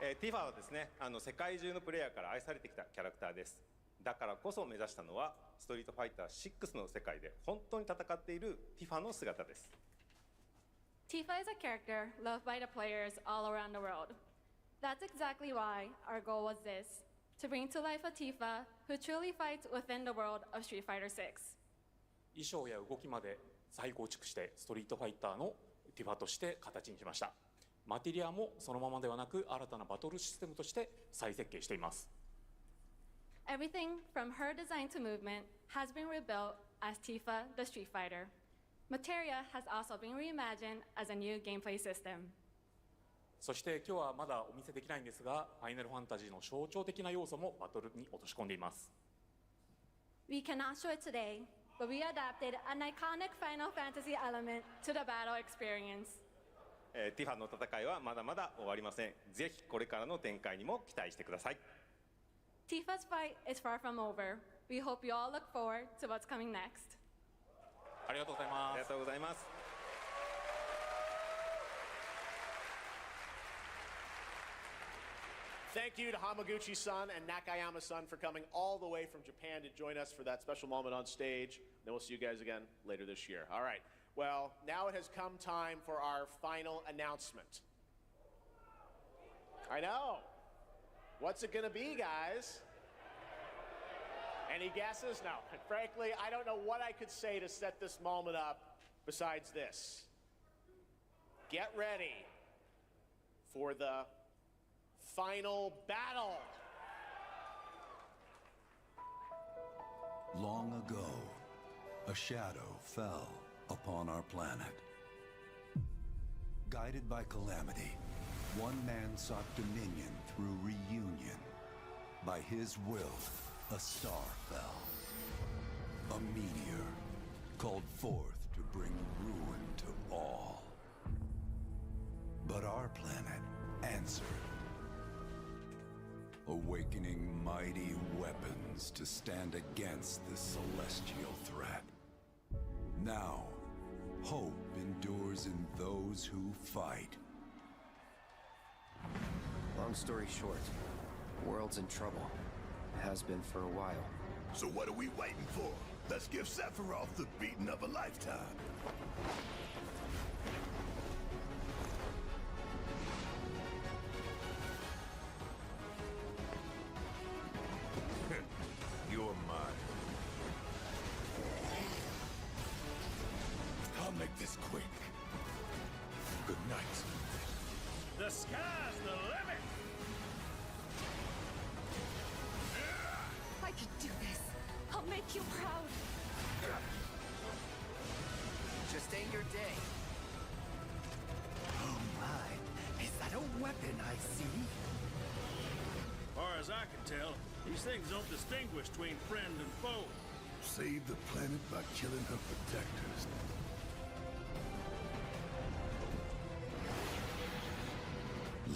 ティファはですね、世界中のプレイヤーから愛されてきたキャラクターです。だからこそ目指したのはストリートファイター6の世界で本当に戦っているティファの姿です。 Tifa is a character loved by the players all around the world. That's exactly why our goal was this, to bring to life a Tifa who truly fights within the world of Street Fighter 6. 衣装や動きまで再構築してストリートファイターのティファとして形にしました。マテリアもそのままではなく新たなバトルシステムとして再設計しています。 Everything from her design to movement has been rebuilt as Tifa the Street Fighter. Materia has also been reimagined as a new gameplay system. そして今日はまだお見せできないんですが、ファイナルファンタジーの象徴的な要素もバトルに落とし込んでいます。 We cannot show it today, but we adapted an iconic Final Fantasy element to the battle experience. ティファの戦いはまだまだ終わりません。ぜひこれからの展開にも期待してください。 Tifa's fight is far from over. We hope you all look forward to what's coming next. ありがとうございます。ありがとうございます。 Thank you to Hamaguchi-san and Nakayama-san for coming all the way from Japan to join us for that special moment on stage. Then we'll see you guys again later this year. All right. Well, now it has come time for our final announcement. I know. What's it gonna be, guys? Any guesses? No. Frankly, I don't know what I could say to set this moment up besides this. Get ready for the final battle. Long ago, a shadow fell upon our planet. Guided by calamity, one man sought dominion through reunion. By his will, a star fell. A meteor called forth to bring ruin to all. But our planet answered, awakening mighty weapons to stand against this celestial threat. Now, hope endures in those who fight. Long story short, the world's in trouble. Has been for a while. So what are we waiting for? Let's give Sephiroth the beating of a lifetime. You're mine. I'll make this quick. Good night. The sky's the limit! I can do this. I'll make you proud. Just ain't your day. Oh my, is that a weapon I see? Far as I can tell, these things don't distinguish between friend and foe. Save the planet by killing her protectors.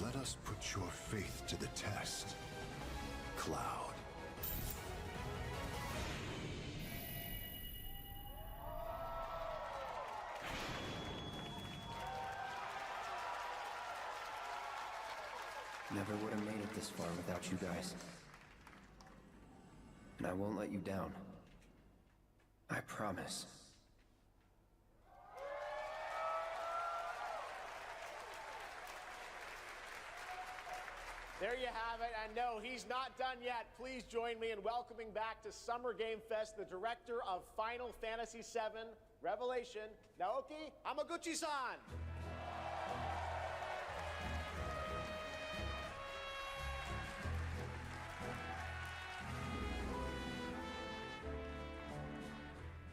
Let us put your faith to the test, Cloud. Never would have made it this far without you guys. And I won't let you down. I promise. There you have it, and no, he's not done yet. Please join me in welcoming back to Summer Game Fest the director of Final Fantasy VII Revelation, Naoki Hamaguchi-san.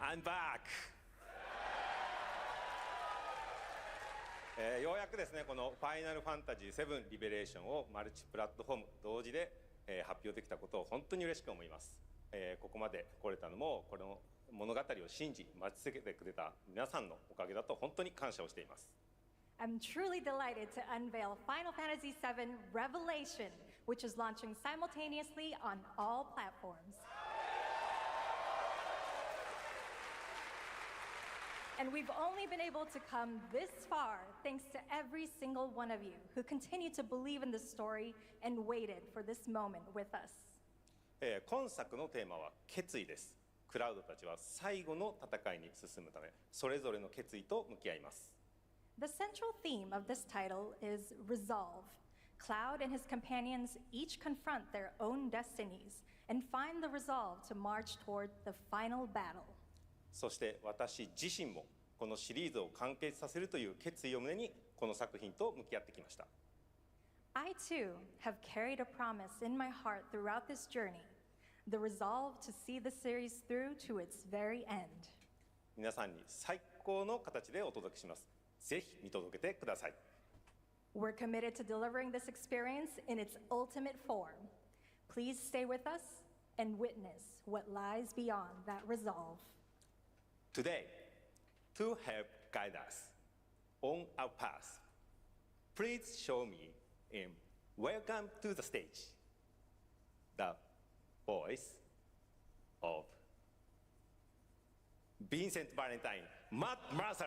I'm back. ようやくですねこの「ファイナルファンタジー7リベレーション」をマルチプラットフォーム同時で、発表できたことを本当に嬉しく思います、ここまで来れたのもこの物語を信じ待ち続けてくれた皆さんのおかげだと本当に感謝をしています。 I'm truly delighted to unveil Final Fantasy VII Revelation, which is launching simultaneously on all platforms. And we've only been able to come this far thanks to every single one of you who continue to believe in the story and waited for this moment with us. 今作のテーマは決意です。クラウドたちは最後の戦いに進むため、それぞれの決意と向き合います。The central theme of this title is resolve. Cloud and his companions each confront their own destinies and find the resolve to march toward the final battle. そして私自身もこのシリーズを完結させるという決意を胸にこの作品と向き合ってきました。I too have carried a promise in my heart throughout this journey, the resolve to see the series through to its very end. 皆さんに最高の形でお届けします。ぜひ見届けてください。We're committed to delivering this experience in its ultimate form. Please stay with us and witness what lies beyond that resolve. Today, to help guide us on our path, please show me in Welcome to the Stage, the voice of Vincent Valentine, Matt Mercer.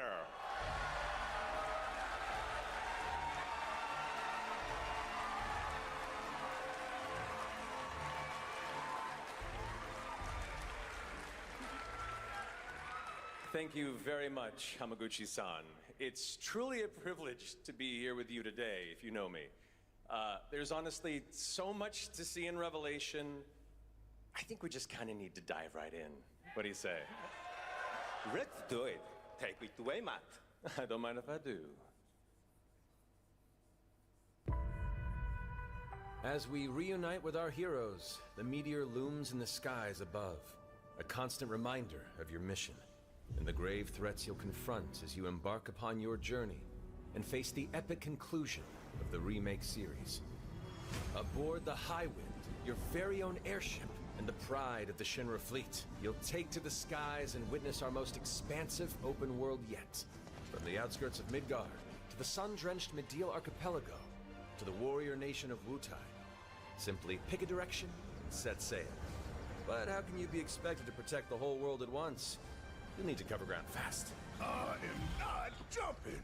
Thank you very much, Hamaguchi-san. It's truly a privilege to be here with you today, if you know me. There's honestly so much to see in Revelation. I think we just kind of need to dive right in. What do you say? Let's do it. Take it away, Matt. I don't mind if I do. As we reunite with our heroes, the meteor looms in the skies above, a constant reminder of your mission and the grave threats you'll confront as you embark upon your journey and face the epic conclusion of the remake series. Aboard the Highwind, your very own airship and the pride of the Shinra fleet, you'll take to the skies and witness our most expansive open world yet. From the outskirts of Midgard, to the sun-drenched Medial Archipelago, to the warrior nation of Wutai. Simply pick a direction and set sail. But how can you be expected to protect the whole world at once? You'll need to cover ground fast. I am not jumping.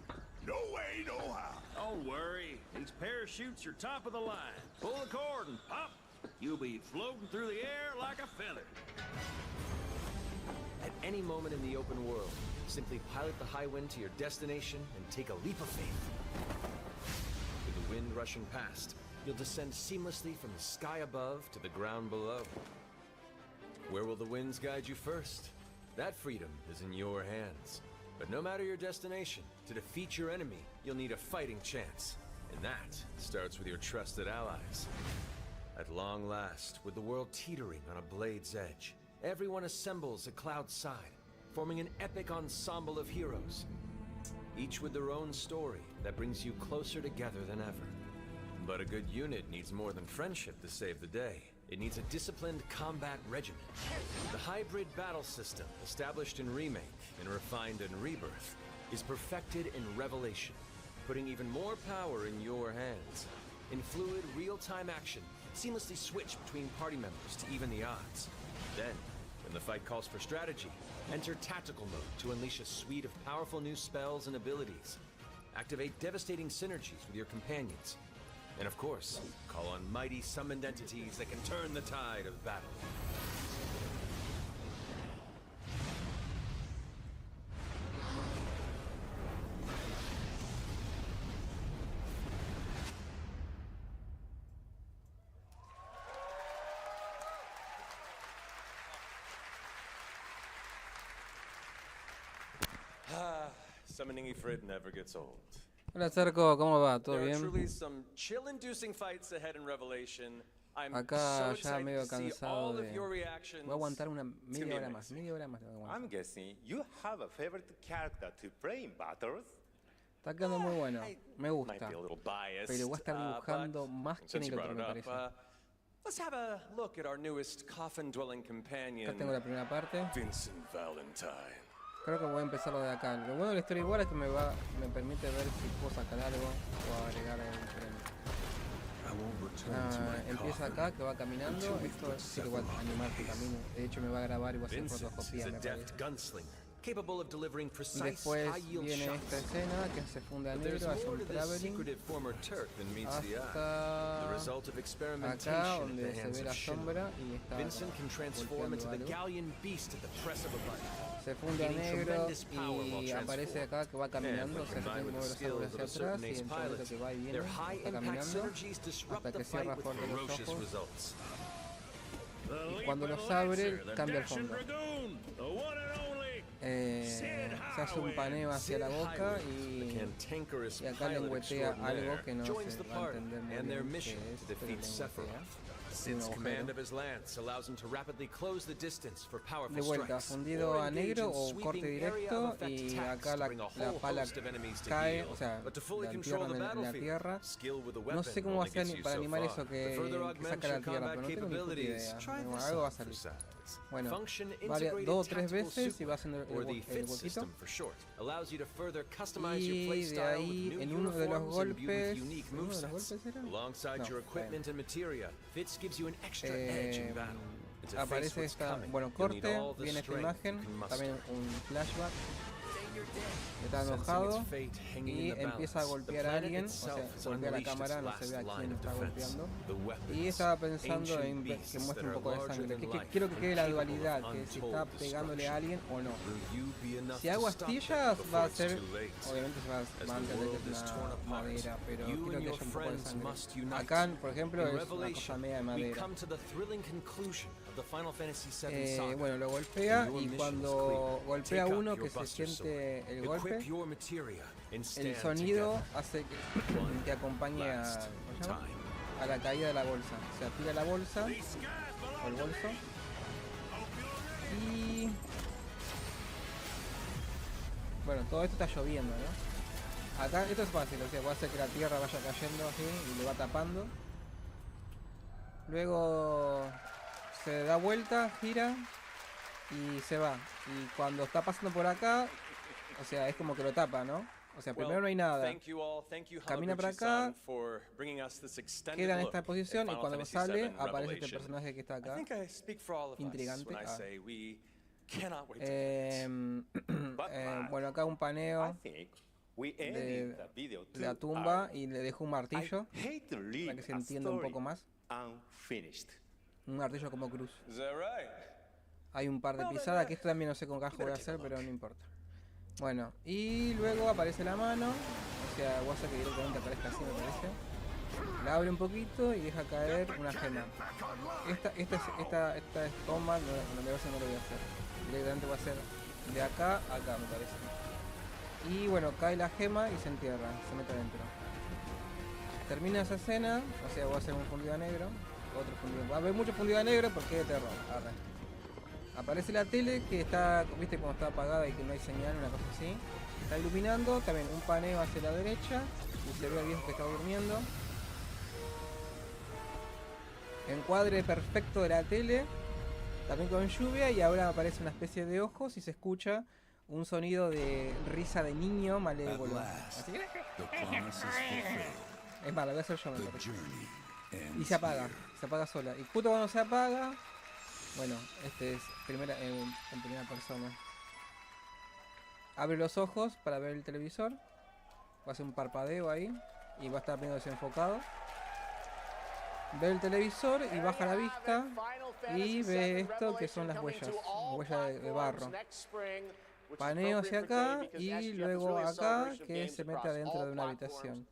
No way, no how. Don't worry. These parachutes are top of the line. Pull the cord and pop. You'll be floating through the air like a feather. At any moment in the open world, simply pilot the Highwind to your destination and take a leap of faith. With the wind rushing past, you'll descend seamlessly from the sky above to the ground below. Where will the winds guide you first? That freedom is in your hands. But no matter your destination, to defeat your enemy, you'll need a fighting chance. And that starts with your trusted allies. At long last, with the world teetering on a blade's edge, everyone assembles at Cloud's side, forming an epic ensemble of heroes, each with their own story that brings you closer together than ever. But a good unit needs more than friendship to save the day. It needs a disciplined combat regimen. The hybrid battle system, established in Remake and refined in Rebirth, is perfected in Revelation, putting even more power in your hands. In fluid, real-time action, seamlessly switch between party members to even the odds. Then, when the fight calls for strategy, enter tactical mode to unleash a suite of powerful new spells and abilities. Activate devastating synergies with your companions. And of course, call on mighty summoned entities that can turn the tide of battle. Summoning Ifrit never gets old. Hola Cerco, ¿cómo va? ¿Todo There are bien? truly some chill-inducing fights ahead in Revelation. I'm Acá so ya excited medio to see all cansado of de... your reactions. Voy a aguantar una to media hora me. más, media hora más. Te voy a aguantar. I'm guessing you have a favorite character to play in battles? Está quedando muy bueno. Me Might gusta. be a little biased, Pero voy a estar dibujando más que since en you el otro, brought me it parece. up, let's have a look at our newest coffin-dwelling companion, Acá tengo la primera parte. Vincent Valentine. Creo que voy a empezar de acá. Lo bueno del storyboard es que me permite ver si puedo sacar algo o agregar algo diferente. Empieza acá, que va caminando. Esto sí que va a animar que camine. De hecho, me va a grabar y va a hacer Vincent fotoscopía, is me a deft parece. gunslinger, capable of delivering Y precise, después high-yield viene shots. esta escena que se funde a But there's negro, hace more un to this traveling secretive former Turk than meets the eye. hasta The result of acá experimentation at donde the se hands ve la of Schindler. sombra y está Vincent can transform into golpeando the algo. galleon beast at the press of a button. Se funde a Gaining negro tremendous power while y aparece transformed. acá que va caminando, And o sea, when se tiene que combined with mover the los árboles skills hacia of a atrás certain y ace el tonito pilot, que va y viene, their high está impact caminando synergies disrupt hasta the que fight cierra with fuerte los ferocious ojos results. y cuando los abre cambia el fondo. Se hace un paneo hacia la boca y acá lengüetea algo que no se va a entender muy bien qué es, pero lengüetea. Since command of his lance allows him to rapidly close the distance for powerful De vuelta, strikes, fundido or a engage negro in o sweeping corte area of directo effect y attacks acá to bring a la whole pala host of enemies to cae, heel. o sea, But to fully la control entierran the en la battlefield, tierra. skill with the No weapon sé cómo va a only ser gets you para so animar far. eso To further que augment saca your la tierra, combat pero no tengo ni puta idea. capabilities, try Bueno, this algo va a salir. exercise. Bueno, Function varias, Integrated 2 o 3 Tactical veces y Super, va haciendo or the el FIT huequito. system for short, allows you to further customize your Y de playstyle ahí, with en new uno de los uniforms imbued with golpes, unique ¿uno de los movesets. golpes era? Alongside No, your está bien. equipment and materia, FITS gives you an extra edge in battle. And to face Aparece what's esta, coming, bueno, you'll need corte, all the viene esta strength imagen, you can muster. también un flashback. Está Sensing enojado its fate hanging y in the empieza a balance, golpear the a planet alguien, o itself sea, has golpea la unleashed cámara, its no se ve a last quién line of está defense. golpeando. The weapons, Y estaba pensando ancient en beasts que muestre un that poco are de larger sangre, than que life quiero que and quede la capable of dualidad, que si está untold pegándole a alguien o no. Will you be enough Si hago to stop them astillas va before a it's ser, too late? obviamente se va As a the entender world que is es torn una apart, madera, pero you quiero and que your haya un poco de friends sangre. must unite. Acá, por ejemplo, In es una Revelation, cosa media de we madera. come to the thrilling conclusion of the Final Fantasy VII saga. Bueno, lo golpea And your y mission is cuando clear. golpea a Take up uno your que se Buster Sword, siente el equip golpe, your materia, and el stand sonido together. hace que acompañe a, last ¿cómo se llama? time. A la caída de la bolsa. O sea, tira la bolsa, o el bolso, y... Bueno, todo esto está lloviendo, ¿no? Acá esto es fácil, o sea, puede hacer que la tierra vaya cayendo así y le va tapando. Luego se da vuelta, gira y se va. Y cuando está pasando por acá, o sea, es como que lo tapa, ¿no? O sea, primero no hay nada. Camina para acá, queda en esta posición y cuando sale aparece este personaje que está acá. Intrigante. Bueno, acá un paneo de la tumba y le dejo un martillo para que se entienda un poco más. Un martillo como cruz. Hay un par de pisadas que esto también no sé con qué voy a hacer, pero no importa. Bueno, y luego aparece la mano, o sea, voy a hacer que directamente aparezca así, me parece. La abre un poquito y deja caer una gema. Esta toma no lo voy a hacer. Directamente voy a hacer de acá a acá, me parece. Y bueno, cae la gema y se entierra, se mete adentro. Termina esa escena, o sea, voy a hacer un fundido a negro, otro fundido. Va a haber mucho fundido a negro porque es de terror. Arre. Aparece la tele que está, viste, cuando está apagada y que no hay señal, una cosa así. Está iluminando, también un paneo hacia la derecha y se ve al viejo que está durmiendo. Encuadre perfecto de la tele, también con lluvia, y ahora aparece una especie de ojos y se escucha un sonido de risa de niño malévolo. Así que... Es malo, lo voy a hacer yo, me parece. Y se apaga sola. Y justo cuando se apaga, bueno, este es en primera persona. Abre los ojos para ver el televisor. Va a hacer un parpadeo ahí y va a estar medio desenfocado. Ve el televisor y baja la vista y ve esto que son las huellas de barro. Paneo hacia acá y luego acá que se mete adentro de una habitación.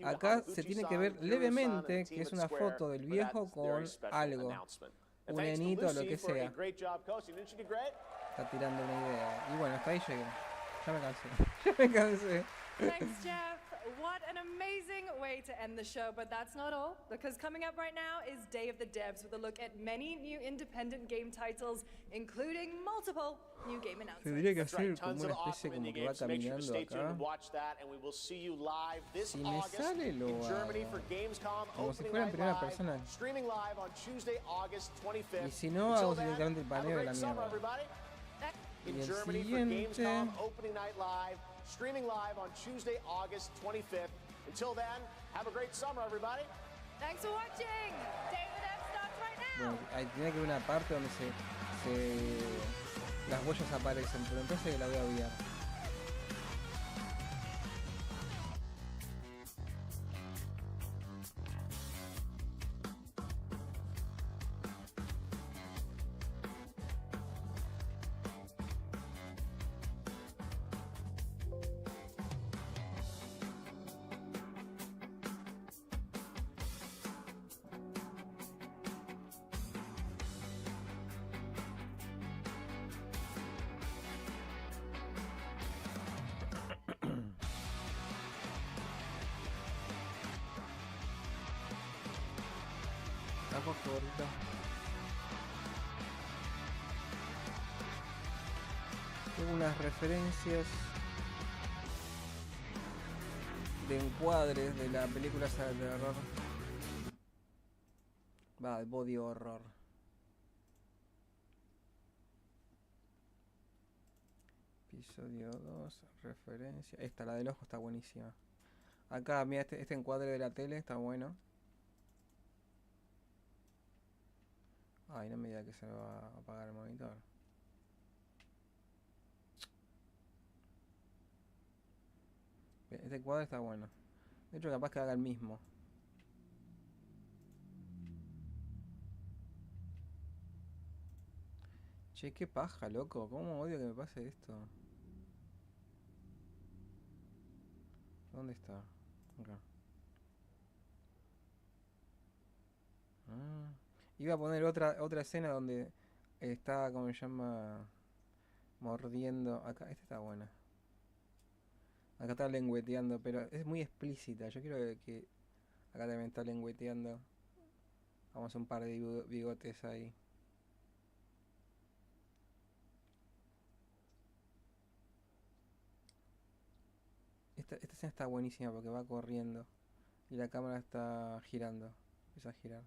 Acá se tiene que ver levemente que es una foto del viejo con algo, un nenito o lo que sea. Está tirando una idea. Y bueno, hasta ahí llegué. Ya me cansé. Thanks, Jeff. What an amazing way to end the show, but that's not all, because coming up right now is Day of the Devs with a look at many new independent game titles, including multiple new game announcements. Tendría que That's right, hacer como tons una of especie awesome indie como que va games. So make sure to caminando stay tuned acá. to watch that, and we will see you live this Si me August sale lo in Germany hago. for Gamescom. Como si Opening fuera en night primera live, persona. streaming live on Tuesday, August 25th. Y si no, Until hago then, directamente el have a paneo de great la summer, mierda. everybody. Y In el Germany for siguiente. Gamescom, opening night live, streaming live on Tuesday, August 25th. Until then, have a great summer, everybody. Thanks for watching. Day of the Devs starts right now. Bueno, ahí tiene que haber una parte donde las huellas aparecen, pero entonces la voy a obviar. Por favorita. Tengo unas referencias de encuadres de la película esa de terror. Va, de body horror. Episodio 2, referencia. Esta, la del ojo, está buenísima. Acá, mira, este encuadre de la tele está bueno. Ay, no me diga que se me va a apagar el monitor. Este cuadro está bueno. De hecho, capaz que haga el mismo. Che, qué paja, loco. ¿Cómo odio que me pase esto? ¿Dónde está? Acá. Iba a poner otra escena donde está, como se llama, mordiendo. Acá, esta está buena. Acá está lengüeteando, pero es muy explícita. Yo quiero que acá también está lengüeteando. Vamos a hacer un par de bigotes ahí. Esta escena está buenísima porque va corriendo y la cámara está girando. Empieza a girar.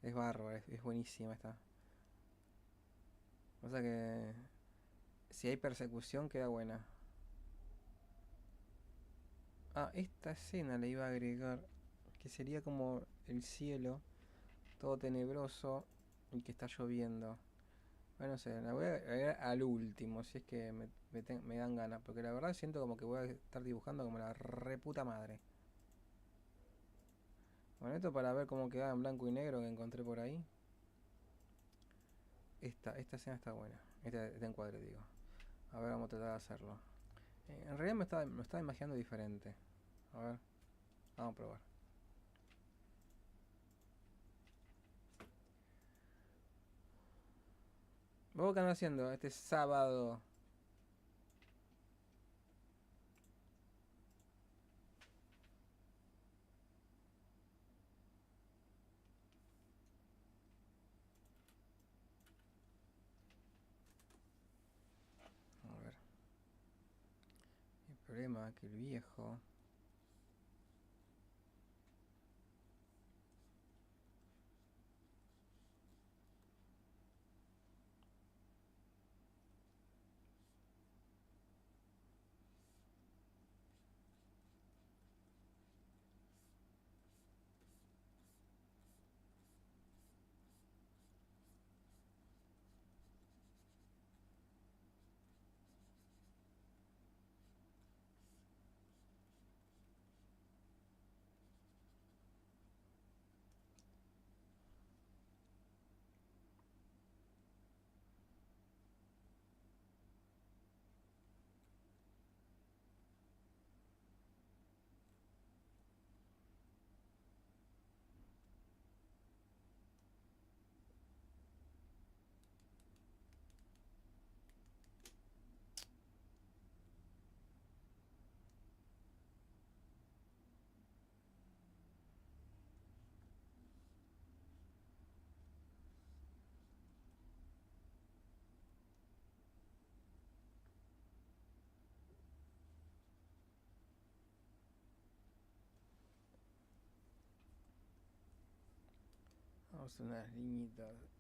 Es bárbaro, es buenísima esta. O sea que si hay persecución queda buena. Ah, esta escena le iba a agregar, que sería como el cielo, todo tenebroso y que está lloviendo. Bueno, no sé, la voy a agregar al último, si es que me dan ganas, porque la verdad siento como que voy a estar dibujando como la reputa madre. Bueno, esto para ver cómo queda en blanco y negro que encontré por ahí. Esta escena está buena. Este encuadre, digo. A ver, vamos a tratar de hacerlo. En realidad me estaba imaginando diferente. A ver. Vamos a probar. ¿Vos qué andas haciendo este sábado? El problema es que el viejo Vamos a unas líneas.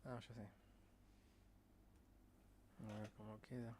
Ah, ya sé. A ver cómo queda.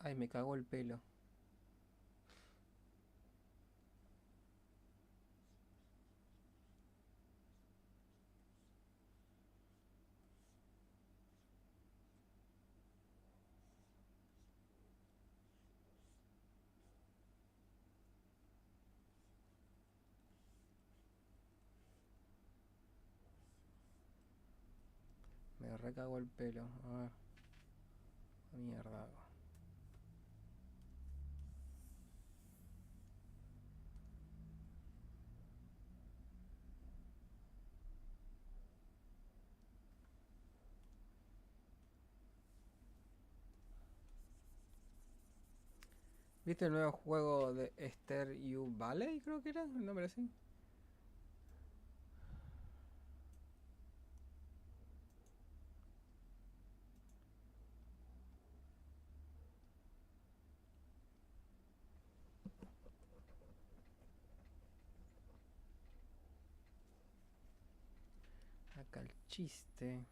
Ay, me cagó el pelo. Me recagó el pelo. A ver. Mierda. ¿Viste el nuevo juego de Stardew Valley? Creo que era el nombre así. Acá el chiste.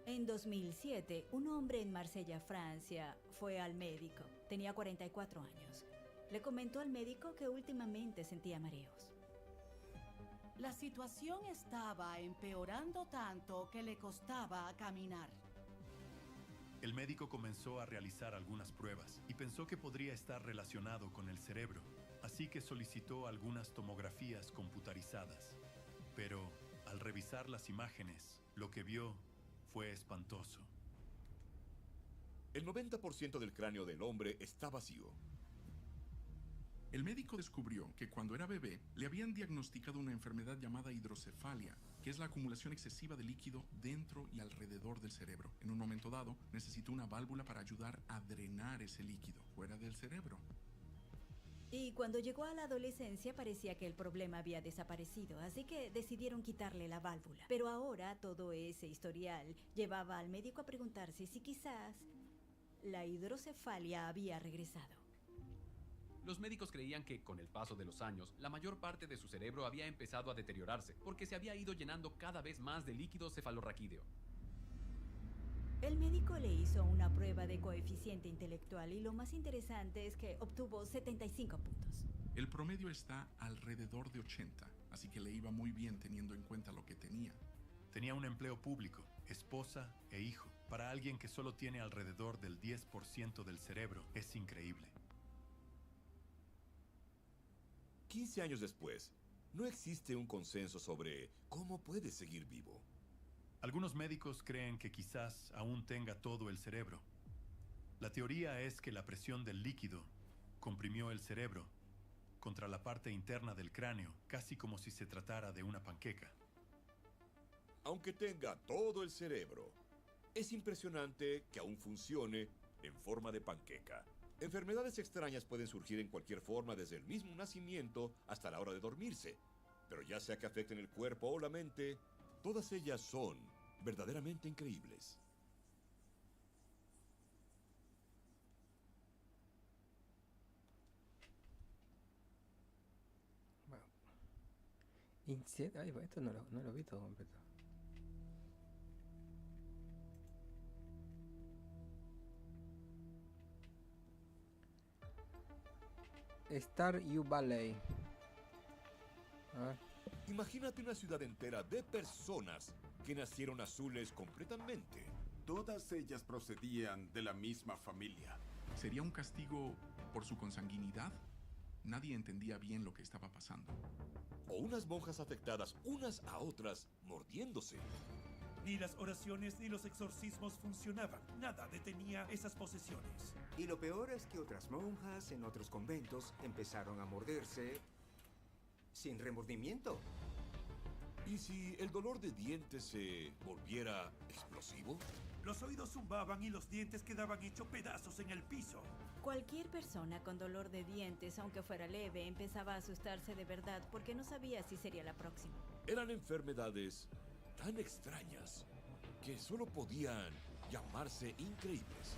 En 2007, un hombre en Marsella, Francia, fue al médico. Tenía 44 años. Le comentó al médico que últimamente sentía mareos. La situación estaba empeorando tanto que le costaba caminar. El médico comenzó a realizar algunas pruebas y pensó que podría estar relacionado con el cerebro, así que solicitó algunas tomografías computarizadas. Pero, al revisar las imágenes, lo que vio fue espantoso. El 90% del cráneo del hombre está vacío. El médico descubrió que cuando era bebé le habían diagnosticado una enfermedad llamada hidrocefalia, que es la acumulación excesiva de líquido dentro y alrededor del cerebro. En un momento dado, necesitó una válvula para ayudar a drenar ese líquido fuera del cerebro. Y cuando llegó a la adolescencia parecía que el problema había desaparecido, así que decidieron quitarle la válvula. Pero ahora todo ese historial llevaba al médico a preguntarse si quizás la hidrocefalia había regresado. Los médicos creían que, con el paso de los años, la mayor parte de su cerebro había empezado a deteriorarse, porque se había ido llenando cada vez más de líquido cefalorraquídeo. El médico le hizo una prueba de coeficiente intelectual y lo más interesante es que obtuvo 75 puntos. El promedio está alrededor de 80, así que le iba muy bien teniendo en cuenta lo que tenía. Tenía un empleo público, esposa e hijo. Para alguien que solo tiene alrededor del 10% del cerebro, es increíble. 15 años después, no existe un consenso sobre cómo puede seguir vivo. Algunos médicos creen que quizás aún tenga todo el cerebro. La teoría es que la presión del líquido comprimió el cerebro contra la parte interna del cráneo, casi como si se tratara de una panqueca. Aunque tenga todo el cerebro, es impresionante que aún funcione en forma de panqueca. Enfermedades extrañas pueden surgir en cualquier forma desde el mismo nacimiento hasta la hora de dormirse. Pero ya sea que afecten el cuerpo o la mente, todas ellas son verdaderamente increíbles. Ay, esto no lo vi todo completo. Stardew Valley. A ver. Imagínate una ciudad entera de personas que nacieron azules completamente. Todas ellas procedían de la misma familia. ¿Sería un castigo por su consanguinidad? Nadie entendía bien lo que estaba pasando. O unas monjas afectadas unas a otras mordiéndose. Ni las oraciones ni los exorcismos funcionaban. Nada detenía esas posesiones. Y lo peor es que otras monjas en otros conventos empezaron a morderse sin remordimiento. ¿Y si el dolor de dientes se volviera explosivo? Los oídos zumbaban y los dientes quedaban hechos pedazos en el piso. Cualquier persona con dolor de dientes, aunque fuera leve, empezaba a asustarse de verdad porque no sabía si sería la próxima. Eran enfermedades tan extrañas que solo podían llamarse increíbles.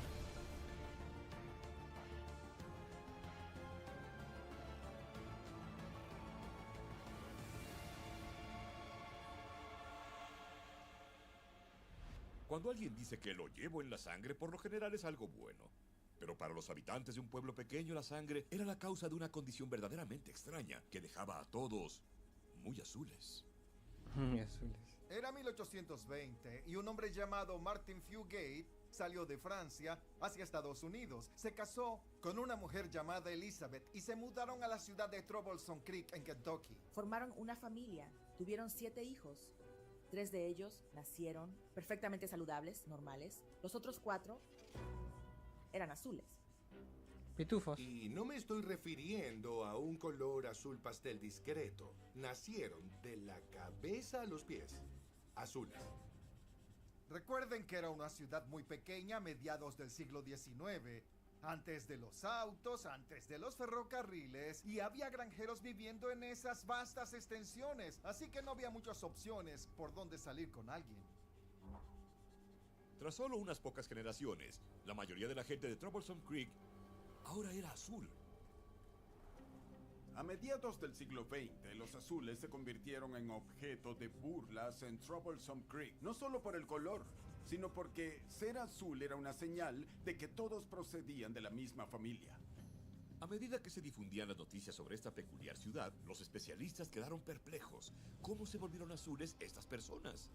Cuando alguien dice que lo llevo en la sangre, por lo general es algo bueno. Pero para los habitantes de un pueblo pequeño, la sangre era la causa de una condición verdaderamente extraña que dejaba a todos muy azules. Muy azules. Era 1820 y un hombre llamado Martin Fugate salió de Francia hacia Estados Unidos. Se casó con una mujer llamada Elizabeth y se mudaron a la ciudad de Troublesome Creek en Kentucky. Formaron una familia, tuvieron 7 hijos. 3 de ellos nacieron perfectamente saludables, normales. Los otros 4 eran azules. Pitufos. Y no me estoy refiriendo a un color azul pastel discreto. Nacieron de la cabeza a los pies. Azules. Recuerden que era una ciudad muy pequeña a mediados del siglo XIX. Antes de los autos, antes de los ferrocarriles, y había granjeros viviendo en esas vastas extensiones, así que no había muchas opciones por dónde salir con alguien. Tras solo unas pocas generaciones, la mayoría de la gente de Troublesome Creek ahora era azul. A mediados del siglo XX, los azules se convirtieron en objeto de burlas en Troublesome Creek, no solo por el color, sino porque ser azul era una señal de que todos procedían de la misma familia. A medida que se difundían las noticias sobre esta peculiar ciudad, los especialistas quedaron perplejos. ¿Cómo se volvieron azules estas personas?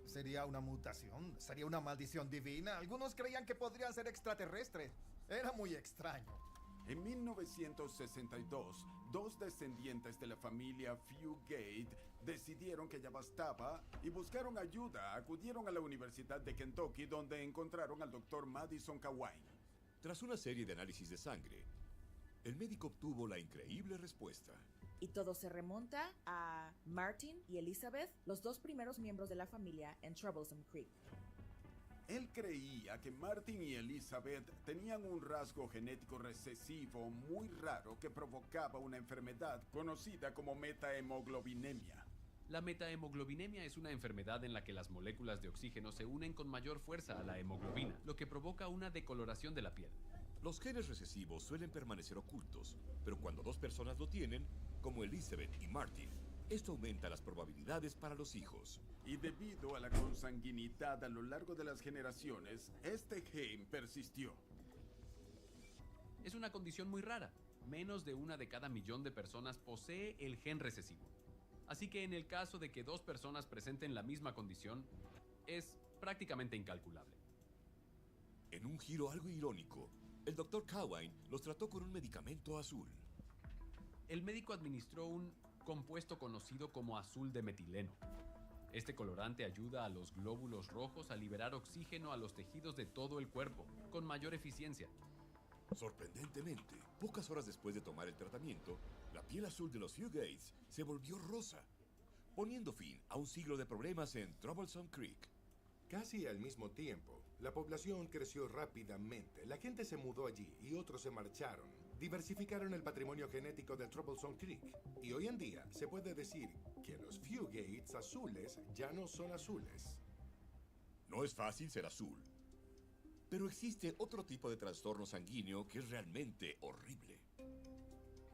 ¿Sería una mutación? ¿Sería una maldición divina? Algunos creían que podrían ser extraterrestres. Era muy extraño. En 1962, 2 descendientes de la familia Fugate decidieron que ya bastaba y buscaron ayuda. Acudieron a la Universidad de Kentucky, donde encontraron al Dr. Madison Cawain. Tras una serie de análisis de sangre, el médico obtuvo la increíble respuesta. Y todo se remonta a Martin y Elizabeth, los 2 primeros miembros de la familia en Troublesome Creek. Él creía que Martin y Elizabeth tenían un rasgo genético recesivo muy raro que provocaba una enfermedad conocida como metahemoglobinemia. La metahemoglobinemia es una enfermedad en la que las moléculas de oxígeno se unen con mayor fuerza a la hemoglobina, lo que provoca una decoloración de la piel. Los genes recesivos suelen permanecer ocultos, pero cuando 2 personas lo tienen, como Elizabeth y Martin, esto aumenta las probabilidades para los hijos. Y debido a la consanguinidad a lo largo de las generaciones, este gen persistió. Es una condición muy rara. Menos de 1 de cada millón de personas posee el gen recesivo. Así que en el caso de que 2 personas presenten la misma condición, es prácticamente incalculable. En un giro algo irónico, el Dr. Cawain los trató con un medicamento azul. El médico administró un compuesto conocido como azul de metileno. Este colorante ayuda a los glóbulos rojos a liberar oxígeno a los tejidos de todo el cuerpo, con mayor eficiencia. Sorprendentemente, pocas horas después de tomar el tratamiento, la piel azul de los Fugates se volvió rosa, poniendo fin a un siglo de problemas en Troublesome Creek. Casi al mismo tiempo, la población creció rápidamente. La gente se mudó allí y otros se marcharon. Diversificaron el patrimonio genético del Troublesome Creek. Y hoy en día se puede decir que los Fugates azules ya no son azules. No es fácil ser azul. Pero existe otro tipo de trastorno sanguíneo que es realmente horrible.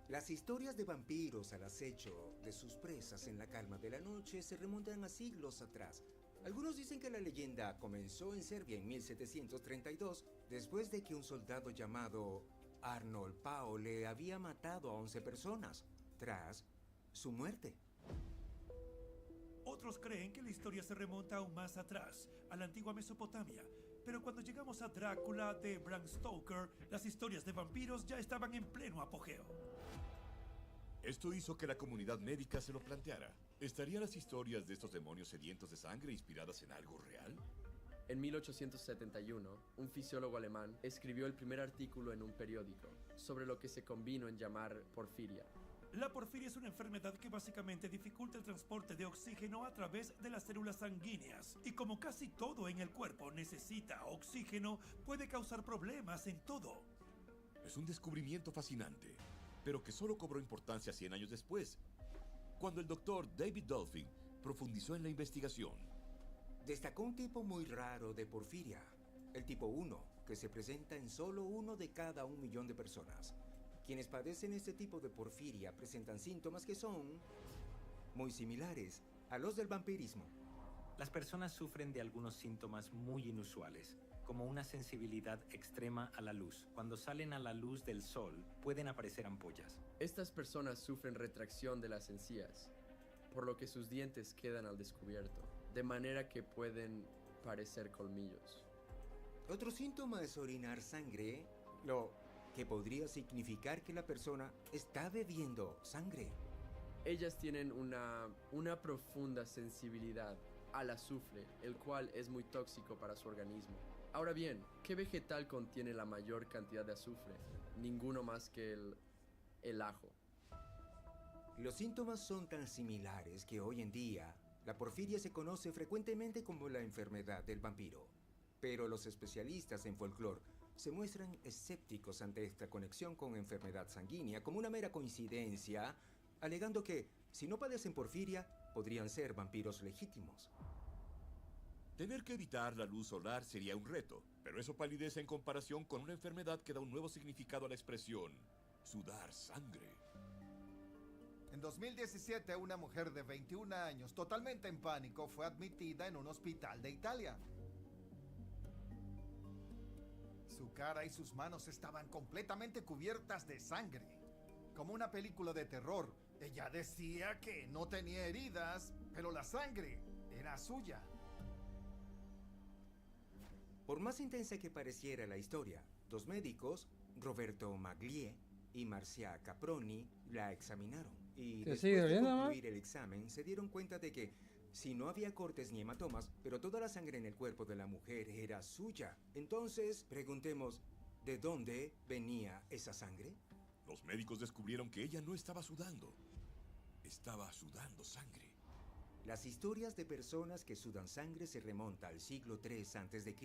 Las historias de vampiros al acecho de sus presas en la calma de la noche se remontan a siglos atrás. Algunos dicen que la leyenda comenzó en Serbia en 1732, después de que un soldado llamado Arnold Paole había matado a 11 personas, tras su muerte. Otros creen que la historia se remonta aún más atrás, a la antigua Mesopotamia. Pero cuando llegamos a Drácula de Bram Stoker, las historias de vampiros ya estaban en pleno apogeo. Esto hizo que la comunidad médica se lo planteara. ¿Estarían las historias de estos demonios sedientos de sangre inspiradas en algo real? En 1871, un fisiólogo alemán escribió el primer artículo en un periódico sobre lo que se convino en llamar porfiria. La porfiria es una enfermedad que básicamente dificulta el transporte de oxígeno a través de las células sanguíneas. Y como casi todo en el cuerpo necesita oxígeno, puede causar problemas en todo. Es un descubrimiento fascinante, pero que solo cobró importancia 100 años después, cuando el doctor David Dolphin profundizó en la investigación. Destacó un tipo muy raro de porfiria, el tipo 1, que se presenta en solo 1 de cada 1 millón de personas. Quienes padecen este tipo de porfiria presentan síntomas que son muy similares a los del vampirismo. Las personas sufren de algunos síntomas muy inusuales, como una sensibilidad extrema a la luz. Cuando salen a la luz del sol, pueden aparecer ampollas. Estas personas sufren retracción de las encías, por lo que sus dientes quedan al descubierto, de manera que pueden parecer colmillos. Otro síntoma es orinar sangre, lo que podría significar que la persona está bebiendo sangre. Ellas tienen una profunda sensibilidad al azufre, el cual es muy tóxico para su organismo. Ahora bien, ¿qué vegetal contiene la mayor cantidad de azufre? Ninguno más que el ajo. Los síntomas son tan similares que hoy en día la porfiria se conoce frecuentemente como la enfermedad del vampiro. Pero los especialistas en folclore se muestran escépticos ante esta conexión con enfermedad sanguínea como una mera coincidencia, alegando que si no padecen porfiria, podrían ser vampiros legítimos. Tener que evitar la luz solar sería un reto, pero eso palidece en comparación con una enfermedad que da un nuevo significado a la expresión: sudar sangre. En 2017, una mujer de 21 años, totalmente en pánico, fue admitida en un hospital de Italia. Su cara y sus manos estaban completamente cubiertas de sangre, como una película de terror. Ella decía que no tenía heridas, pero la sangre era suya. Por más intensa que pareciera la historia, dos médicos, Roberto Maglie y Marcia Caproni, la examinaron. Y después de concluir el examen, se dieron cuenta de que si no había cortes ni hematomas, pero toda la sangre en el cuerpo de la mujer era suya. Entonces, preguntemos, ¿de dónde venía esa sangre? Los médicos descubrieron que ella no estaba sudando. Estaba sudando sangre. Las historias de personas que sudan sangre se remontan al siglo III a.C.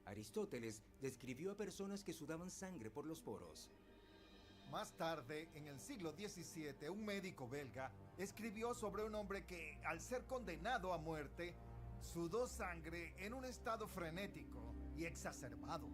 Aristóteles describió a personas que sudaban sangre por los poros. Más tarde, en el siglo XVII, un médico belga escribió sobre un hombre que, al ser condenado a muerte, sudó sangre en un estado frenético y exacerbado.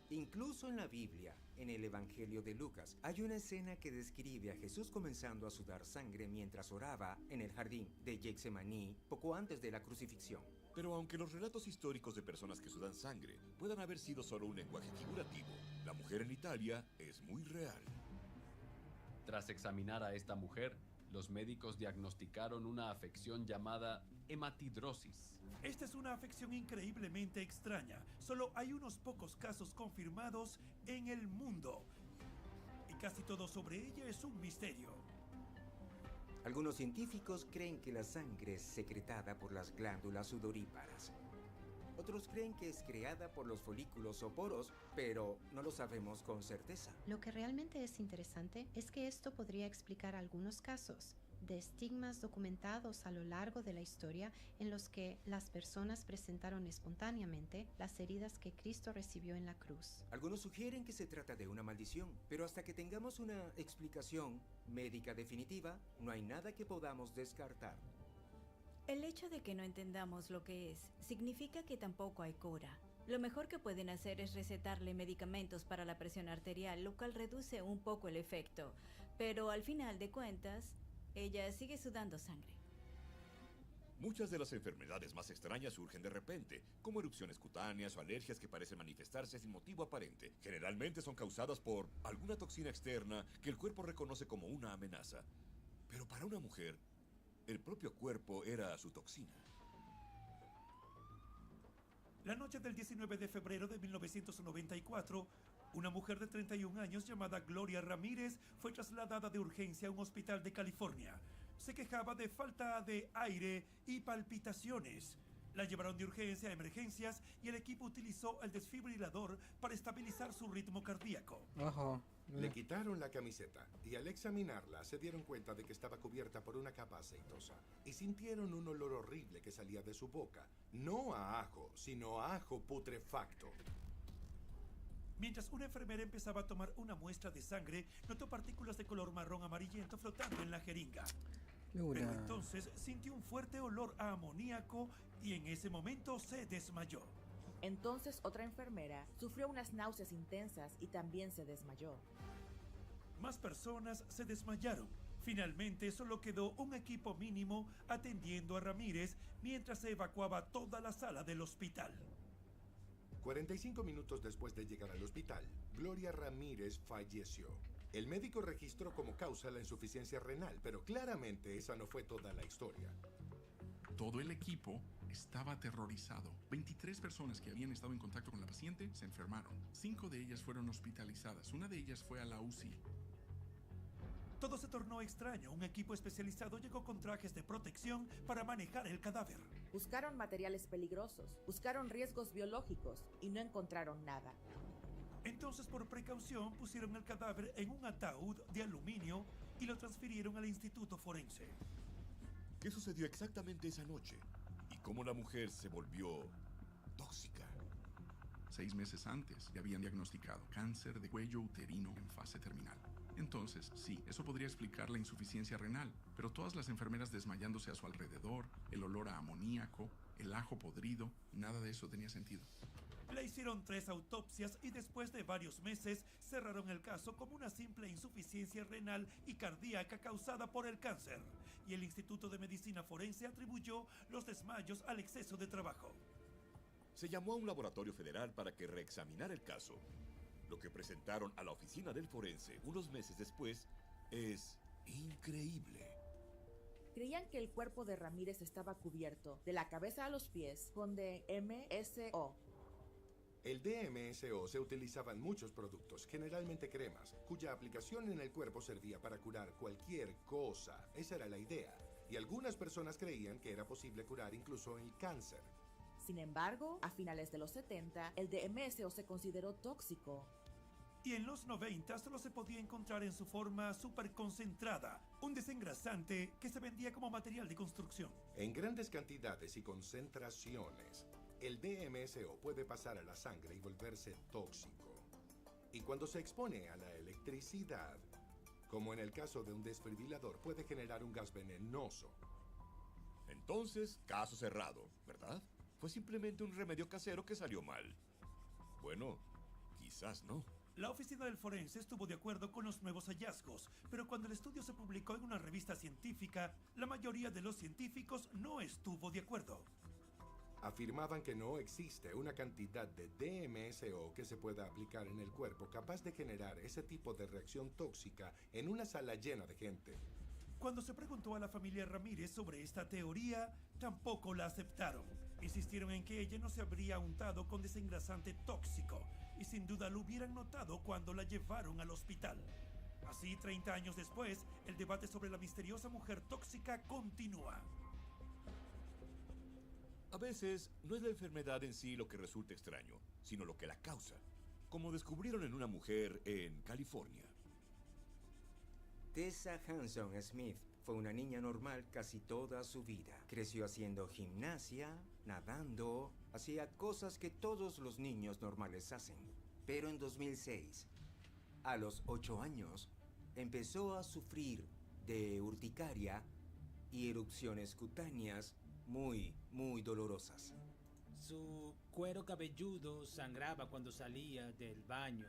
Incluso en la Biblia, en el Evangelio de Lucas, hay una escena que describe a Jesús comenzando a sudar sangre mientras oraba en el jardín de Getsemaní poco antes de la crucifixión. Pero aunque los relatos históricos de personas que sudan sangre puedan haber sido solo un lenguaje figurativo, la mujer en Italia es muy real. Tras examinar a esta mujer, los médicos diagnosticaron una afección llamada hematidrosis. Esta es una afección increíblemente extraña. Solo hay unos pocos casos confirmados en el mundo. Y casi todo sobre ella es un misterio. Algunos científicos creen que la sangre es secretada por las glándulas sudoríparas. Otros creen que es creada por los folículos o poros, pero no lo sabemos con certeza. Lo que realmente es interesante es que esto podría explicar algunos casos de estigmas documentados a lo largo de la historia en los que las personas presentaron espontáneamente las heridas que Cristo recibió en la cruz. Algunos sugieren que se trata de una maldición, pero hasta que tengamos una explicación médica definitiva, no hay nada que podamos descartar. El hecho de que no entendamos lo que es, significa que tampoco hay cura. Lo mejor que pueden hacer es recetarle medicamentos para la presión arterial, lo cual reduce un poco el efecto, pero al final de cuentas, ella sigue sudando sangre. Muchas de las enfermedades más extrañas surgen de repente, como erupciones cutáneas o alergias que parecen manifestarse sin motivo aparente. Generalmente son causadas por alguna toxina externa que el cuerpo reconoce como una amenaza. Pero para una mujer, el propio cuerpo era su toxina. La noche del 19 de febrero de 1994, una mujer de 31 años llamada Gloria Ramírez fue trasladada de urgencia a un hospital de California. Se quejaba de falta de aire y palpitaciones. La llevaron de urgencia a emergencias y el equipo utilizó el desfibrilador para estabilizar su ritmo cardíaco. Le quitaron la camiseta y al examinarla se dieron cuenta de que estaba cubierta por una capa aceitosa y sintieron un olor horrible que salía de su boca. No a ajo, sino a ajo putrefacto. Mientras una enfermera empezaba a tomar una muestra de sangre, notó partículas de color marrón amarillento flotando en la jeringa. Pero entonces sintió un fuerte olor a amoníaco y en ese momento se desmayó. Entonces otra enfermera sufrió unas náuseas intensas y también se desmayó. Más personas se desmayaron. Finalmente solo quedó un equipo mínimo atendiendo a Ramírez mientras se evacuaba toda la sala del hospital. 45 minutos después de llegar al hospital, Gloria Ramírez falleció. El médico registró como causa la insuficiencia renal, pero claramente esa no fue toda la historia. Todo el equipo estaba aterrorizado. 23 personas que habían estado en contacto con la paciente se enfermaron. 5 de ellas fueron hospitalizadas. Una de ellas fue a la UCI. Todo se tornó extraño. Un equipo especializado llegó con trajes de protección para manejar el cadáver. Buscaron materiales peligrosos, buscaron riesgos biológicos y no encontraron nada. Entonces, por precaución, pusieron el cadáver en un ataúd de aluminio y lo transfirieron al Instituto Forense. ¿Qué sucedió exactamente esa noche? ¿Y cómo la mujer se volvió tóxica? 6 meses antes le habían diagnosticado cáncer de cuello uterino en fase terminal. Entonces, sí, eso podría explicar la insuficiencia renal, pero todas las enfermeras desmayándose a su alrededor, el olor a amoníaco, el ajo podrido, nada de eso tenía sentido. Le hicieron 3 autopsias y después de varios meses cerraron el caso como una simple insuficiencia renal y cardíaca causada por el cáncer. Y el Instituto de Medicina Forense atribuyó los desmayos al exceso de trabajo. Se llamó a un laboratorio federal para que reexaminara el caso. Lo que presentaron a la oficina del forense unos meses después es increíble. Creían que el cuerpo de Ramírez estaba cubierto, de la cabeza a los pies, con DMSO. El DMSO se utilizaba en muchos productos, generalmente cremas, cuya aplicación en el cuerpo servía para curar cualquier cosa. Esa era la idea. Y algunas personas creían que era posible curar incluso el cáncer. Sin embargo, a finales de los 70, el DMSO se consideró tóxico. Y en los 90 solo se podía encontrar en su forma superconcentrada, un desengrasante que se vendía como material de construcción. En grandes cantidades y concentraciones, el DMSO puede pasar a la sangre y volverse tóxico. Y cuando se expone a la electricidad, como en el caso de un desfibrilador, puede generar un gas venenoso. Entonces, caso cerrado, ¿verdad? Fue simplemente un remedio casero que salió mal. Bueno, quizás no. La oficina del forense estuvo de acuerdo con los nuevos hallazgos, pero cuando el estudio se publicó en una revista científica, la mayoría de los científicos no estuvo de acuerdo. Afirmaban que no existe una cantidad de DMSO que se pueda aplicar en el cuerpo capaz de generar ese tipo de reacción tóxica en una sala llena de gente. Cuando se preguntó a la familia Ramírez sobre esta teoría, tampoco la aceptaron. Insistieron en que ella no se habría untado con desengrasante tóxico y sin duda lo hubieran notado cuando la llevaron al hospital. Así, 30 años después, el debate sobre la misteriosa mujer tóxica continúa. veces no es la enfermedad en sí lo que resulta extraño, sino lo que la causa, como descubrieron en una mujer en California. Tessa Hanson Smith fue una niña normal casi toda su vida. Creció haciendo gimnasia, nadando, hacía cosas que todos los niños normales hacen. Pero en 2006, a los 8 años, empezó a sufrir de urticaria y erupciones cutáneas muy dolorosas. Su cuero cabelludo sangraba cuando salía del baño.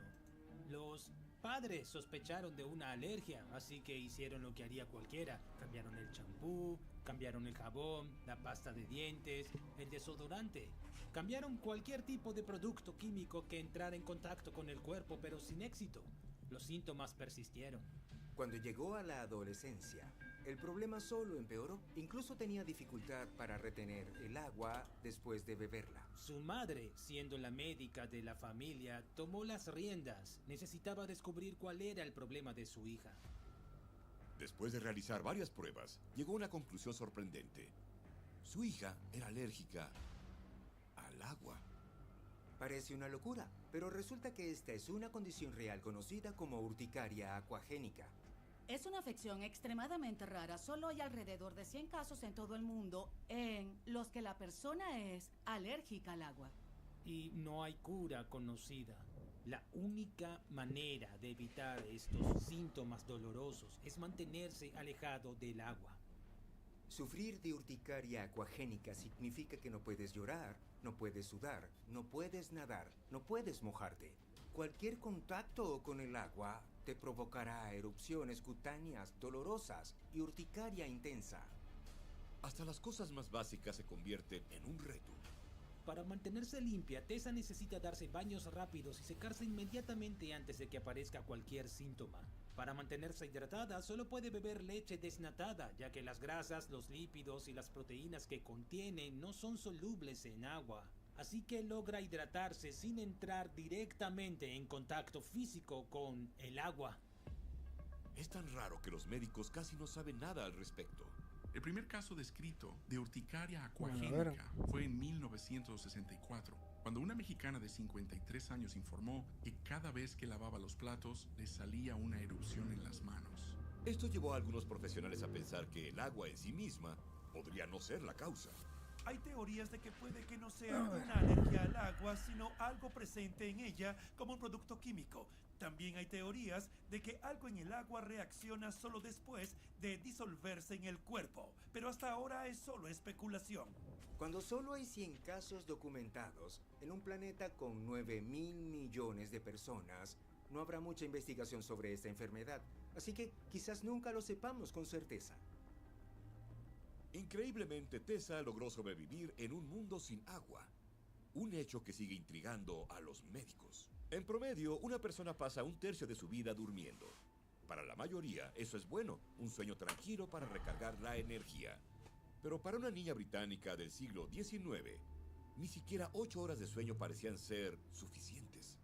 Los padres sospecharon de una alergia, así que hicieron lo que haría cualquiera. Cambiaron el champú, cambiaron el jabón, la pasta de dientes, el desodorante. Cambiaron cualquier tipo de producto químico que entrara en contacto con el cuerpo, pero sin éxito. Los síntomas persistieron. Cuando llegó a la adolescencia, el problema solo empeoró. Incluso tenía dificultad para retener el agua después de beberla. Su madre, siendo la médica de la familia, tomó las riendas. Necesitaba descubrir cuál era el problema de su hija. Después de realizar varias pruebas, llegó a una conclusión sorprendente. Su hija era alérgica al agua. Parece una locura, pero resulta que esta es una condición real conocida como urticaria acuagénica. Es una afección extremadamente rara. Solo hay alrededor de 100 casos en todo el mundo en los que la persona es alérgica al agua. Y no hay cura conocida. La única manera de evitar estos síntomas dolorosos es mantenerse alejado del agua. Sufrir de urticaria acuagénica significa que no puedes llorar, no puedes sudar, no puedes nadar, no puedes mojarte. Cualquier contacto con el agua te provocará erupciones cutáneas dolorosas y urticaria intensa. Hasta las cosas más básicas se convierten en un reto. Para mantenerse limpia, Tessa necesita darse baños rápidos y secarse inmediatamente antes de que aparezca cualquier síntoma. Para mantenerse hidratada, solo puede beber leche desnatada, ya que las grasas, los lípidos y las proteínas que contiene no son solubles en agua. Así que logra hidratarse sin entrar directamente en contacto físico con el agua. Es tan raro que los médicos casi no saben nada al respecto. El primer caso descrito de urticaria acuagénica fue en 1964, cuando una mexicana de 53 años informó que cada vez que lavaba los platos le salía una erupción en las manos. Esto llevó a algunos profesionales a pensar que el agua en sí misma podría no ser la causa. Hay teorías de que puede que no sea una alergia al agua, sino algo presente en ella como un producto químico. También hay teorías de que algo en el agua reacciona solo después de disolverse en el cuerpo, pero hasta ahora es solo especulación. Cuando solo hay 100 casos documentados en un planeta con 9.000 millones de personas, no habrá mucha investigación sobre esta enfermedad, así que quizás nunca lo sepamos con certeza. Increíblemente, Tessa logró sobrevivir en un mundo sin agua, un hecho que sigue intrigando a los médicos. En promedio, una persona pasa un tercio de su vida durmiendo. Para la mayoría, eso es bueno, un sueño tranquilo para recargar la energía. Pero para una niña británica del siglo XIX, ni siquiera 8 horas de sueño parecían ser suficientes.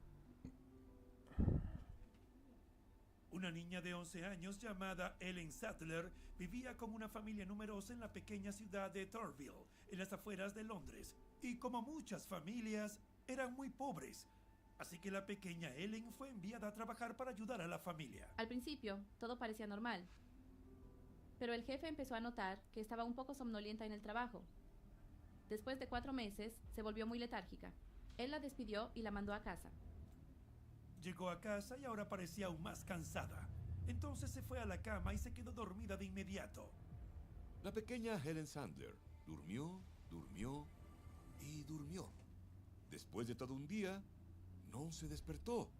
Una niña de 11 años llamada Ellen Sattler vivía con una familia numerosa en la pequeña ciudad de Turville, en las afueras de Londres. Y como muchas familias, eran muy pobres. Así que la pequeña Ellen fue enviada a trabajar para ayudar a la familia. Al principio, todo parecía normal. Pero el jefe empezó a notar que estaba un poco somnolienta en el trabajo. Después de 4 meses, se volvió muy letárgica. Él la despidió y la mandó a casa. Llegó a casa y ahora parecía aún más cansada. Entonces se fue a la cama y se quedó dormida de inmediato. La pequeña Helen Sandler durmió y durmió. Después de todo un día, no se despertó.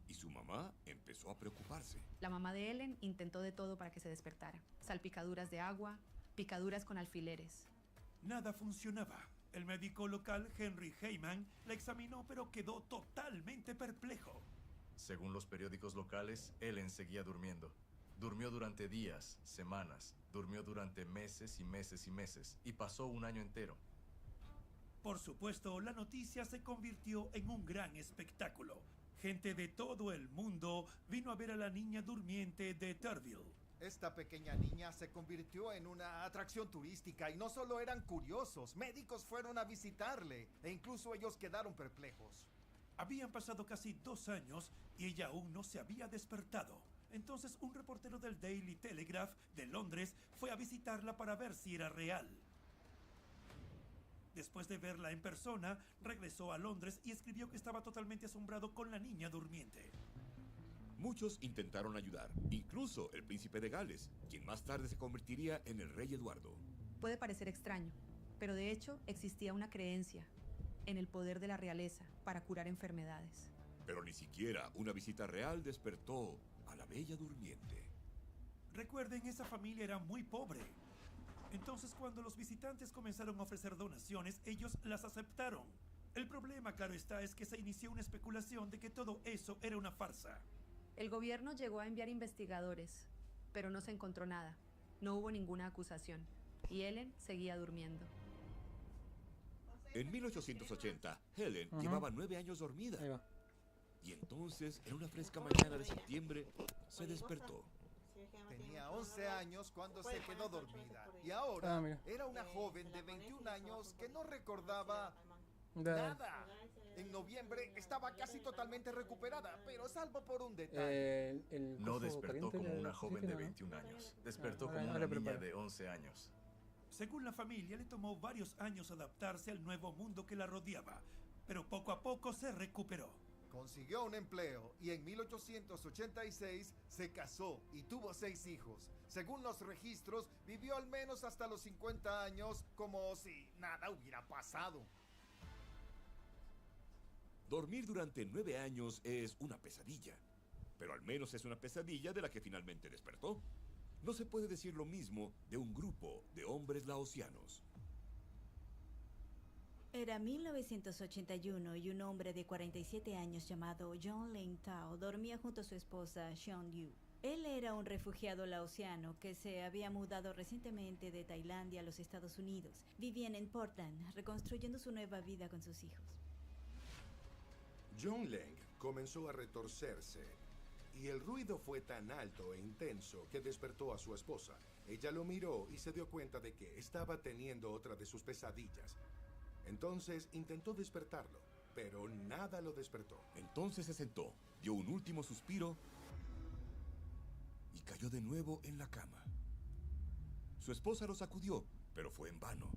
Y su mamá empezó a preocuparse. La mamá de Ellen intentó de todo para que se despertara. Salpicaduras de agua, picaduras con alfileres. Nada funcionaba. El médico local, Henry Heyman, la examinó pero quedó totalmente perplejo. Según los periódicos locales, Ellen seguía durmiendo. Durmió durante días, semanas, durmió durante meses y meses y meses, y pasó un año entero. Por supuesto, la noticia se convirtió en un gran espectáculo. Gente de todo el mundo vino a ver a la niña durmiente de Turville. Esta pequeña niña se convirtió en una atracción turística y no solo eran curiosos, médicos fueron a visitarle e incluso ellos quedaron perplejos. Habían pasado casi 2 años y ella aún no se había despertado. Entonces un reportero del Daily Telegraph de Londres fue a visitarla para ver si era real. Después de verla en persona, regresó a Londres y escribió que estaba totalmente asombrado con la niña durmiente. Muchos intentaron ayudar, incluso el príncipe de Gales, quien más tarde se convertiría en el rey Eduardo. Puede parecer extraño, pero de hecho existía una creencia en el poder de la realeza para curar enfermedades. Pero ni siquiera una visita real despertó a la bella durmiente. Recuerden, esa familia era muy pobre. Entonces, cuando los visitantes comenzaron a ofrecer donaciones, ellos las aceptaron. El problema, claro está, es que se inició una especulación de que todo eso era una farsa. El gobierno llegó a enviar investigadores, pero no se encontró nada. No hubo ninguna acusación. Y Helen seguía durmiendo. En 1880, Helen llevaba 9 años dormida. Y entonces, en una fresca mañana de septiembre, se despertó. Tenía 11 años cuando se quedó dormida. Y ahora era una joven de 21 años que no recordaba nada. En noviembre estaba casi totalmente recuperada, pero salvo por un detalle. No despertó como una joven de 21 años. Despertó como una niña de 11 años. Según la familia, le tomó varios años adaptarse al nuevo mundo que la rodeaba, pero poco a poco se recuperó. Consiguió un empleo y en 1886 se casó y tuvo 6 hijos. Según los registros, vivió al menos hasta los 50 años como si nada hubiera pasado. Dormir durante 9 años es una pesadilla, pero al menos es una pesadilla de la que finalmente despertó. No se puede decir lo mismo de un grupo de hombres laosianos. Era 1981 y un hombre de 47 años llamado John Leng Tao dormía junto a su esposa Sean Yu. Él era un refugiado laosiano que se había mudado recientemente de Tailandia a los Estados Unidos. Vivían en Portland, reconstruyendo su nueva vida con sus hijos. John Leng comenzó a retorcerse y el ruido fue tan alto e intenso que despertó a su esposa. Ella lo miró y se dio cuenta de que estaba teniendo otra de sus pesadillas. Entonces intentó despertarlo, pero nada lo despertó. Entonces se sentó, dio un último suspiro y cayó de nuevo en la cama. Su esposa lo sacudió, pero fue en vano.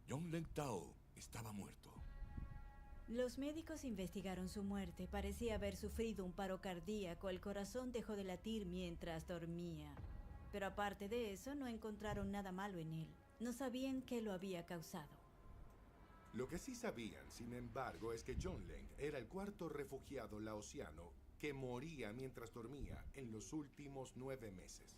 John Leng Tao estaba muerto. Los médicos investigaron su muerte. Parecía haber sufrido un paro cardíaco. El corazón dejó de latir mientras dormía. Pero aparte de eso, no encontraron nada malo en él. No sabían qué lo había causado. Lo que sí sabían, sin embargo, es que John Leng era el 4º refugiado laosiano que moría mientras dormía en los últimos 9 meses.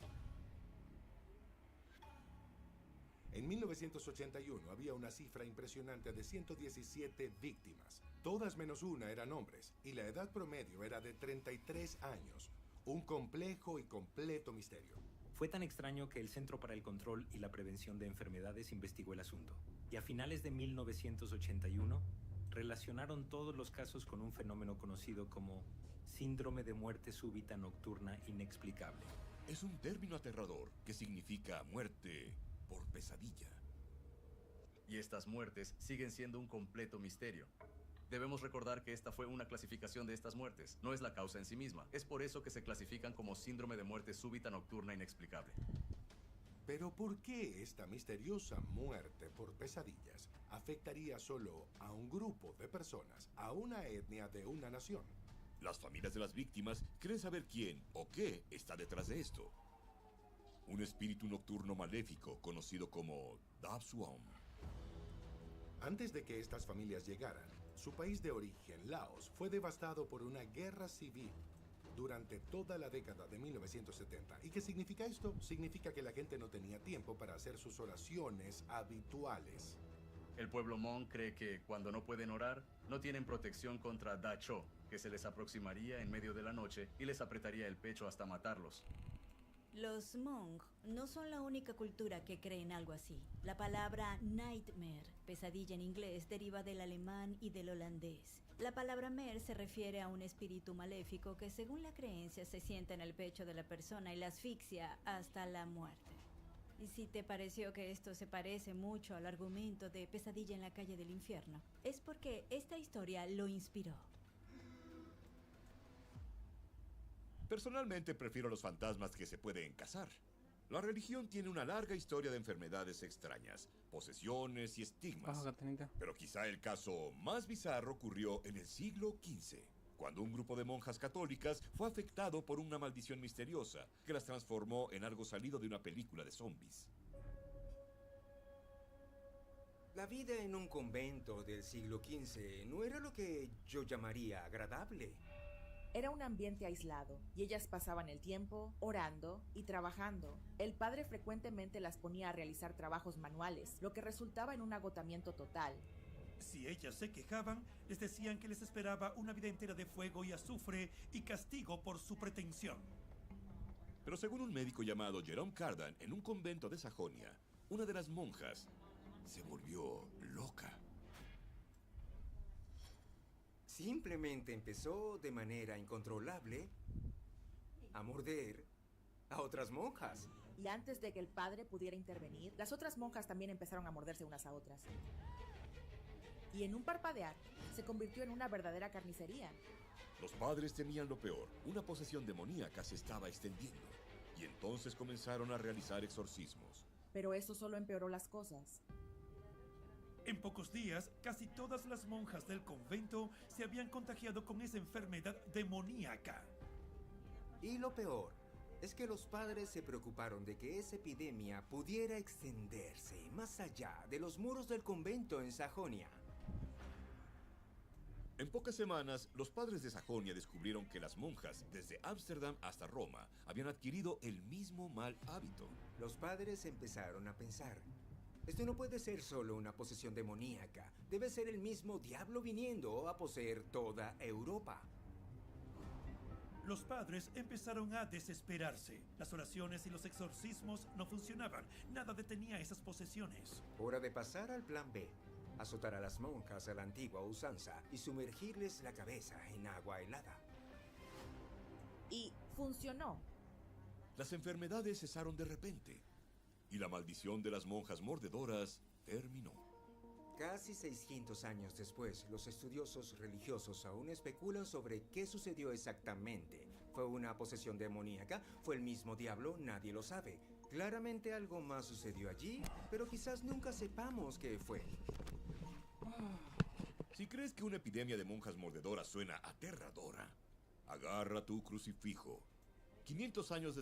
En 1981 había una cifra impresionante de 117 víctimas. Todas menos una eran hombres, y la edad promedio era de 33 años. Un complejo y completo misterio. Fue tan extraño que el Centro para el Control y la Prevención de Enfermedades investigó el asunto. Y a finales de 1981, relacionaron todos los casos con un fenómeno conocido como síndrome de muerte súbita nocturna inexplicable. Es un término aterrador que significa muerte por pesadilla. Y estas muertes siguen siendo un completo misterio. Debemos recordar que esta fue una clasificación de estas muertes, no es la causa en sí misma. Es por eso que se clasifican como síndrome de muerte súbita nocturna inexplicable. Pero ¿por qué esta misteriosa muerte por pesadillas afectaría solo a un grupo de personas, a una etnia de una nación? Las familias de las víctimas quieren saber quién o qué está detrás de esto. Un espíritu nocturno maléfico conocido como Dapsuam. Antes de que estas familias llegaran, su país de origen, Laos, fue devastado por una guerra civil durante toda la década de 1970. ¿Y qué significa esto? Significa que la gente no tenía tiempo para hacer sus oraciones habituales. El pueblo Hmong cree que cuando no pueden orar, no tienen protección contra Da Cho, que se les aproximaría en medio de la noche y les apretaría el pecho hasta matarlos. Los Hmong no son la única cultura que cree en algo así. La palabra nightmare, pesadilla en inglés, deriva del alemán y del holandés. La palabra mer se refiere a un espíritu maléfico que, según la creencia, se sienta en el pecho de la persona y la asfixia hasta la muerte. ¿Y si te pareció que esto se parece mucho al argumento de Pesadilla en la calle del infierno? Es porque esta historia lo inspiró. Personalmente prefiero los fantasmas que se pueden cazar. La religión tiene una larga historia de enfermedades extrañas, posesiones y estigmas. Pero quizá el caso más bizarro ocurrió en el siglo XV, cuando un grupo de monjas católicas fue afectado por una maldición misteriosa que las transformó en algo salido de una película de zombies. La vida en un convento del siglo XV no era lo que yo llamaría agradable. Era un ambiente aislado, y ellas pasaban el tiempo orando y trabajando. El padre frecuentemente las ponía a realizar trabajos manuales, lo que resultaba en un agotamiento total. Si ellas se quejaban, les decían que les esperaba una vida entera de fuego y azufre y castigo por su pretensión. Pero según un médico llamado Jerome Cardan en un convento de Sajonia, una de las monjas se volvió loca. Simplemente empezó de manera incontrolable a morder a otras monjas. Y antes de que el padre pudiera intervenir, las otras monjas también empezaron a morderse unas a otras. Y en un parpadear, se convirtió en una verdadera carnicería. Los padres temían lo peor. Una posesión demoníaca se estaba extendiendo. Y entonces comenzaron a realizar exorcismos. Pero eso solo empeoró las cosas. En pocos días, casi todas las monjas del convento se habían contagiado con esa enfermedad demoníaca. Y lo peor es que los padres se preocuparon de que esa epidemia pudiera extenderse más allá de los muros del convento en Sajonia. En pocas semanas, los padres de Sajonia descubrieron que las monjas, desde Ámsterdam hasta Roma, habían adquirido el mismo mal hábito. Los padres empezaron a pensar: esto no puede ser solo una posesión demoníaca. Debe ser el mismo diablo viniendo a poseer toda Europa. Los padres empezaron a desesperarse. Las oraciones y los exorcismos no funcionaban. Nada detenía esas posesiones. Hora de pasar al plan B. Azotar a las monjas a la antigua usanza y sumergirles la cabeza en agua helada. Y funcionó. Las enfermedades cesaron de repente. Y la maldición de las monjas mordedoras terminó. Casi 600 años después, los estudiosos religiosos aún especulan sobre qué sucedió exactamente. ¿Fue una posesión demoníaca? ¿Fue el mismo diablo? Nadie lo sabe. Claramente algo más sucedió allí, pero quizás nunca sepamos qué fue. Si crees que una epidemia de monjas mordedoras suena aterradora, agarra tu crucifijo. 500 años después